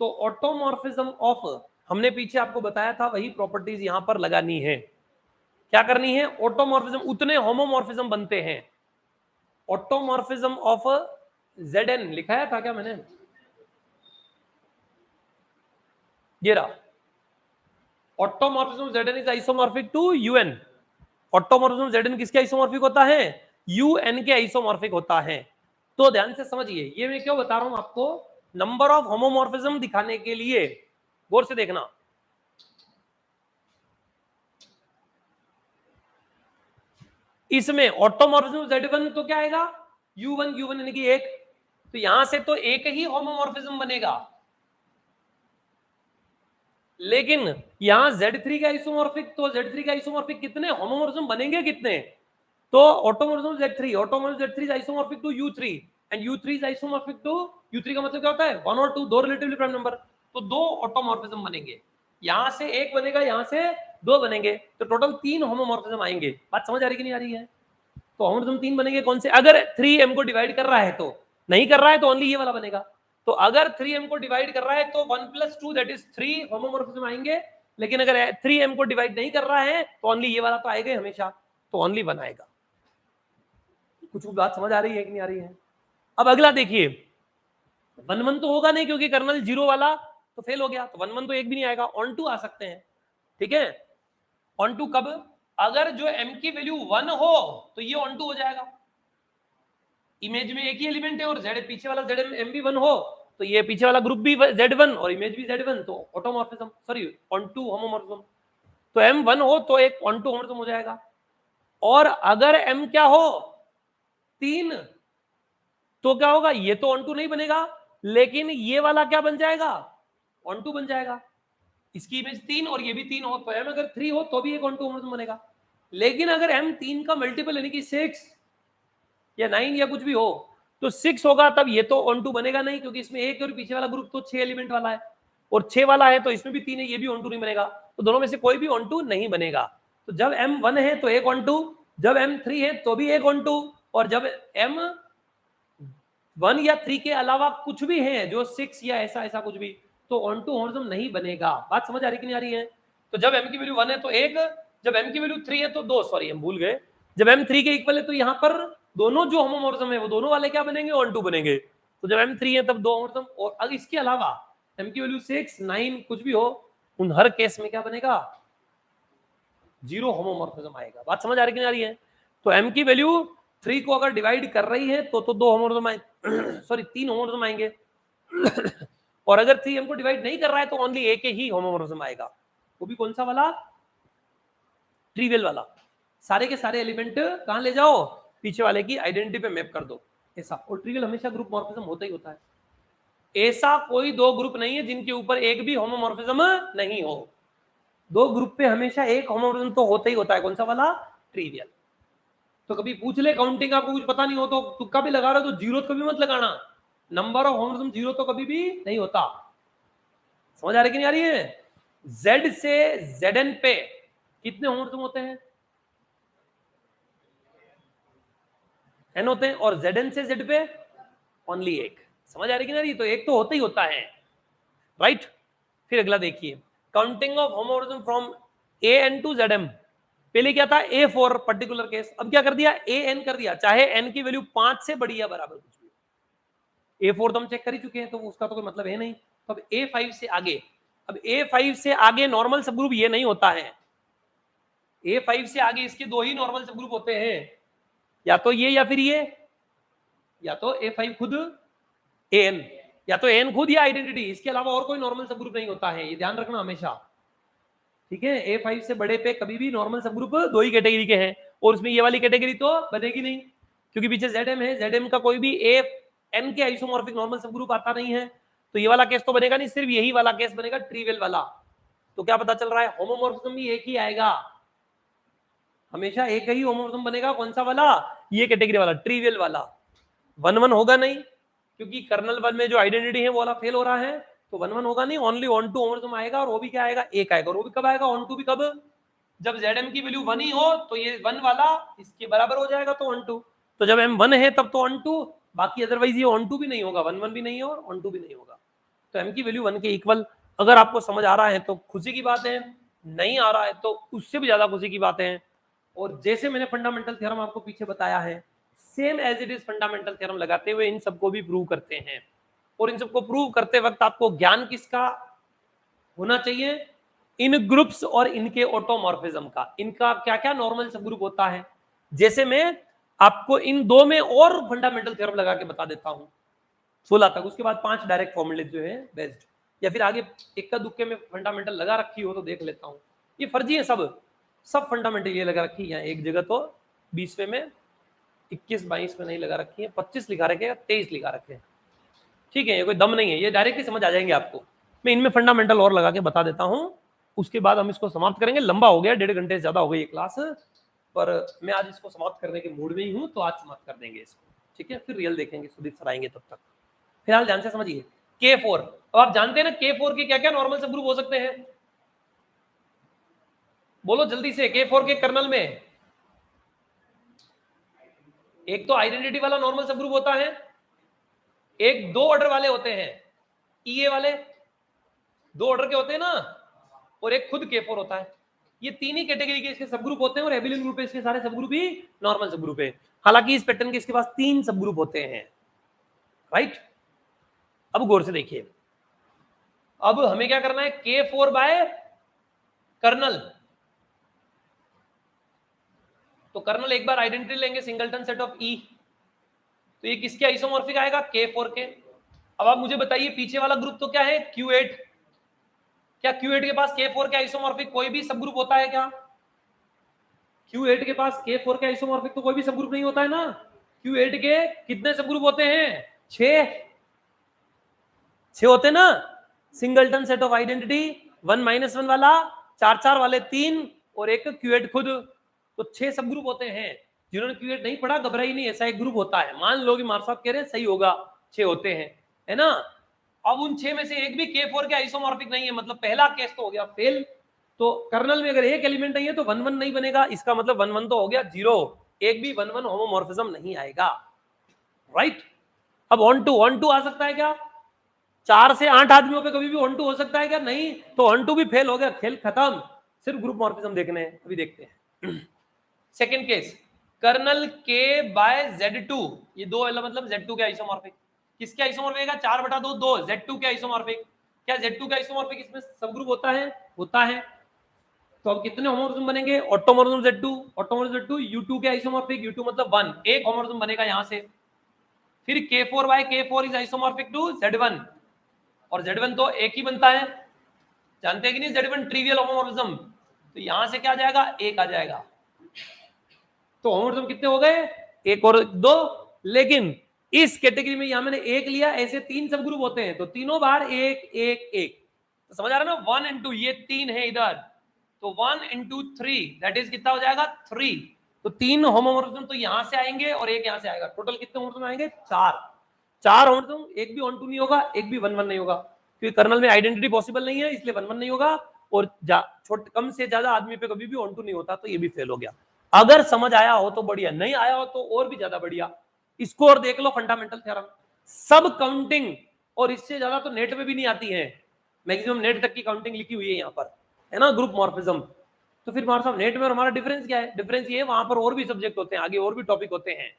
तो ऑटोमॉर्फिज्म ऑफ, हमने पीछे आपको बताया था वही प्रॉपर्टीज यहां पर लगानी है, क्या करनी है, ऑटोमॉर्फिज्म, उतने होमोमॉर्फिज्म बनते हैं। ऑटोमॉर्फिज्म ऑफ Zn लिखाया था क्या मैंने, ये रहा, automorphism Zn is isomorphic to Un। Automorphism Zn किसके आइसोमॉर्फिक होता है, UN के आइसोमॉर्फिक होता है। तो ध्यान से समझिए, ये मैं क्यों बता रहा हूं आपको, नंबर ऑफ होमोमॉर्फिज्म दिखाने के लिए। गौर से देखना, इसमें ऑटोमॉर्फिज्म Z1 तो क्या आएगा, U1 यानी कि एक, तो यहां से तो एक ही होमोमॉर्फिज्म बनेगा, लेकिन यहां Z3 का आइसोमॉर्फिक, तो Z3 का आइसोमॉर्फिक कितने होमोमॉर्फिज्म बनेंगे कितने, तो automorphism Z3, automorphism Z3 is isomorphic to U3 and U3 is isomorphic to, U3 का मतलब क्या होता है, 1 और 2, दो रिलेटिवली प्राइम नंबर, तो दो ऑटोमॉर्फिज्म बनेंगे, यहां से एक बनेगा, यहां से दो बनेंगे, तो टोटल 3 होमोमॉर्फिज्म आएंगे। बात समझ आ रही कि नहीं आ रही है, तो होमोमॉर्फिज्म 3 बनेंगे, कौन से, अगर 3m को डिवाइड कर रहा है, तो नहीं कर रहा है तो ओनली ये वाला बनेगा, तो अगर 3m को डिवाइड कर रहा है तो 1 + 2 दैट इज 3 होमोमॉर्फिज्म आएंगे, लेकिन अगर 3m को डिवाइड नहीं कर रहा है तो ओनली ये वाला तो आएगा हमेशा, तो ओनली 1 आएगा। कुछ बात समझ आ रही है कि नहीं आ रही है। अब अगला देखिए, 1 तो होगा नहीं क्योंकि कर्नल 0 वाला तो फेल हो गया, तो 1 तो एक भी नहीं आएगा, ऑन टू आ सकते हैं, ठीक है। ऑन टू कब, अगर जो m की वैल्यू 1 हो तो ये ऑन टू हो जाएगा, इमेज में एक ही एलिमेंट है और z पीछे वाला m भी 1 हो तो ये पीछे वाला ग्रुप भी Z1 और इमेज भी Z1, तो automorphism, sorry onto homomorphism, तो m 1 हो तो एक ऑन टू होमोमॉर्फिज्म हो जाएगा, और अगर m क्या हो 3, तो क्या होगा, ये तो ऑन टू नहीं बनेगा, लेकिन ये वाला क्या बन जाएगा, ऑन टू बन जाएगा, इसकी इमेज 3 और ये भी 3 हो, तो m अगर 3 हो तो भी एक ऑन टू होमोमॉर्फिज्म बनेगा, लेकिन अगर m 3 का मल्टीपल यानी कि 6 या 9 या कुछ भी हो तो 6 होगा, तब ये तो ऑन टू बनेगा नहीं, क्योंकि इसमें एक और पीछे वाला ग्रुप तो 6 एलिमेंट वाला है, और 6 वाला है तो इसमें भी 3 है, ये भी ऑन टू नहीं बनेगा, तो दोनों में से कोई भी ऑन टू नहीं बनेगा। तो जब m 1 है तो एक ऑन टू, जब m 3 है तो भी एक ऑन टू, और जब m 1 या 3 के अलावा कुछ भी है जो 6 या ऐसा ऐसा कुछ भी, तो ऑन टू होमोमॉर्फिज्म नहीं बनेगा। बात समझ आ रही कि नहीं आ रही है। तो जब m की वैल्यू 1 है तो एक, जब m की वैल्यू 3 है तो दो, सॉरी हम भूल गए, जब m 3 के इक्वल है तो यहाँ पर दोनों जो होमोमॉर्फिज्म है वो दोनों वाले क्या बनेंगे, ऑन टू बनेंगे, तो जब m 3 है तब दो होमोमॉर्फिज्म, और अगर इसके अलावा m की वैल्यू 6 9 कुछ भी हो, उन हर केस में क्या बनेगा, 0 होमोमॉर्फिज्म आएगा। बात समझ आ रही कि नहीं आ रही है। तो m की वैल्यू 3 को अगर डिवाइड कर रही है तो दो होमोमॉर्फिज्म आए सॉरी 3 होमोमॉर्फिज्म आएंगे और अगर 3m को डिवाइड नहीं कर रहा है तो ओनली एक ही होमोमॉर्फिज्म आएगा, वो भी कौन सा वाला, ट्रिवियल वाला, सारे के सारे एलिमेंट कहां ले जाओ, पीछे वाले की आइडेंटिटी पे मैप कर दो, ऐसा। और ट्रिवियल हमेशा ग्रुप मॉर्फिज्म होता ही होता है, ऐसा कोई दो ग्रुप नहीं है जिनके ऊपर एक भी होमोमॉर्फिज्म नहीं हो, दो ग्रुप पे हमेशा एक होमोमॉर्फिज्म तो होता ही होता है, कौन सा वाला, ट्रिवियल। तो कभी पूछ ले काउंटिंग आपको कुछ पता नहीं हो तो तुक्का भी लगा रहे हो तो जीरो कभी मत लगाना, नंबर ऑफ होमोमॉर्फिज्म जीरो तो कभी भी नहीं होता। समझ आ रही कि नहीं आ रही है। Z से Zn पे कितने होमोमॉर्फिज्म होते हैं, n होते हैं, और Zn से Z पे ओनली एक। समझ आ रही कि नहीं, तो एक तो होता ही होता है, राइट। फिर अगला देखिए, counting of homomorphism from An to Zm। पहले क्या था A फॉर पर्टिकुलर केस, अब क्या कर दिया An कर दिया, चाहे n की वैल्यू 5 से बड़ी या बराबर कुछ भी। A4 तो हम चेक कर ही चुके हैं तो उसका तो कोई मतलब है नहीं, तो अब A5 से आगे, अब A5 से आगे नॉर्मल सब ग्रुप ये नहीं होता है, A5 से आगे इसके दो ही नॉर्मल सब ग्रुप होते हैं, या तो ये या फिर ये, या तो A5 खुद An, या तो An खुद या आइडेंटिटी, इसके अलावा और कोई नॉर्मल सब ग्रुप नहीं होता है, ये ध्यान रखना हमेशा, ठीक है। A5 से बड़े पे कभी भी नॉर्मल सब ग्रुप दो ही कैटेगरी के हैं, और उसमें ये वाली कैटेगरी तो बनेगी नहीं, क्योंकि पीछे Zm है, Zm का कोई भी An के आइसोमॉर्फिक नॉर्मल सब ग्रुप आता नहीं है, तो ये वाला केस तो बनेगा नहीं, सिर्फ यही वाला केस बनेगा ट्रिवियल वाला। तो क्या पता चल रहा है, होमोमॉर्फिज्म भी एक ही आएगा, हमेशा एक ही होमोमॉर्फिज्म बनेगा, कौन सा वाला, ये कैटेगरी वाला ट्रिवियल वाला, 1 होगा नहीं, क्योंकि कर्नल 1 में जो आइडेंटिटी है वो वाला फेल हो रहा है, तो 1 होगा नहीं, ओनली ऑन टू होमोमॉर्फिज्म आएगा, और वो भी क्या आएगा, एक आएगा, और वो भी कब आएगा, ऑन टू भी कब, जब Zm की वैल्यू 1 ही हो तो ये 1 वाला इसके बराबर हो जाएगा, तो ऑन टू, तो जब m 1 है तब तो ऑन टू, बाकी अदरवाइज ये ऑन टू भी नहीं होगा, 1 भी नहीं है और ऑन टू भी नहीं होगा। तो m की वैल्यू 1 के इक्वल, अगर आपको समझ आ रहा है तो खुशी की बात है, नहीं आ रहा है तो उससे भी ज्यादा खुशी की बात है। और जैसे मैंने फंडामेंटल थ्योरम आपको पीछे बताया है, same as it is fundamental theorem लगाते हुए इन सबको भी प्रूव करते हैं, और इन सबको प्रूव करते वक्त आपको ज्ञान किसका होना चाहिए, इन ग्रुप्स और इनके ऑटोमॉर्फिज्म का, इनका क्या क्या नॉर्मल सब ग्रुप होता है। जैसे मैं आपको इन 2 में और फंडामेंटल थ्योरम लगा के बता देता हूं 16 तक, उसके बाद 5 डायरेक्ट फॉर्मूले जो है बेस्ड, या फिर आगे इक्का दुक्के में फंडामेंटल लगा रखी हो तो देख लेता हूं। ये फर्जी है, सब फंडामेंटल ये लगा रखी है एक जगह, तो 20वें में 21-22 में नहीं लगा रखी है, 25 लिखा रखे, 23 लिखा रखे, ठीक है। ये कोई दम नहीं है, ये डायरेक्ट ही समझ आ जाएंगे आपको। मैं इनमें फंडामेंटल और लगा के बता देता हूं, उसके बाद हम इसको समाप्त करेंगे। लंबा हो गया, 1.5 घंटे से ज्यादा हो गई ये क्लास, पर मैं आज इसको समाप्त करने के मूड में ही हूं, तो आज समाप्त कर देंगे इसको, ठीक है। फिर रियल देखेंगे, सुदीप सर आएंगे तब तक। फिलहाल ध्यान से समझिए K4। अब आप जानते हैं ना K4 के क्या क्या नॉर्मल सब ग्रुप हो सकते हैं, बोलो जल्दी से। K4 के कर्नल में एक तो आइडेंटिटी वाला नॉर्मल सब ग्रुप होता है, एक 2 ऑर्डर वाले होते हैं, EA वाले 2 ऑर्डर के होते हैं ना, और एक खुद K4 होता है। ये 3 ही कैटेगरी के इसके सब ग्रुप होते हैं, और एबिलियन ग्रुप है इसके सारे सब ग्रुप ही नॉर्मल सब ग्रुप है। हालांकि इस पैटर्न के इसके पास 3 सब ग्रुप होते हैं, राइट। अब गौर से देखिए, अब हमें क्या करना है, K4 बाय कर्नल। तो कर्नल एक बार आइडेंटिटी लेंगे, सिंगलटन सेट ऑफ E, तो ये किसके आइसोमॉर्फिक आएगा, K4 के। अब आप मुझे बताइए पीछे वाला ग्रुप तो क्या है, Q8। क्या Q8 के पास K4 के आइसोमॉर्फिक कोई भी सब ग्रुप होता है क्या? Q8 के पास K4 के आइसोमॉर्फिक तो कोई भी सब ग्रुप नहीं होता है ना। Q8 के कितने सब ग्रुप होते हैं, 6 होते ना। सिंगलटन सेट ऑफ आइडेंटिटी 1-1 वाला, 4-4 वाले 3, और एक Q8 खुद, तो 6 सब ग्रुप होते हैं। जिन्होंने Q8 नहीं पढ़ा घबराई नहीं, ऐसा एक ग्रुप होता है। मान लो कि मार साहब कह रहे हैं सही होगा, 6 होते हैं, है ना। अब उन 6 में से एक भी K4 के आइसोमॉर्फिक नहीं है, मतलब पहला केस तो हो गया फेल। तो कर्नल में अगर एक एलिमेंट नहीं है तो 1-1 नहीं बनेगा, इसका मतलब 1-1 तो हो गया 0, एक भी 1-1 होमोमॉर्फिज्म नहीं आएगा, राइट। अब 1-2 आ सकता है क्या, 4 से 8 आदमियों पे कभी भी 1-2 हो सकता है क्या, नहीं। तो 1-2 भी फेल हो गया, खेल खत्म। सिर्फ ग्रुप मॉर्फिज्म देखने हैं, अभी देखते हैं। Second case, kernel K by Z2, ये 2 मतलब Z2 के आइसोमॉर्फिक। किसके आइसोमॉर्फिक है, 4/2 2 Z2 के आइसोमॉर्फिक। क्या Z2 के आइसोमॉर्फिक इसमें सब ग्रुप होता है, होता है। तो अब कितने होमोमॉर्फिज्म बनेंगे, automorphism Z2, automorphism Z2, U2 के आइसोमॉर्फिक, U2 मतलब 1, एक होमोमॉर्फिज्म बनेगा यहां से। फिर K4 bye K4 is isomorphic to Z1, और Z1 तो एक ही बनता है, जानते हैं कि नहीं, Z1 ट्रिवियल होमोमॉर्फिज्म। तो यहां से क्या आ जाएगा, एक आ जाएगा। तो होमोमॉर्फिज्म कितने हो गए, 1 और 2। लेकिन इस कैटेगरी में यहां मैंने 1 लिया, ऐसे 3 सब ग्रुप होते हैं, तो तीनों बार 1 1 1, तो समझ आ रहा है ना। 1 into ये 3 है इधर, तो 1 into 3 दैट इज कितना हो जाएगा, 3। तो 3 होमोमॉर्फिज्म तो यहां से आएंगे और एक यहां से आएगा, टोटल कितने होमोमॉर्फिज्म आएंगे, 4 होमोमॉर्फिज्म। एक भी 1-2 नहीं होगा, एक भी 1-1 नहीं होगा, क्योंकि कर्नल में आइडेंटिटी पॉसिबल नहीं है, इसलिए 1-1 नहीं होगा। और कम से ज्यादा आदमी पे कभी भी 1-2 नहीं होता, तो ये भी फेल हो गया। अगर समझ आया हो तो बढ़िया, नहीं आया हो तो और भी ज्यादा बढ़िया। इसको और देख लो, फंडामेंटल थ्योरम, सब काउंटिंग, और इससे ज्यादा तो नेट में भी नहीं आती है, मैक्सिमम नेट तक की काउंटिंग लिखी हुई है यहाँ पर, है ना, ग्रुप मॉर्फिज्म। तो फिर हमारे साहब नेट में और हमारा डिफरेंस क्या है, डिफरेंस ये है वहां पर और भी सब्जेक्ट होते हैं, आगे और भी टॉपिक होते हैं,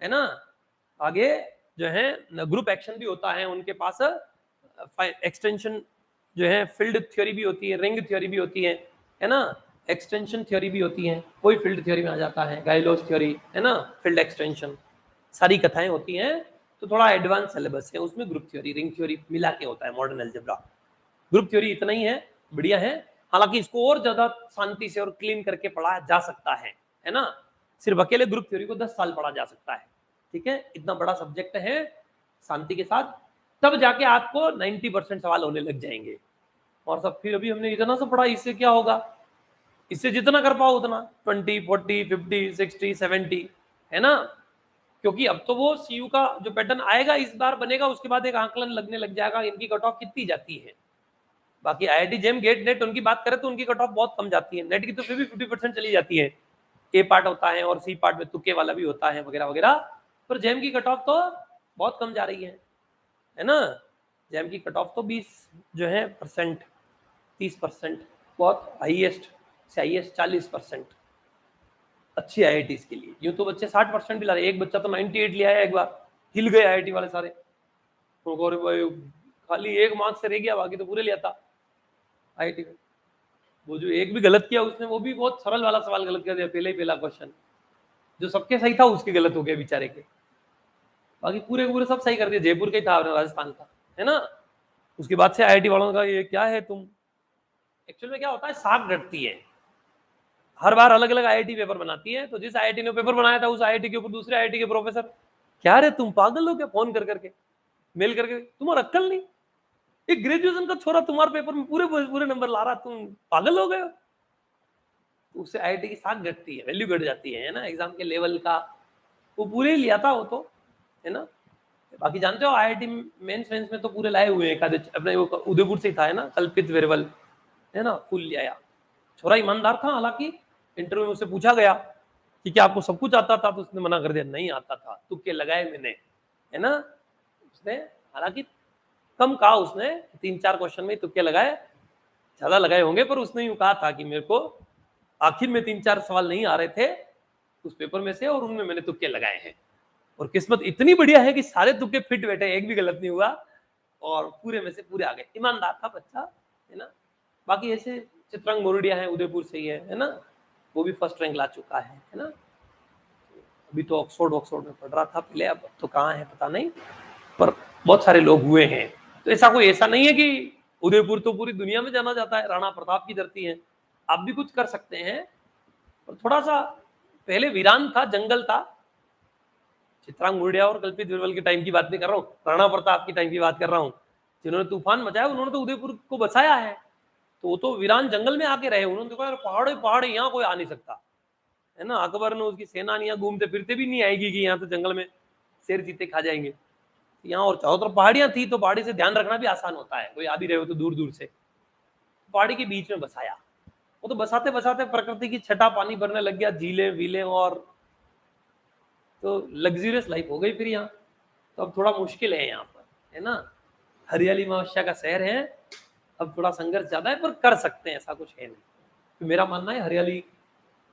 है ना। आगे जो है ग्रुप एक्शन भी होता है उनके पास, एक्सटेंशन जो है, फील्ड थ्योरी भी होती है, रिंग थ्योरी भी होती है ना, एक्सटेंशन थ्योरी भी होती है, कोई फील्ड थ्योरी में आ जाता है, गाइलोस थ्योरी, है ना, फील्ड एक्सटेंशन, सारी कथाएं होती हैं। तो थोड़ा एडवांस सिलेबस है उसमें, ग्रुप थ्योरी रिंग थ्योरी मिला के होता है मॉडर्न अलजेब्रा। ग्रुप थ्योरी इतना ही है, बढ़िया है। हालांकि इसको और ज्यादा शांति से और क्लीन करके पढ़ा जा सकता है ना। सिर्फ अकेले ग्रुप थ्योरी को 10 साल पढ़ा जा सकता है, ठीक है। इतना बड़ा सब्जेक्ट है, शांति के साथ, तब जाके आपको 90% सवाल होने लग जाएंगे। और सब फिर अभी हमने इतना सा पढ़ा, इससे क्या होगा, इससे जितना कर पाओ उतना, 20 40 50 60 70, है ना। क्योंकि अब तो वो सीयू का जो पैटर्न आएगा इस बार बनेगा, उसके बाद एक आंकलन लगने लग जाएगा इनकी कट ऑफ कितनी जाती है। बाकी आईआईटी जेम गेट नेट उनकी बात करें तो उनकी कट ऑफ बहुत कम जाती है, नेट की तो फिर भी 50% चली जाती है। ए पार्ट होता है और सी पार्ट में तुक्के वाला भी होता है वगैरह वगैरह, पर जेम की कट ऑफ तो बहुत कम जा रही है ना। जेम की कट ऑफ तो 20 जो है परसेंट, 30%, बहुत हाईएस्ट से हाईएस्ट 40%, अच्छी आईआईटी के लिए। यूं तो बच्चे 60% भी ला रहे, एक बच्चा तो 98 लिया है, एक बार हिल गए आईआईटी वाले सारे, खाली एक मार्क्स से रह गया, बाकी तो पूरे लिया था आईआईटी में। वो जो एक भी गलत किया उसने, वो भी बहुत सरल वाला सवाल गलत कर दिया, पहले ही पहला क्वेश्चन, जो सबके सही था उसके गलत हो गया बेचारे के, बाकी पूरे पूरे सब सही कर दिए। जयपुर का ही था राजस्थान का, है ना। उसके बाद से आईआईटी वालों का ये क्या है तुम, एक्चुअल में क्या होता है, साख रटती है, हर बार अलग अलग आईआईटी पेपर बनाती है। तो जिस आईआईटी ने पेपर बनाया था उस आईआईटी के ऊपर दूसरे आईआईटी के प्रोफेसर, क्या रे तुम पागल हो क्या, फोन कर करके मेल करके, तुम्हारा अक्ल नहीं, एक ग्रेजुएशन का छोरा तुम्हारे पेपर में पूरे पूरे नंबर ला रहा, तुम पागल हो गए हो। तो उससे आईआईटी की साख घटती है, वैल्यू घट जाती है ना, एग्जाम के लेवल का। वो पूरे ही लिया था वो तो, है ना। बाकी जानते हो आईआईटी मेंस में तो पूरे लाए हुए हैं, अपने उदयपुर से ही था, है ना, कल्पित वेरवल, है ना, फुल लिया। छोरा ईमानदार था, हालांकि इंटरव्यू में उससे पूछा गया कि क्या आपको सब कुछ आता था, तो उसने मना कर दिया, नहीं आता था, तुक्के लगाए मैंने, है ना। उसने हालांकि कम कहा, उसने 3-4 क्वेश्चन में तुक्के लगाए, ज्यादा लगाए होंगे, पर उसने यूं कहा था कि मेरे को आखिर में 3-4 सवाल नहीं आ रहे थे उस पेपर में से, और उनमें मैंने तुक्के लगाए हैं, और किस्मत इतनी बढ़िया है कि सारे तुक्के फिट बैठे, एक भी गलत नहीं हुआ, और पूरे में से पूरे आ गए। ईमानदार था बच्चा, है ना। बाकी ऐसे चित्रांग मोरडिया है, उदयपुर से ही है ना, वो भी फर्स्ट रैंक ला चुका है ना। अभी तो ऑक्सफोर्ड में पढ़ रहा था पहले, अब तो कहाँ है पता नहीं, पर बहुत सारे लोग हुए हैं। तो ऐसा नहीं है कि उदयपुर तो पूरी दुनिया में जाना जाता है, राणा प्रताप की धरती है, आप भी कुछ कर सकते हैं, पर थोड़ा सा पहले वीरान था, जंगल था। चित्रांग मुर्डिया और कल्पित बिरबल के टाइम की बात नहीं कर रहा हूँ, राणा प्रताप की टाइम की बात कर रहा हूँ, जिन्होंने तूफान मचाया, उन्होंने तो उदयपुर को बचाया है। तो वो तो वीरान जंगल में आके रहे, उन्होंने देखा पहाड़ यहाँ कोई आ नहीं सकता, है ना। अकबर ने उसकी सेनानियां घूमते फिरते भी नहीं आएगी कि यहाँ तो जंगल में शेर चीते खा जाएंगे, यहाँ और चारों तरफ पहाड़ियां थी, तो पहाड़ी से ध्यान रखना भी आसान होता है, कोई आ भी रहे हो तो दूर दूर से। पहाड़ी के बीच में बसाया, वो तो बसाते बसाते प्रकृति की छटा पानी भरने लग गया, झीलें वीलें, और तो लग्जरियस लाइफ हो गई फिर यहाँ। तो अब थोड़ा मुश्किल है यहाँ पर, है ना। हरियाली मवस्या का शहर है, अब थोड़ा संघर्ष ज्यादा है, पर कर सकते हैं, ऐसा कुछ है नहीं। तो मेरा मानना है हरियाली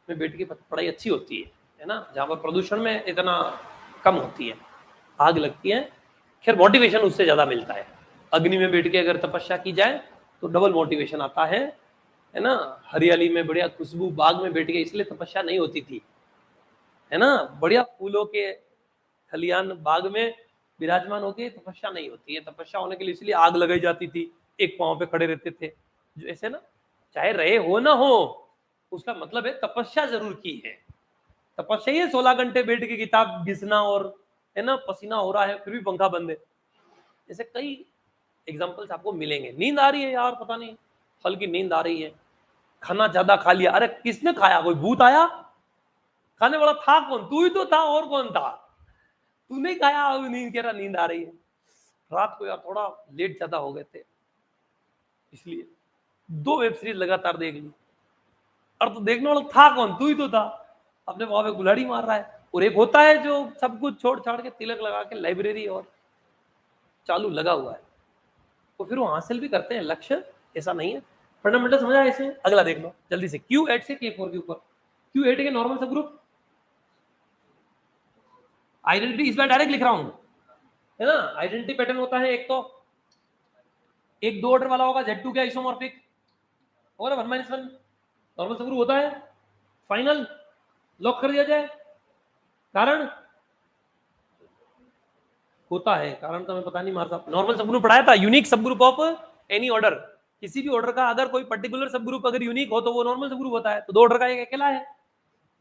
में बैठ के पढ़ाई अच्छी होती है ना, जहाँ पर प्रदूषण में इतना कम होती है, आग लगती है, खैर मोटिवेशन उससे ज्यादा मिलता है। अग्नि में बैठ के अगर तपस्या की जाए तो डबल मोटिवेशन आता है ना। हरियाली में बढ़िया खुशबू, बाग में बैठ के इसलिए तपस्या नहीं होती थी, है ना, बढ़िया फूलों के खलियान बाग में विराजमान होके तपस्या नहीं होती है। तपस्या होने के लिए इसलिए आग लगाई जाती थी, एक पांव पे खड़े रहते थे, जो ऐसे ना, चाहे रहे हो ना हो, उसका मतलब है तपस्या जरूर की है। तपस्या ही है 16 घंटे बैठ के किताब घिसना, और है ना, पसीना हो रहा है फिर भी पंखा बंद है। ऐसे कई एग्जाम्पल्स आपको मिलेंगे। नींद आ रही है यार, पता नहीं फल की नींद आ रही है, खाना ज्यादा खा लिया, अरे किसने खाया, कोई भूत आया, खाने वाला था कौन, तू ही तो था, और कौन था, तू नहीं खाया, नींद कह रहा नींद आ रही है। रात को यार थोड़ा लेट ज्यादा हो गए थे, इसलिए 2 वेब सीरीज लगातार देख ली, और तो देखने वाला था कौन, तू ही तो था, अपने वहां पे गुलाड़ी मार रहा है। और एक होता है जो सब कुछ छोड़ छाड़ के तिलक लगा के लाइब्रेरी और चालू लगा हुआ है, तो फिर वो हासिल भी करते हैं लक्ष्य, ऐसा नहीं है। फंडामेंटल समझा है इसमें, अगला देख लो जल्दी से, Q8 से K4 के ऊपर। Q8 के नॉर्मल सब ग्रुप आइडेंटिटी, इस बार डायरेक्ट लिख रहा हूं, है ना। आइडेंटिटी पैटर्न होता है एक, तो एक 2 ऑर्डर वाला होगा, Z2 के आइसोमॉर्फिक होगा ना, 1-1 नॉर्मल सब ग्रुप होता है। फाइनल लॉक कर दिया जाए, कारण होता है, कारण तो हमें पता नहीं, मार साहब नॉर्मल सब ग्रुप पढ़ाया था, यूनिक सब ग्रुप ऑफ एनी ऑर्डर, किसी भी ऑर्डर का अगर कोई पर्टिकुलर सब ग्रुप अगर यूनिक हो तो वो नॉर्मल सब ग्रुप होता है। तो 2 ऑर्डर का एक अकेला है।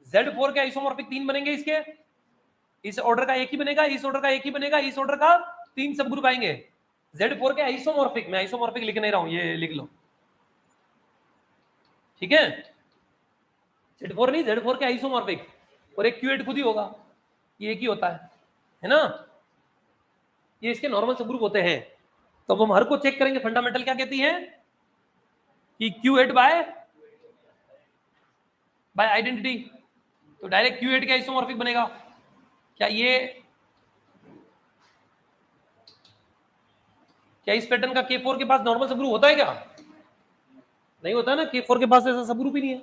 Z4 के आइसोमॉर्फिक 3 बनेंगे, इसके इस ऑर्डर का एक ही बनेगा, इस ऑर्डर का एक ही बनेगा, इस ऑर्डर का 3 सब ग्रुप आएंगे। Z4 के आइसोमॉर्फिक, मैं आइसोमॉर्फिक लिख नहीं रहा हूं, ये लिख लो, ठीक है। Z4 नहीं, Z4 के आइसोमॉर्फिक, और एक Q8 खुद ही होगा, ये एक ही होता है ना। ये इसके नॉर्मल सब ग्रुप होते हैं। तो अब हम हर को चेक करेंगे, फंडामेंटल क्या कहती है कि Q8 बाय आइडेंटिटी, तो डायरेक्ट Q8 का आइसोमॉर्फिक बनेगा। क्या इस पैटर्न का K4 के पास नॉर्मल सब ग्रुप होता है क्या, नहीं होता है ना, K4 के पास ऐसा सब ग्रुप ही नहीं है।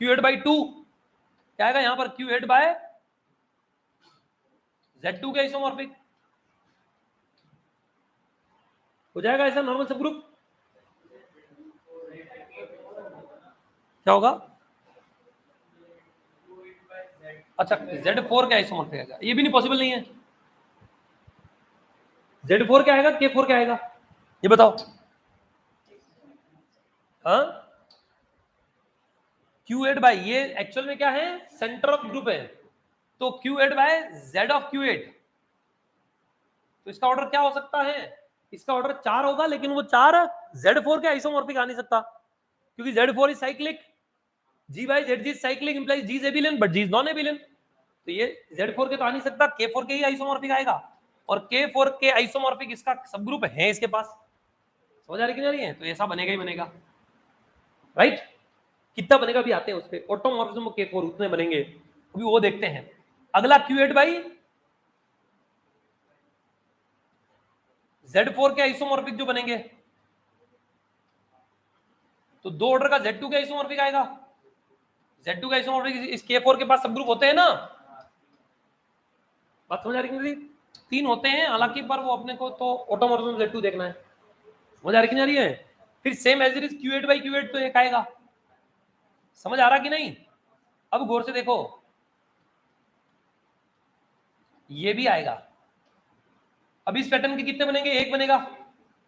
Q8/2 क्या आएगा यहां पर, Q8/Z2 के आइसोमॉर्फिक हो जाएगा ऐसा नॉर्मल सब ग्रुप। क्या होगा, अच्छा Z4 क्या आइसोमॉर्फिक आएगा? ये भी नहीं, पॉसिबल नहीं है। Z4 क्या आएगा, K4 क्या आएगा, ये बताओ। हाँ Q8 बाई, ये एक्चुअल में क्या है, सेंटर ऑफ ग्रुप है, तो Q8 bye Z of Q8, तो इसका ऑर्डर क्या हो सकता है, इसका ऑर्डर 4 होगा, लेकिन वो 4 Z4 के आइसोमॉर्फिक आ नहीं सकता, क्योंकि Z4 is cyclic, G by ZG is cyclic, implies G is एबिलियन but G is non एबिलियन, तो ये Z4 के तो आ नहीं सकता, K4 के ही आइसोमॉर्फिक आएगा, और K4 के आइसोमॉर्फिक इसका सब ग्रुप है इसके पास, समझ आ रही कि नहीं आ रही है, तो ऐसा बनेगा ही बनेगा, राइट। कितना बनेगा अभी आते हैं उस पे, ऑटोमॉर्फिज्म K4 उतने बनेंगे, अभी वो देखते हैं। अगला Q8 बाई Z4 के आइसोमॉर्फिक जो बनेंगे, तो दो ऑर्डर का Z2 के आइसोमॉर्फिक आएगा, Z2 का आइसोमॉर्फिक इस K4 के पास सब ग्रुप होते हैं ना, बात समझ आ रही है, 3 होते हैं हालांकि, पर वो अपने को तो ऑटोमॉर्फिज्म Z2 देखना है, समझ आ रही कि नहीं आ रही है। फिर same as it is Q8 by Q8 तो एक आएगा, समझ आ रहा कि नहीं। अब गौर से देखो, ये भी आएगा, अब इस पैटर्न के कितने बनेंगे, एक बनेगा,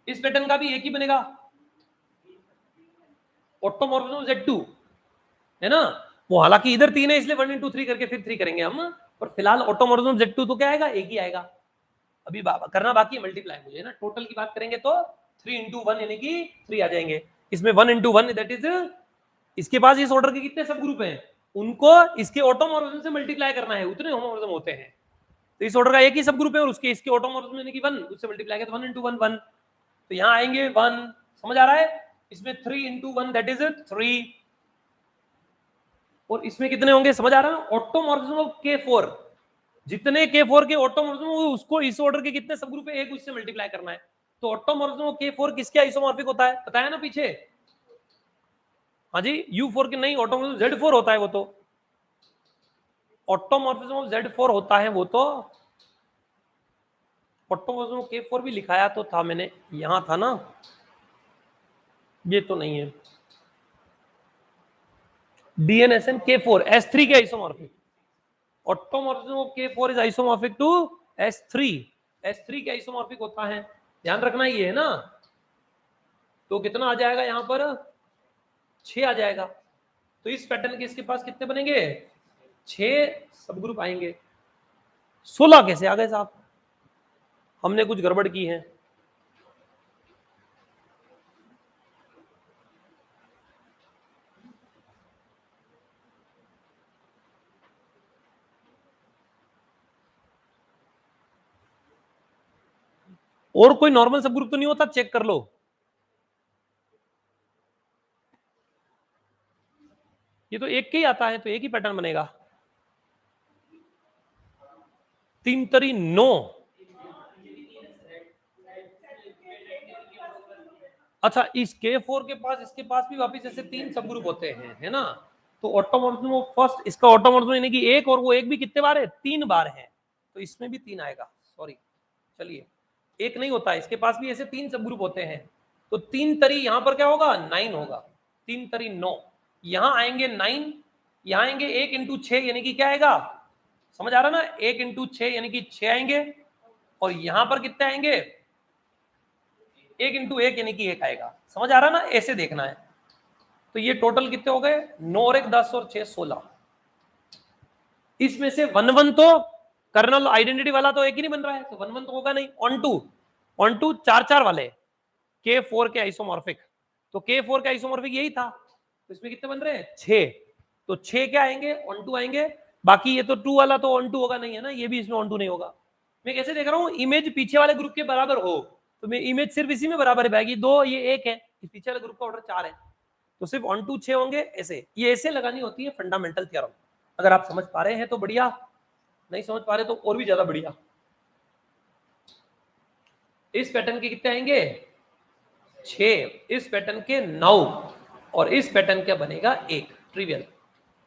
इस पैटर्न का भी एक ही बनेगा, ऑटोमॉर्फिज्म Z2 है ना, वो हालांकि इधर 3 है इसलिए 1 into 3 करके फिर 3 करेंगे हम, पर फिलहाल ऑटोमॉर्फिज्म Z2 तो क्या आएगा, एक ही आएगा, अभी करना बाकी है मल्टीप्लाई मुझे ना, टोटल की बात करेंगे तो 3 into 1 यानी कि 3 आ जाएंगे, इसमें 1 into 1 दैट इज, इसके पास इस ऑर्डर के कितने सब ग्रुप हैं, उनको इसके ऑटोमॉर्फिज्म से मल्टीप्लाई करना है, उतने होमोमॉर्फिज्म होते हैं, तो इस ऑर्डर का एक ही सब ग्रुप है और उसके इसके ऑटोमॉर्फिज्म यानी कि 1, उससे मल्टीप्लाई करें तो 1 into 1 1, तो यहां आएंगे 1, समझ आ रहा है, इसमें 3 into 1 दैट इज 3, और इसमें कितने होंगे, समझ आ रहा है, ऑटोमॉर्फिज्म ऑफ K4, जितने K4 के ऑटोमॉर्फिज्म उसको इस ऑर्डर के कितने सब ग्रुप है, एक उससे मल्टीप्लाई करना है, तो ऑटोमॉर्फिज्म ऑफ K4 किसके आइसोमॉर्फिक होता है, बताया ना पीछे, हाँ जी U4 के नहीं, ऑटोमॉर्फिज्म Z4 होता है वो तो, ऑटोमॉर्फिज्म ऑफ Z4 होता है वो तो, ऑटोमॉर्फिज्म ऑफ K4 भी लिखाया तो था मैंने, यहां था ना, ये तो नहीं है, DNSN K4 S3 के isomorphic, automorphism of K4 is isomorphic to S3, S3 के आइसोमॉर्फिक होता है, ध्यान रखना ये है ना, तो कितना आ जाएगा यहां पर, 6 आ जाएगा, तो इस पैटर्न के इसके पास कितने बनेंगे, 6 सब ग्रुप आएंगे, 16 कैसे आ गए साहब, हमने कुछ गड़बड़ की है, और कोई नॉर्मल सब ग्रुप तो नहीं होता, चेक कर लो, ये तो एक के ही आता है, तो एक ही पैटर्न बनेगा, 3 3 9, अच्छा इस K4 के पास इसके पास भी वापस ऐसे 3 सब ग्रुप होते हैं, है ना, तो ऑटोमॉर्फिज्म ऑफ फर्स्ट, इसका ऑटोमॉर्फिज्म यानी कि एक, और वो एक भी कितने बार है, 3 बार है, तो इसमें भी 3 आएगा, सॉरी चलिए, एक नहीं होता है, इसके पास भी ऐसे 3 सब ग्रुप होते हैं, तो 3 तरी यहां पर क्या होगा, 9 होगा, 3 तरी 9, यहां आएंगे 9, यहां आएंगे 1 into 6 यानी कि क्या आएगा, समझ आ रहा ना, 1 into 6 यानी कि 6 आएंगे, और यहां पर कितने आएंगे, 1 into 1 यानी कि 1 आएगा, समझ आ रहा ना, ऐसे देखना है, तो ये टोटल कितने हो गए, 9 और 1 10 और 6 16, इसमें से 1 1 तो कर्नल आइडेंटिटी वाला तो एक ही नहीं बन रहा है, तो 1 1 तो होगा नहीं, ऑन टू 4 4 वाले K4 के आइसोमॉर्फिक, तो K4 के आइसोमॉर्फिक यही था, तो इसमें कितने बन रहे हैं, 6, तो 6 क्या आएंगे, ऑन टू आएंगे, बाकी ये तो 2 वाला तो ऑन टू होगा नहीं है ना, ये भी इसमें ऑन टू नहीं होगा, मैं कैसे देख रहा हूँ, इमेज पीछे वाले ग्रुप के बराबर हो, तो मैं इमेज सिर्फ इसी में बराबर है, 2 ये 1 है, पीछे वाले ग्रुप का ऑर्डर 4 है, तो सिर्फ ऑन टू 6 होंगे, ऐसे ये ऐसे लगानी होती है फंडामेंटल थ्योरम, अगर आप समझ पा रहे हैं तो बढ़िया, नहीं समझ पा रहे तो और भी ज्यादा बढ़िया। इस पैटर्न के कितने आएंगे, 6, इस पैटर्न के 9, और इस पैटर्न का बनेगा 1, ट्रिवियल,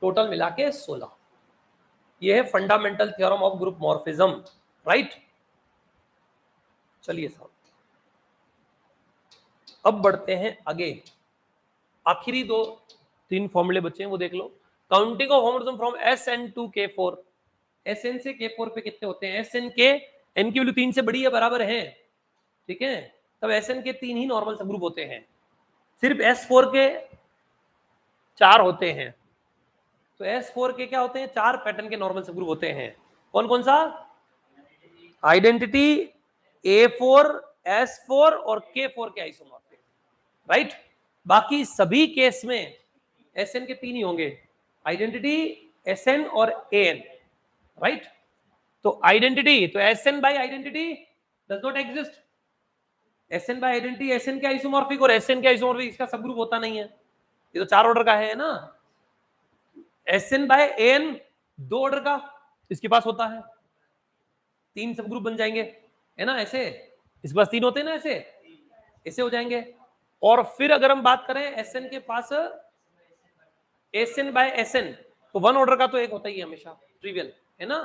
टोटल मिला के 16, ये है fundamental theorem of group morphism, right. चलिए साहब अब बढ़ते हैं आगे, आखिरी 2 3 फॉर्मूले बचे हैं वो देख लो, counting of homomorphism from SN to K4, Sn से K4 पे कितने होते हैं? Sn के n की वैल्यू 3 से बड़ी या बराबर है, ठीक है, तब Sn के 3 ही नॉर्मल सबग्रुप होते हैं। सिर्फ S4 के 4 होते हैं। तो S4 के क्या होते हैं? 4 पैटर्न के नॉर्मल सबग्रुप होते हैं। कौन कौन सा? आइडेंटिटी, A4, S4 और K4 के आइसोमॉर्फिक, राइट। बाकी सभी केस में Sn के 3 ही होंगे, आइडेंटिटी, Sn और An, राइट। तो आइडेंटिटी, तो Sn by identity does not exist. Sn by identity Sn के आइसोमॉर्फिक और Sn के आइसोमॉर्फिक इसका सबग्रुप होता नहीं है, ये तो 4 ऑर्डर का है ना। Sn बाय An 2 ऑर्डर का इसके पास होता है, 3 सबग्रुप बन जाएंगे, है ना, ऐसे इसके पास 3 होते हैं ना, ऐसे हो जाएंगे। और फिर अगर हम बात करें Sn के पास Sn बाय Sn, तो 1 ऑर्डर का तो एक होता ही है हमेशा, ट्रिवियल, है ना,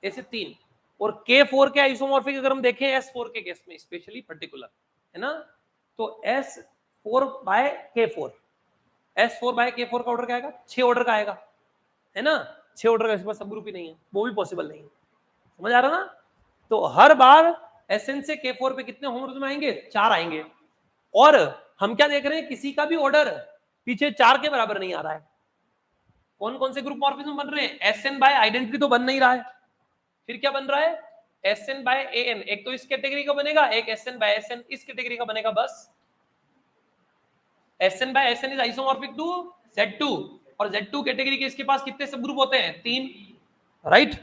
ऐसे 3। और K4 के आइसोमॉर्फिक अगर हम देखें S4 के केस में स्पेशली पर्टिकुलर, है ना, तो S4 bye K4, S4 bye K4 का ऑर्डर क्या आएगा? 6 ऑर्डर का आएगा, है ना, 6 ऑर्डर का इसके पास सबग्रुप ही नहीं है, वो भी पॉसिबल नहीं है। समझ आ रहा ना? तो हर बार Sn से K4 पे कितने होमोमॉर्फिज्म आएंगे? 4 आएंगे। और हम क्या देख रहे हैं? किसी का भी ऑर्डर पीछे 4 के बराबर नहीं आ रहा है। कौन कौन से ग्रुप मॉर्फिज्म बन रहे हैं? Sn बाय आइडेंटिटी तो बन नहीं रहा है, फिर क्या बन रहा है? Sn बाय An, एक तो इस कैटेगरी का बनेगा, एक Sn बाय Sn इस कैटेगरी का बनेगा, बस। Sn by Sn is isomorphic to Z2, और Z2 कैटेगरी के इसके पास कितने सब ग्रुप होते हैं? 3, राइट।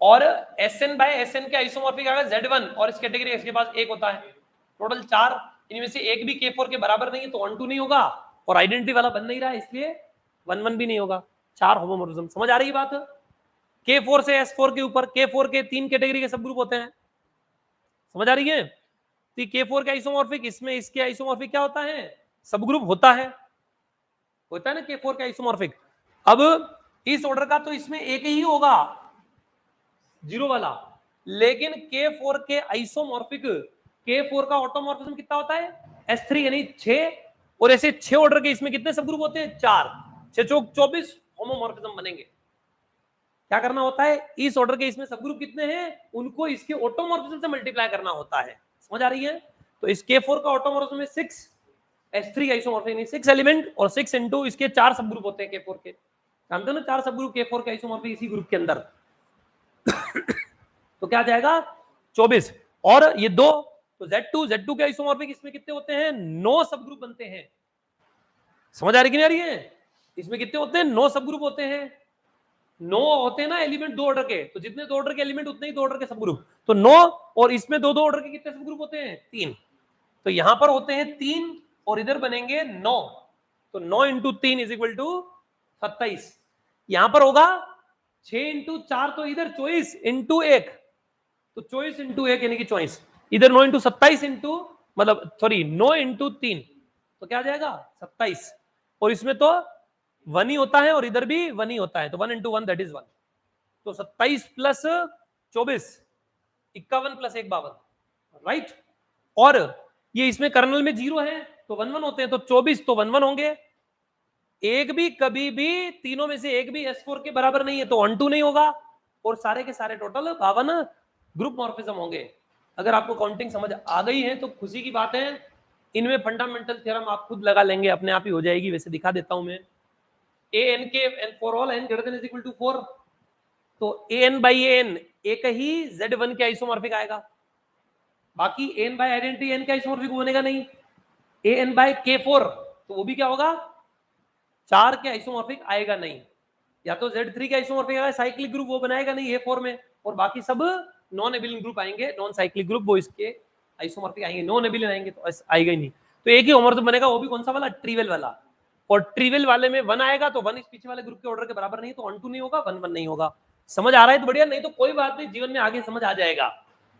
और Sn बाय Sn के आइसोमॉर्फिक आएगा Z1, और इस कैटेगरी इसके पास एक होता है, टोटल 4। इनमें से एक भी K4 के बराबर नहीं है, तो 1 2 नहीं होगा, और आइडेंटिटी वाला बन नहीं रहा है, इसलिए 1 1 भी नहीं होगा। 4 होमोमॉर्फिज्म। समझ आ रही है बात? K4 से S4 के ऊपर K4 के 3 कैटेगरी के सब ग्रुप होते हैं, समझ आ रही है? तो K4 के आइसोमॉर्फिक, इसमें इसके आइसोमॉर्फिक क्या होता है? सब ग्रुप होता है ना K4 के आइसोमॉर्फिक। अब इस ऑर्डर का तो इसमें एक ही होगा, 0 वाला, लेकिन K4 के आइसोमॉर्फिक, K4 का ऑटोमॉर्फिज्म कितना होता है? S3, यानी 6, और ऐसे 6 ऑर्डर के इसमें कितने सब ग्रुप होते हैं? 4, 6 चौक 24 होमोमॉर्फिज्म बनेंगे। क्या करना होता है? इस ऑर्डर के इसमें सब ग्रुप कितने हैं, उनको इसके ऑटोमॉर्फिज्म से मल्टीप्लाई करना होता है। समझ आ रही है? तो इस K4 का ऑटोमॉर्फिज्म में 6, S3 आइसोमॉर्फिक 6 एलिमेंट, और 6 इनटू इसके 4 सब ग्रुप होते हैं K4 के, जानते हो ना, 4 सब ग्रुप K4 के आइसोमॉर्फिक इसी ग्रुप के अंदर। तो क्या आ जाएगा? 24, और ये 2, तो Z2 के आइसोमॉर्फिक इसमें कितने होते हैं? 9 सब ग्रुप बनते हैं। समझ आ रही कि नहीं आ रही है? इसमें कितने होते हैं? 9 सब ग्रुप होते हैं। 9 होते हैं ना एलिमेंट 2 ऑर्डर के, तो जितने 2 ऑर्डर के एलिमेंट उतने ही 2 ऑर्डर के सब ग्रुप, तो 9, और इसमें 2 2 ऑर्डर के कितने सब ग्रुप होते हैं? 3। तो यहां पर होते हैं 3, और इधर बनेंगे 9, तो 9 इंटू 3 इज इक्वल टू 27। यहां पर होगा 6 इंटू 4, तो इधर 24 इंटू 1, तो 24 इंटू 1 यानी कि 24, इधर 9 इंटू 27 इंटू, मतलब सॉरी 9 इंटू 3, तो क्या आ जाएगा? 27, और इसमें तो 1 ही होता है, और इधर भी 1 ही होता है, तो 1 इंटू 1 दैट इज 1, तो 27 प्लस 24 51 प्लस 1 52, राइट। और ये इसमें कर्नल में 0 है, तो 1 1 होते हैं, तो 24 तो 1 1 होंगे। एक भी कभी भी तीनों में से एक भी S4 के बराबर नहीं है, तो 1 2 नहीं होगा, और सारे के सारे टोटल 52 ग्रुप मॉर्फिज्म होंगे। अगर आपको काउंटिंग समझ आ गई है तो खुशी की बात है। इनमें फंडामेंटल थ्योरम आप खुद लगा लेंगे, अपने आप ही हो जाएगी। वैसे दिखा देता हूं मैं, an के for all n greater than is equal to 4, तो an बाई an एक ही Z1 के आइसोमॉर्फिक आएगा, बाकी an बाय आइडेंटिटी n के आइसोमॉर्फिक बनेगा नहीं। an बाय K4, तो वो भी क्या होगा? 4 के आइसोमॉर्फिक आएगा नहीं, या तो Z3 के आइसोमॉर्फिक आएगा, साइक्लिक ग्रुप वो बनाएगा नहीं A4 में, और बाकी सब नॉन एबिलियन ग्रुप आएंगे, नॉन साइक्लिक ग्रुप, वो इसके आइसोमॉर्फिक आएंगे, नॉन एबिलियन आएंगे तो आएगा ही नहीं। तो एक ही होमोमॉर्फिज्म बनेगा, वो भी कौन सा वाला? ट्रिवियल वाला, और ट्रिवियल वाले में 1 आएगा, तो 1 इस पीछे वाले ग्रुप के ऑर्डर के बराबर नहीं, तो 1 2 नहीं होगा, 1 1 नहीं होगा। समझ आ रहा है तो बढ़िया, नहीं तो कोई बात नहीं, जीवन में आगे समझ आ जाएगा।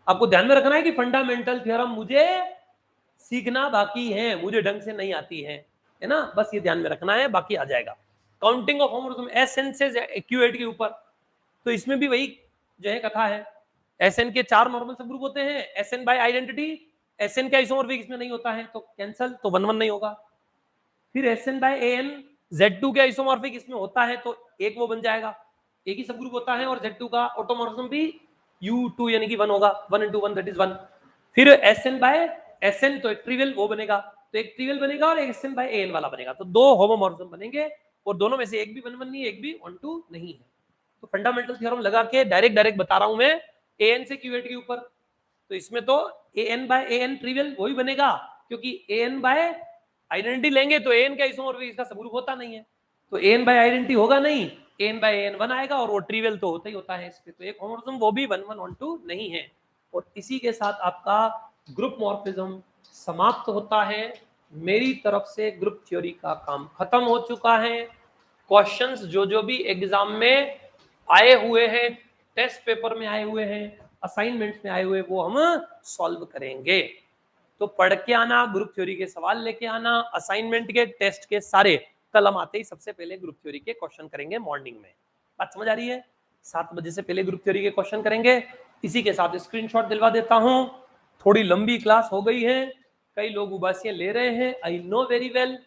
आपको ध्यान में रखना है कि फंडामेंटल थ्योरम मुझे सीखना बाकी है, मुझे ढंग से नहीं आती है ना, बस ये ध्यान में रखना है, बाकी आ जाएगा। काउंटिंग ऑफ होमोमॉर्फिज्म Sn से Q8 के ऊपर, तो इसमें भी वही जो है कथा है। Sn के 4 नॉर्मल सब ग्रुप होते हैं, Sn बाय आइडेंटिटी, Sn का आइसोमॉर्फिक इसमें नहीं होता है, तो कैंसिल, तो 1 1 नहीं होगा। फिर Sn बाय An, Z2 के आइसोमॉर्फिक इसमें होता है, तो एक वो बन जाएगा, एक ही सब ग्रुप होता है, और Z2 का ऑटोमॉर्फिज्म भी U2 यानी कि 1 होगा, 1 into 1 that is 1। फिर SN by SN तो एक ट्रिवियल वो बनेगा, तो एक ट्रिवियल बनेगा और एक SN by AN वाला बनेगा, तो दो होमोमॉर्फिज्म बनेंगे, और दोनों में से एक भी 1 1 नहीं है, एक भी 1 2 नहीं है। तो फंडामेंटल थ्योरम लगा के डायरेक्ट बता रहा हूं मैं AN से Q8 के ऊपर, तो इसमें तो AN by AN ट्रिवियल वही बनेगा, क्योंकि AN by आइडेंटिटी लेंगे तो AN का आइसोमॉर्फिक इसका सबग्रुप होता नहीं है, तो AN by आइडेंटिटी होगा नहीं, AN by AN 1 आएगा, और वो ट्रिवियल तो होता ही होता है इसके, तो एक होमोमॉर्फिज्म वो भी 1 1 1 2 नहीं है। और इसी के साथ आपका ग्रुप मॉर्फिज्म समाप्त होता है। मेरी तरफ से ग्रुप थ्योरी का काम खत्म हो चुका है। क्वेश्चंस जो भी एग्जाम में आए हुए हैं, टेस्ट पेपर में आए हुए हैं, असाइनमेंट्स में आए हुए, वो हम सॉल्व करेंगे। तो पढ़ के आना, ग्रुप थ्योरी के सवाल लेके आना, असाइनमेंट के टेस्ट के सारे कल हम आते ही सबसे पहले ग्रुप थ्योरी के क्वेश्चन करेंगे मॉर्निंग में। बात समझ आ रही है? 7 बजे से पहले ग्रुप थ्योरी के क्वेश्चन करेंगे। इसी के साथ स्क्रीनशॉट दिलवा देता हूं। थोड़ी लंबी क्लास हो गई है, कई लोग उबासियां ले रहे हैं, I know very well,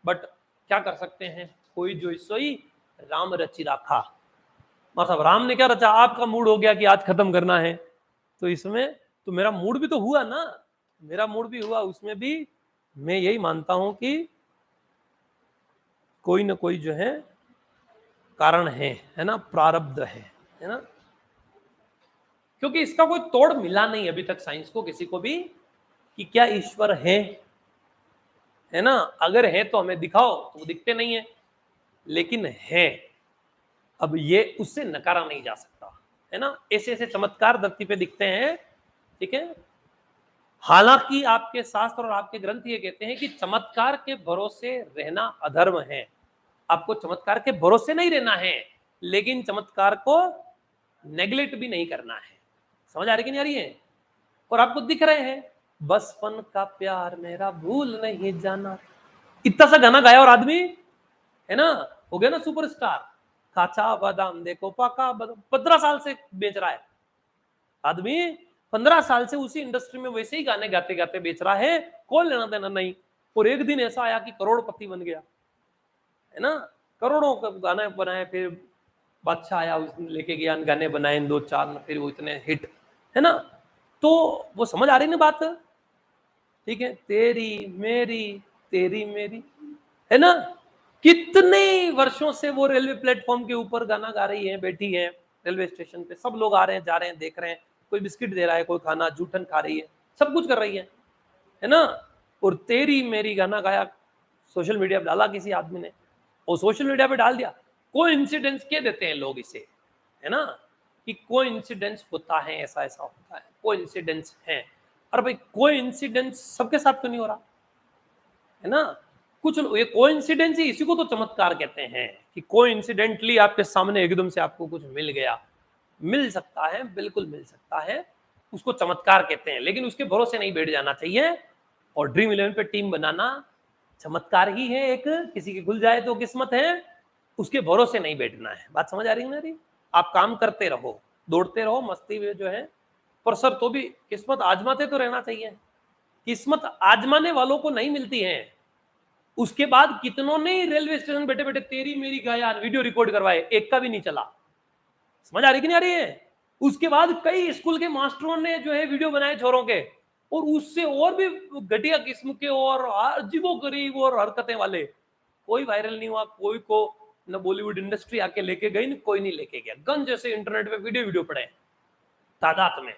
but क्या कर सकते हैं, कोई जो सोई राम रचि राखा, मतलब राम ने क्या रचा, आपका मूड हो गया कि आज खत्म करना है, तो इसमें तो मेरा मूड भी तो हुआ ना, मेरा मूड भी हुआ, उसमें भी मैं यही मानता हूं कि कोई ना कोई जो है कारण है ना, प्रारब्ध है ना, क्योंकि इसका कोई तोड़ मिला नहीं अभी तक साइंस को किसी को भी कि क्या ईश्वर है ना। अगर है तो हमें दिखाओ, तो वो दिखते नहीं है, लेकिन है, अब ये उससे नकारा नहीं जा सकता, है ना। ऐसे ऐसे चमत्कार धरती पे दिखते हैं, ठीक है। हालांकि आपके शास्त्र और आपके ग्रंथ ये कहते हैं कि चमत्कार के भरोसे रहना अधर्म है, आपको चमत्कार के भरोसे नहीं रहना है, लेकिन चमत्कार को नेग्लेक्ट भी नहीं करना है। समझ आ रही कि नहीं आ रही है? और आपको दिख रहे हैं, बचपन का प्यार मेरा भूल नहीं जाना, इतना सा गाना गाया और आदमी है ना हो गया ना सुपरस्टार। काचा बादाम देखो पाका बादाम, 15 साल से बेच रहा है आदमी, 15 साल से उसी इंडस्ट्री में वैसे ही गाने गाते गाते बेच रहा है, कोई लेना देना नहीं। और एक दिन ऐसा आया कि करोड़पति बन गया, है ना, करोड़ों का गाने बनाए, फिर बादशाह आया, उसने लेके गया, गाने बनाए 2 4, फिर वो इतने हिट, है ना। तो वो समझ आ रही ना बात, ठीक है, तेरी मेरी, है ना। कितने वर्षों से वो रेलवे प्लेटफॉर्म के ऊपर गाना गा रही है, बैठी है रेलवे स्टेशन पे, सब लोग आ रहे हैं जा रहे हैं देख रहे हैं, कोई बिस्किट दे रहा है, कोई खाना जूठन खा रही है, सब कुछ कर रही है ना। और तेरी मेरी गाना गाया, सोशल मीडिया पे डाला किसी आदमी ने, और सोशल मीडिया पे डाल दिया। कोई इंसिडेंस क्या देते हैं लोग इसे, है ना, कि कोई इंसिडेंस होता है, ऐसा ऐसा होता है, कोई इंसिडेंस है। और भाई कोई इंसिडेंस सबके साथ तो नहीं हो रहा, है ना। कुछ ये कोइंसिडेंस ही, इसी को तो चमत्कार कहते हैं, कि कोइंसिडेंटली आपके सामने एकदम से आपको कुछ मिल गया। मिल सकता है, बिल्कुल मिल सकता है, उसको चमत्कार कहते हैं, लेकिन उसके भरोसे नहीं बैठ जाना चाहिए। और ड्रीम 11 पे टीम बनाना चमत्कार ही है एक, किसी की खुल जाए तो किस्मत है, उसके भरोसे नहीं बैठना है। बात समझ आ रही है मेरी? आप काम करते रहो, दौड़ते रहो, मस्ती में जो है, पर सर तो भी किस्मत आजमाते तो रहना चाहिए। किस्मत आजमाने वालों को नहीं मिलती है। उसके बाद कितनों ने रेलवे स्टेशन बैठे बैठे तेरी मेरी गाया वीडियो रिकॉर्ड करवाए, एक का भी नहीं चला। समझ आ रही कि नहीं आ रही है? उसके बाद कई स्कूल के मास्टरों ने जो है वीडियो बनाए छोरों के, और उससे और भी घटिया किस्म के और अजीबोगरीब और हरकतें वाले, कोई वायरल नहीं हुआ, कोई को न बॉलीवुड इंडस्ट्री आके लेके गई, न कोई नहीं लेके गया। गन जैसे इंटरनेट पे वीडियो पड़े तादाद में।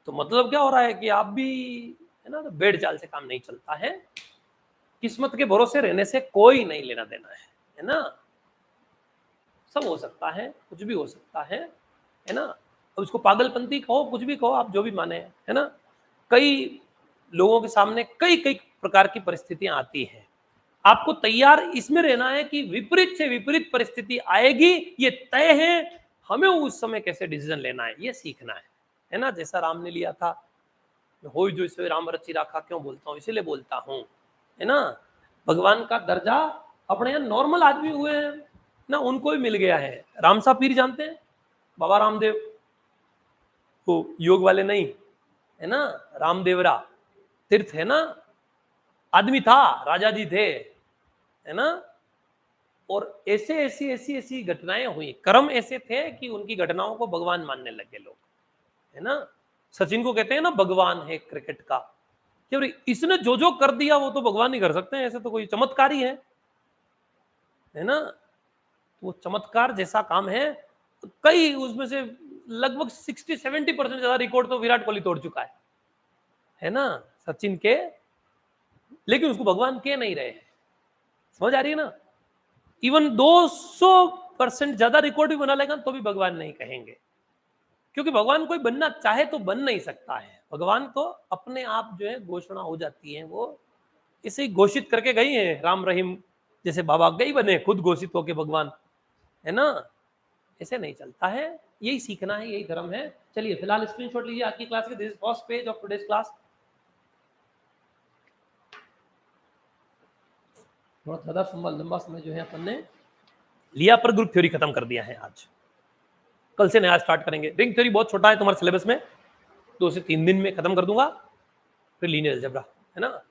तो मतलब क्या हो रहा है कि आप भी, है ना, तो बेड़ चाल से काम नहीं चलता है। किस्मत के भरोसे रहने से कोई नहीं लेना देना है ना। सब हो सकता है, कुछ भी हो सकता है ना। अब उसको पागलपंती कहो, कुछ भी कहो, आप जो भी माने, है ना। कई लोगों के सामने कई कई प्रकार की परिस्थितियां आती हैं, आपको तैयार इसमें रहना है कि विपरीत से विपरीत परिस्थिति आएगी, ये तय है। हमें उस समय कैसे डिसीजन लेना है, ये सीखना है ना। जैसा राम ने लिया था, हो जो इसे राम रचि राखा क्यों बोलता हूँ, इसीलिए बोलता हूँ, है ना। भगवान का दर्जा अपने यहाँ नॉर्मल आदमी हुए हैं ना, उनको भी मिल गया है। रामसा पीर जानते हैं, बाबा रामदेव, वो योग वाले नहीं, है ना, रामदेवरा तीर्थ, है ना, आदमी था, राजा जी थे, है ना। और ऐसे ऐसी ऐसी ऐसी घटनाएं हुई, कर्म ऐसे थे कि उनकी घटनाओं को भगवान मानने लगे लोग, है ना। सचिन को कहते हैं ना भगवान है क्रिकेट का, क्यों इसने जो जो कर दिया वो तो भगवान ही कर सकते हैं, ऐसे तो कोई चमत्कार ही है ना। तो वो चमत्कार जैसा काम है, कई उसमें से लगभग 60-70% ज्यादा रिकॉर्ड तो विराट कोहली तोड़ चुका है ना, सचिन के, लेकिन उसको भगवान कह नहीं रहे हैं, समझ आ रही है ना। इवन 200% ज्यादा रिकॉर्ड भी बना लेगा तो भी भगवान नहीं कहेंगे, क्योंकि भगवान कोई बनना चाहे तो बन नहीं सकता है। भगवान तो अपने आप जो है घोषणा हो जाती है, वो इसे घोषित करके गई है। राम रहीम जैसे बाबा गई बने खुद घोषित होके भगवान, है ना। ऐसे नहीं चलता है, यही सीखना है, यही धर्म है। चलिए फिलहाल स्क्रीनशॉट लीजिए आज की क्लास के, this is first page of today's class. थोड़ा ज्यादा लंबा समय जो है अपन ने लिया, पर ग्रुप थ्योरी खत्म कर दिया है आज, कल से नया स्टार्ट करेंगे। रिंग थ्योरी बहुत छोटा है तुम्हारे सिलेबस में, 2 से 3 दिन में खत्म कर दूंगा, फिर लीनियर अलजेब्रा, है ना।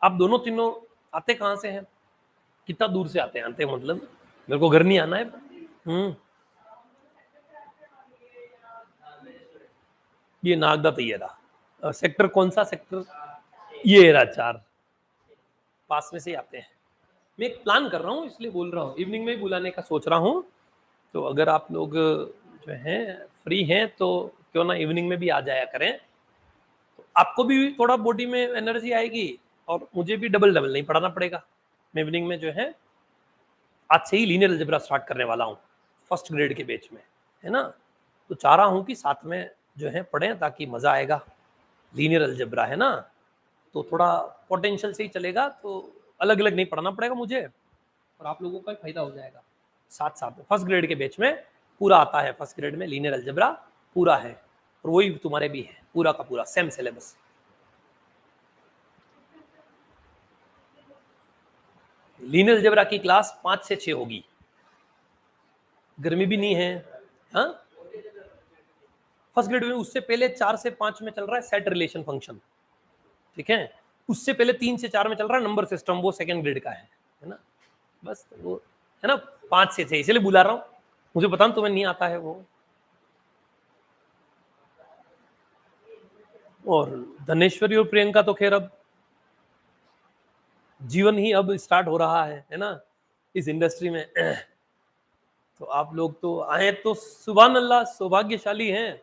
आप दोनों तीनों आते कहां से हैं, कितना दूर से आते हैं? आते मतलब मेरे को घर नहीं आना है। ये नागदा तैयारा सेक्टर, कौन सा सेक्टर? ये रहा 4, पास में से ही आते हैं। मैं एक प्लान कर रहा हूँ इसलिए बोल रहा हूँ, इवनिंग में ही बुलाने का सोच रहा हूँ, तो अगर आप लोग जो हैं फ्री हैं तो क्यों ना इवनिंग में भी आ जाया करें, तो आपको भी थोड़ा बॉडी में एनर्जी आएगी और मुझे भी डबल डबल नहीं पढ़ाना पड़ेगा। मैं इवनिंग में जो है आज से ही लीनियर अलजेब्रा स्टार्ट करने वाला हूँ फर्स्ट ग्रेड के बैच में, है ना। तो चाह रहा हूँ कि साथ में जो है पढ़ें ताकि मजा आएगा। लीनियर अलजेब्रा है ना, तो थोड़ा पोटेंशियल से ही चलेगा, तो अलग अलग नहीं पढ़ना पड़ेगा मुझे और आप लोगों का भी फायदा हो जाएगा। साथ साथ फर्स्ट ग्रेड के बैच में पूरा आता है, फर्स्ट ग्रेड में लीनियर अलजेब्रा पूरा है, और वही तुम्हारे भी है पूरा का पूरा सेम सिलेबस। लीनियर अलजेब्रा की क्लास 5 से 6 होगी, गर्मी भी नहीं है। हाँ, फर्स्ट ग्रेड में उससे पहले 4 से 5 में चल रहा है सेट रिलेशन फंक्शन, ठीक है। उससे पहले 3 से 4 में चल रहा है नंबर सिस्टम, वो सेकंड ग्रेड का है ना। बस वो है ना, 5 से 6 इसलिए बुला रहा हूँ, मुझे पता तुम्हें नहीं आता है वो। और धनेश्वरी और प्रियंका तो खैर अब जीवन ही अब स्टार्ट हो रहा है ना, इस इंडस्ट्री में। तो आप लोग तो आए तो सुभान अल्लाह, सौभाग्यशाली हैं।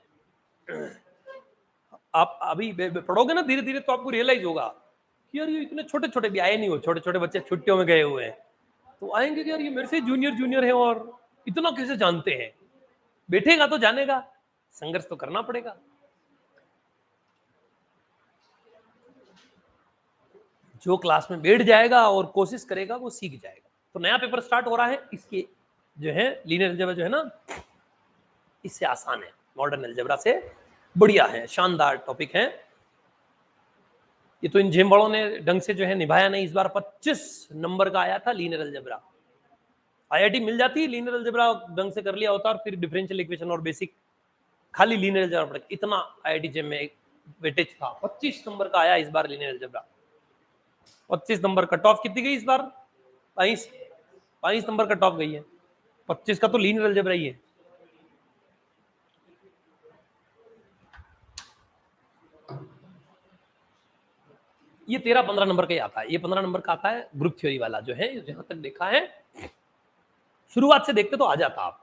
आप अभी पढ़ोगे ना धीरे धीरे तो आपको रियलाइज होगा कि यार ये इतने छोटे छोटे भी आए नहीं हो, छोटे छोटे बच्चे छुट्टियों में गए हुए हैं, तो आएंगे कि यार ये मेरे से जूनियर जूनियर है और इतना कैसे जानते हैं। बैठेगा तो जानेगा, संघर्ष तो करना पड़ेगा। जो क्लास में बैठ जाएगा और कोशिश करेगा वो सीख जाएगा। तो नया पेपर स्टार्ट हो रहा है, इसके जो है लीनियर अलजेब्रा जो है ना, इससे आसान है, मॉडर्न अलजेब्रा से बढ़िया है, शानदार टॉपिक है। ये तो इन जेम वालों ने ढंग से जो है निभाया नहीं। इस बार 25 नंबर का आया था लीनियर अलजेब्रा। आईआईटी मिल जाती, लीनियर अलजेब्रा ढंग से कर लिया होता और फिर डिफरेंशियल इक्वेशन और बेसिक खाली लीनियर अलजेब्रा पढ़, इतना आईआईटी जेम में वेटेज था। 25 नंबर का आया इस बार linear algebra. 25 number cut off कितनी गई इस बार? 22 नंबर कट ऑफ गई है, 25 का तो लीनियर अलजेब्रा ही है। ये 13-15 नंबर का ही आता है, ये 15 नंबर का आता है ग्रुप थ्योरी वाला जो है, जहां तक देखा है। शुरुआत से देखते तो आ जाता आप,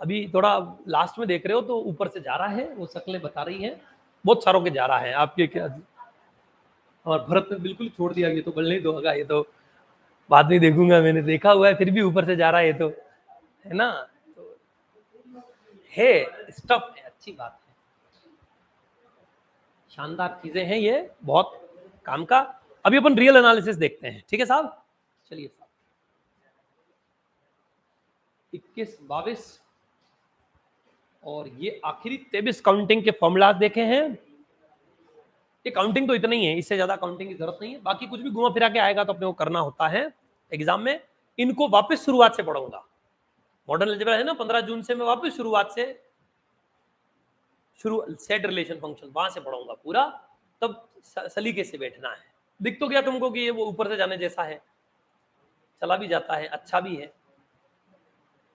अभी थोड़ा लास्ट में देख रहे हो तो ऊपर से जा रहा है, वो शक्लें बता रही है, बहुत सारों के जा रहा है आपके क्या। और भरत ने बिल्कुल छोड़ दिया, ये तो बल नहीं दोगा, ये तो बाद में देखूंगा, मैंने देखा हुआ है, फिर भी ऊपर से जा रहा है, ये तो है ना। तो है स्टफ है, अच्छी बात है, शानदार चीजें हैं ये, बहुत काम का। अभी अपन रियल एनालिसिस देखते हैं, ठीक है साहब। चलिए साहब 21-22 और ये आखिरी 23 काउंटिंग के फॉर्मूलाज देखे हैं। ये काउंटिंग तो इतना ही है, इससे ज्यादा काउंटिंग की जरूरत नहीं है। बाकी कुछ भी घुमा फिरा के आएगा तो अपने को करना होता है एग्जाम में। इनको वापस शुरुआत से पढ़ूंगा। मॉडर्न अलजेब्रा है ना, 15 जून से मैं वापस शुरुआत से सेट रिलेशन फंक्शन वहां से पढ़ूंगा पूरा। तब सलीके से बैठना है। दिख तो गया तुमको कि ये वो ऊपर से जाने जैसा है, चला भी जाता है, अच्छा भी है।